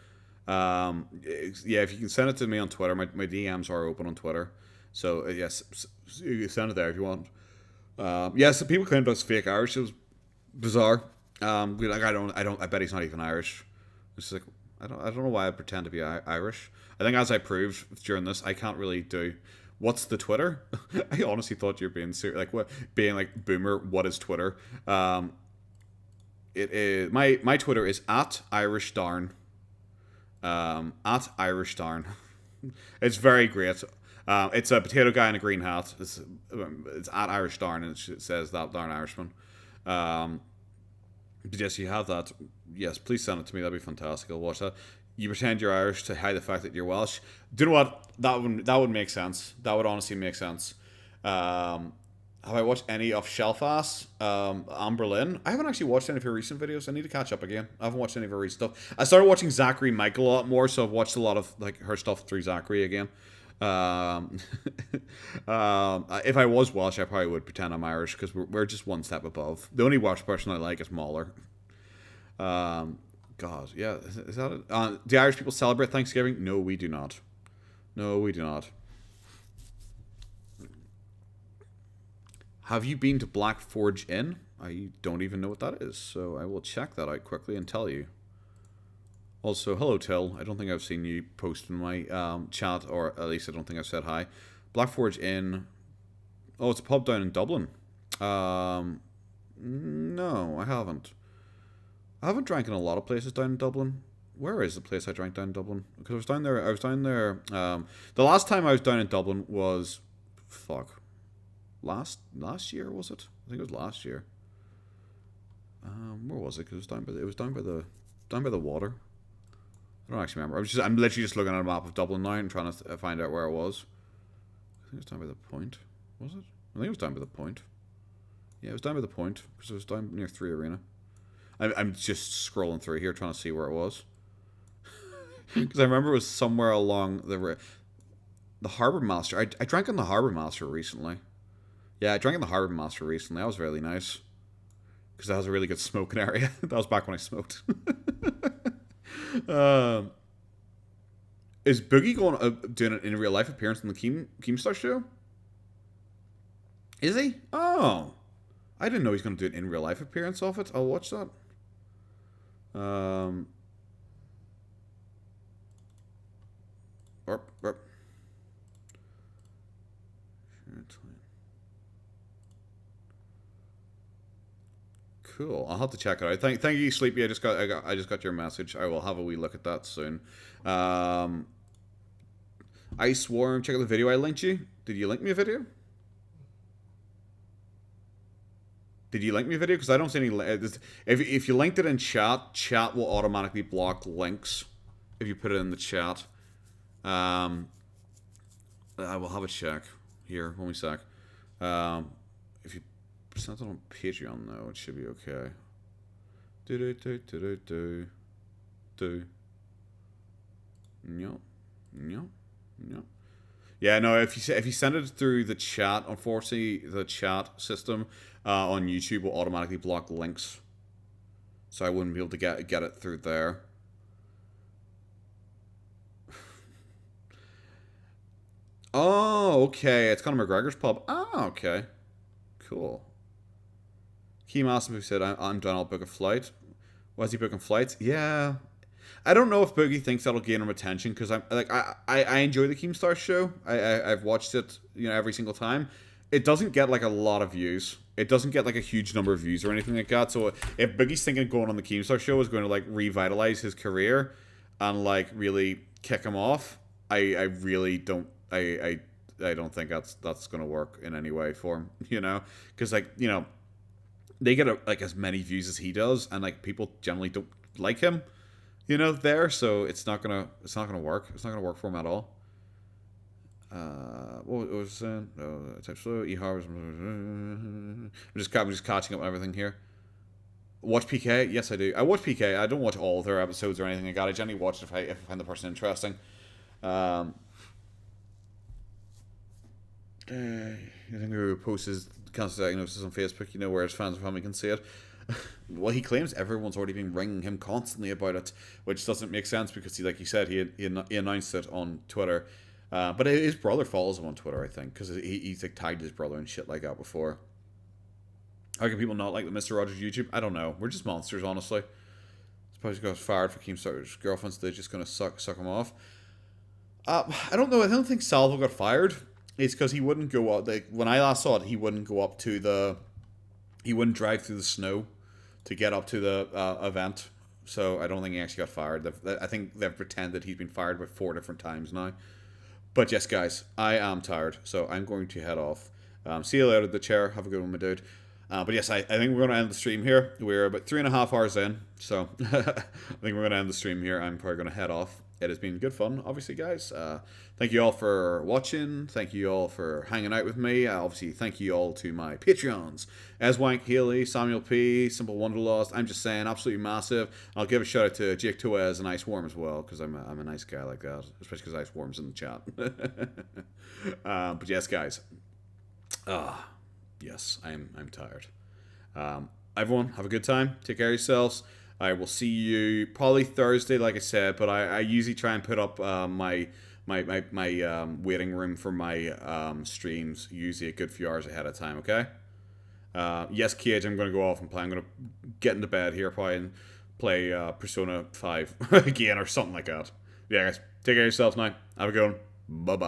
Yeah, if you can send it to me on Twitter, my DMs are open on Twitter. So yes, you can send it there if you want. Yes, the people claimed I was fake Irish. It was bizarre. Like I bet he's not even Irish. It's like I don't know why I pretend to be Irish. I think as I proved during this, I can't really do. What's the Twitter? I honestly thought you were being serious, like what, being like boomer. What is Twitter? It is my Twitter is @IrishDarn. @IrishDarn. It's very great. It's a potato guy in a green hat. It's @IrishDarn, and it says ThatDarnIrishMan. But yes, you have that. Yes, please send it to me. That'd be fantastic. I'll watch that. You pretend you're Irish to hide the fact that you're Welsh. Do you know what? That would make sense. That would honestly make sense. Have I watched any of Shelfast? Berlin? I haven't actually watched any of her recent videos. I need to catch up again. I haven't watched any of her recent stuff. I started watching Zachary Michael a lot more, so I've watched a lot of like her stuff through Zachary again. If I was Welsh, I probably would pretend I'm Irish because we're just one step above. The only Welsh person I like is Mahler. God, yeah, is that it? Do Irish people celebrate Thanksgiving? No, we do not. No, we do not. Have you been to Black Forge Inn? I don't even know what that is, so I will check that out quickly and tell you. Also, hello, Till. I don't think I've seen you post in my chat, or at least I don't think I've said hi. Black Forge Inn. Oh, it's a pub down in Dublin. No, I haven't. I haven't drank in a lot of places down in Dublin. Where is the place I drank down in Dublin? Because I was down there. The last time I was down in Dublin was, fuck, last year, was it? I think it was last year. Where was it? Because it was down by the water. I don't actually remember. I'm literally just looking at a map of Dublin now and trying to find out where it was. I think it was down by the Point. Was it? I think it was down by the Point. Yeah, it was down by the Point because it was down near 3 Arena. I'm just scrolling through here trying to see where it was. Because I remember it was somewhere along the Harbour Master. I drank in the Harbour Master recently. Yeah, I drank in the Harbour Master recently. That was really nice. Because that has a really good smoking area. That was back when I smoked. Is Boogie going doing an in real life appearance in the Keemstar show? Is he? Oh, I didn't know he's going to do an in real life appearance of it. I'll watch that. Cool. I'll have to check it out. Thank you, Sleepy. I just got your message. I will have a wee look at that soon. Ice Worm, check out the video I linked you. Did you link me a video? Because I don't see any. If you linked it in chat will automatically block links if you put it in the chat. I will have a check here. One wee sec. If you sent it on Patreon, though, it should be okay. No. Yeah, no. If you send it through the chat, unfortunately, the chat system on YouTube will automatically block links, so I wouldn't be able to get it through there. Oh, okay. It's Conor McGregor's pub. Oh, okay. Cool. Keem asked me, who said, I'm done, I'll book a flight. Was he booking flights? Yeah. I don't know if Boogie thinks that'll gain him attention, because I enjoy the Keemstar show. I've watched it, every single time. It doesn't get like a lot of views. It doesn't get like a huge number of views or anything like that. So if Boogie's thinking going on the Keemstar show is going to like revitalize his career and like really kick him off, I really don't. I don't think that's gonna work in any way for him, because they get like as many views as he does, and like people generally don't like him, there. So it's not gonna work. It's not gonna work for him at all. What was saying? Type slow. I'm just catching up on everything here. Watch PK? Yes, I do. I watch PK. I don't watch all of their episodes or anything like that. I generally watch it if I find the person interesting. I think who posts his cancer diagnosis on Facebook, you know, where his fans and family can see it. Well, he claims everyone's already been ringing him constantly about it, which doesn't make sense because, like he said, he announced it on Twitter. But his brother follows him on Twitter, I think, because he's like tagged his brother and shit like that before. How can people not like the Mr. Rogers YouTube? I don't know. We're just monsters, honestly. Suppose he got fired for Keemstar's girlfriends. They're just gonna suck him off. I don't know. I don't think Salvo got fired. It's because he wouldn't go up. Like, when I last saw it, he wouldn't go up to the. He wouldn't drive through the snow to get up to the event. So I don't think he actually got fired. I think they've pretended he's been fired about 4 different times now. But yes, guys, I am tired, so I'm going to head off. See you later at the chair. Have a good one, my dude. But yes, I think we're going to end the stream here. We're about 3.5 hours in, so I think we're going to end the stream here. I'm probably going to head off. It has been good fun, obviously, guys. Thank you all for watching. Thank you all for hanging out with me. Obviously, thank you all to my Patreons. Eswank, Haley, Samuel P, Simple Wonderlost. I'm just saying, absolutely massive. I'll give a shout out to Jake Toez and Ice Worm as well, because I'm a nice guy like that, especially because Ice Worm's in the chat. But yes, guys. Yes, I'm tired. Everyone, have a good time. Take care of yourselves. I will see you probably Thursday, like I said, but I usually try and put up my waiting room for my streams usually a good few hours ahead of time, okay? Yes, Cage, I'm going to go off and play. I'm going to get into bed here probably and play Persona 5 again or something like that. Yeah, guys, take care of yourselves now. Have a good one. Bye-bye.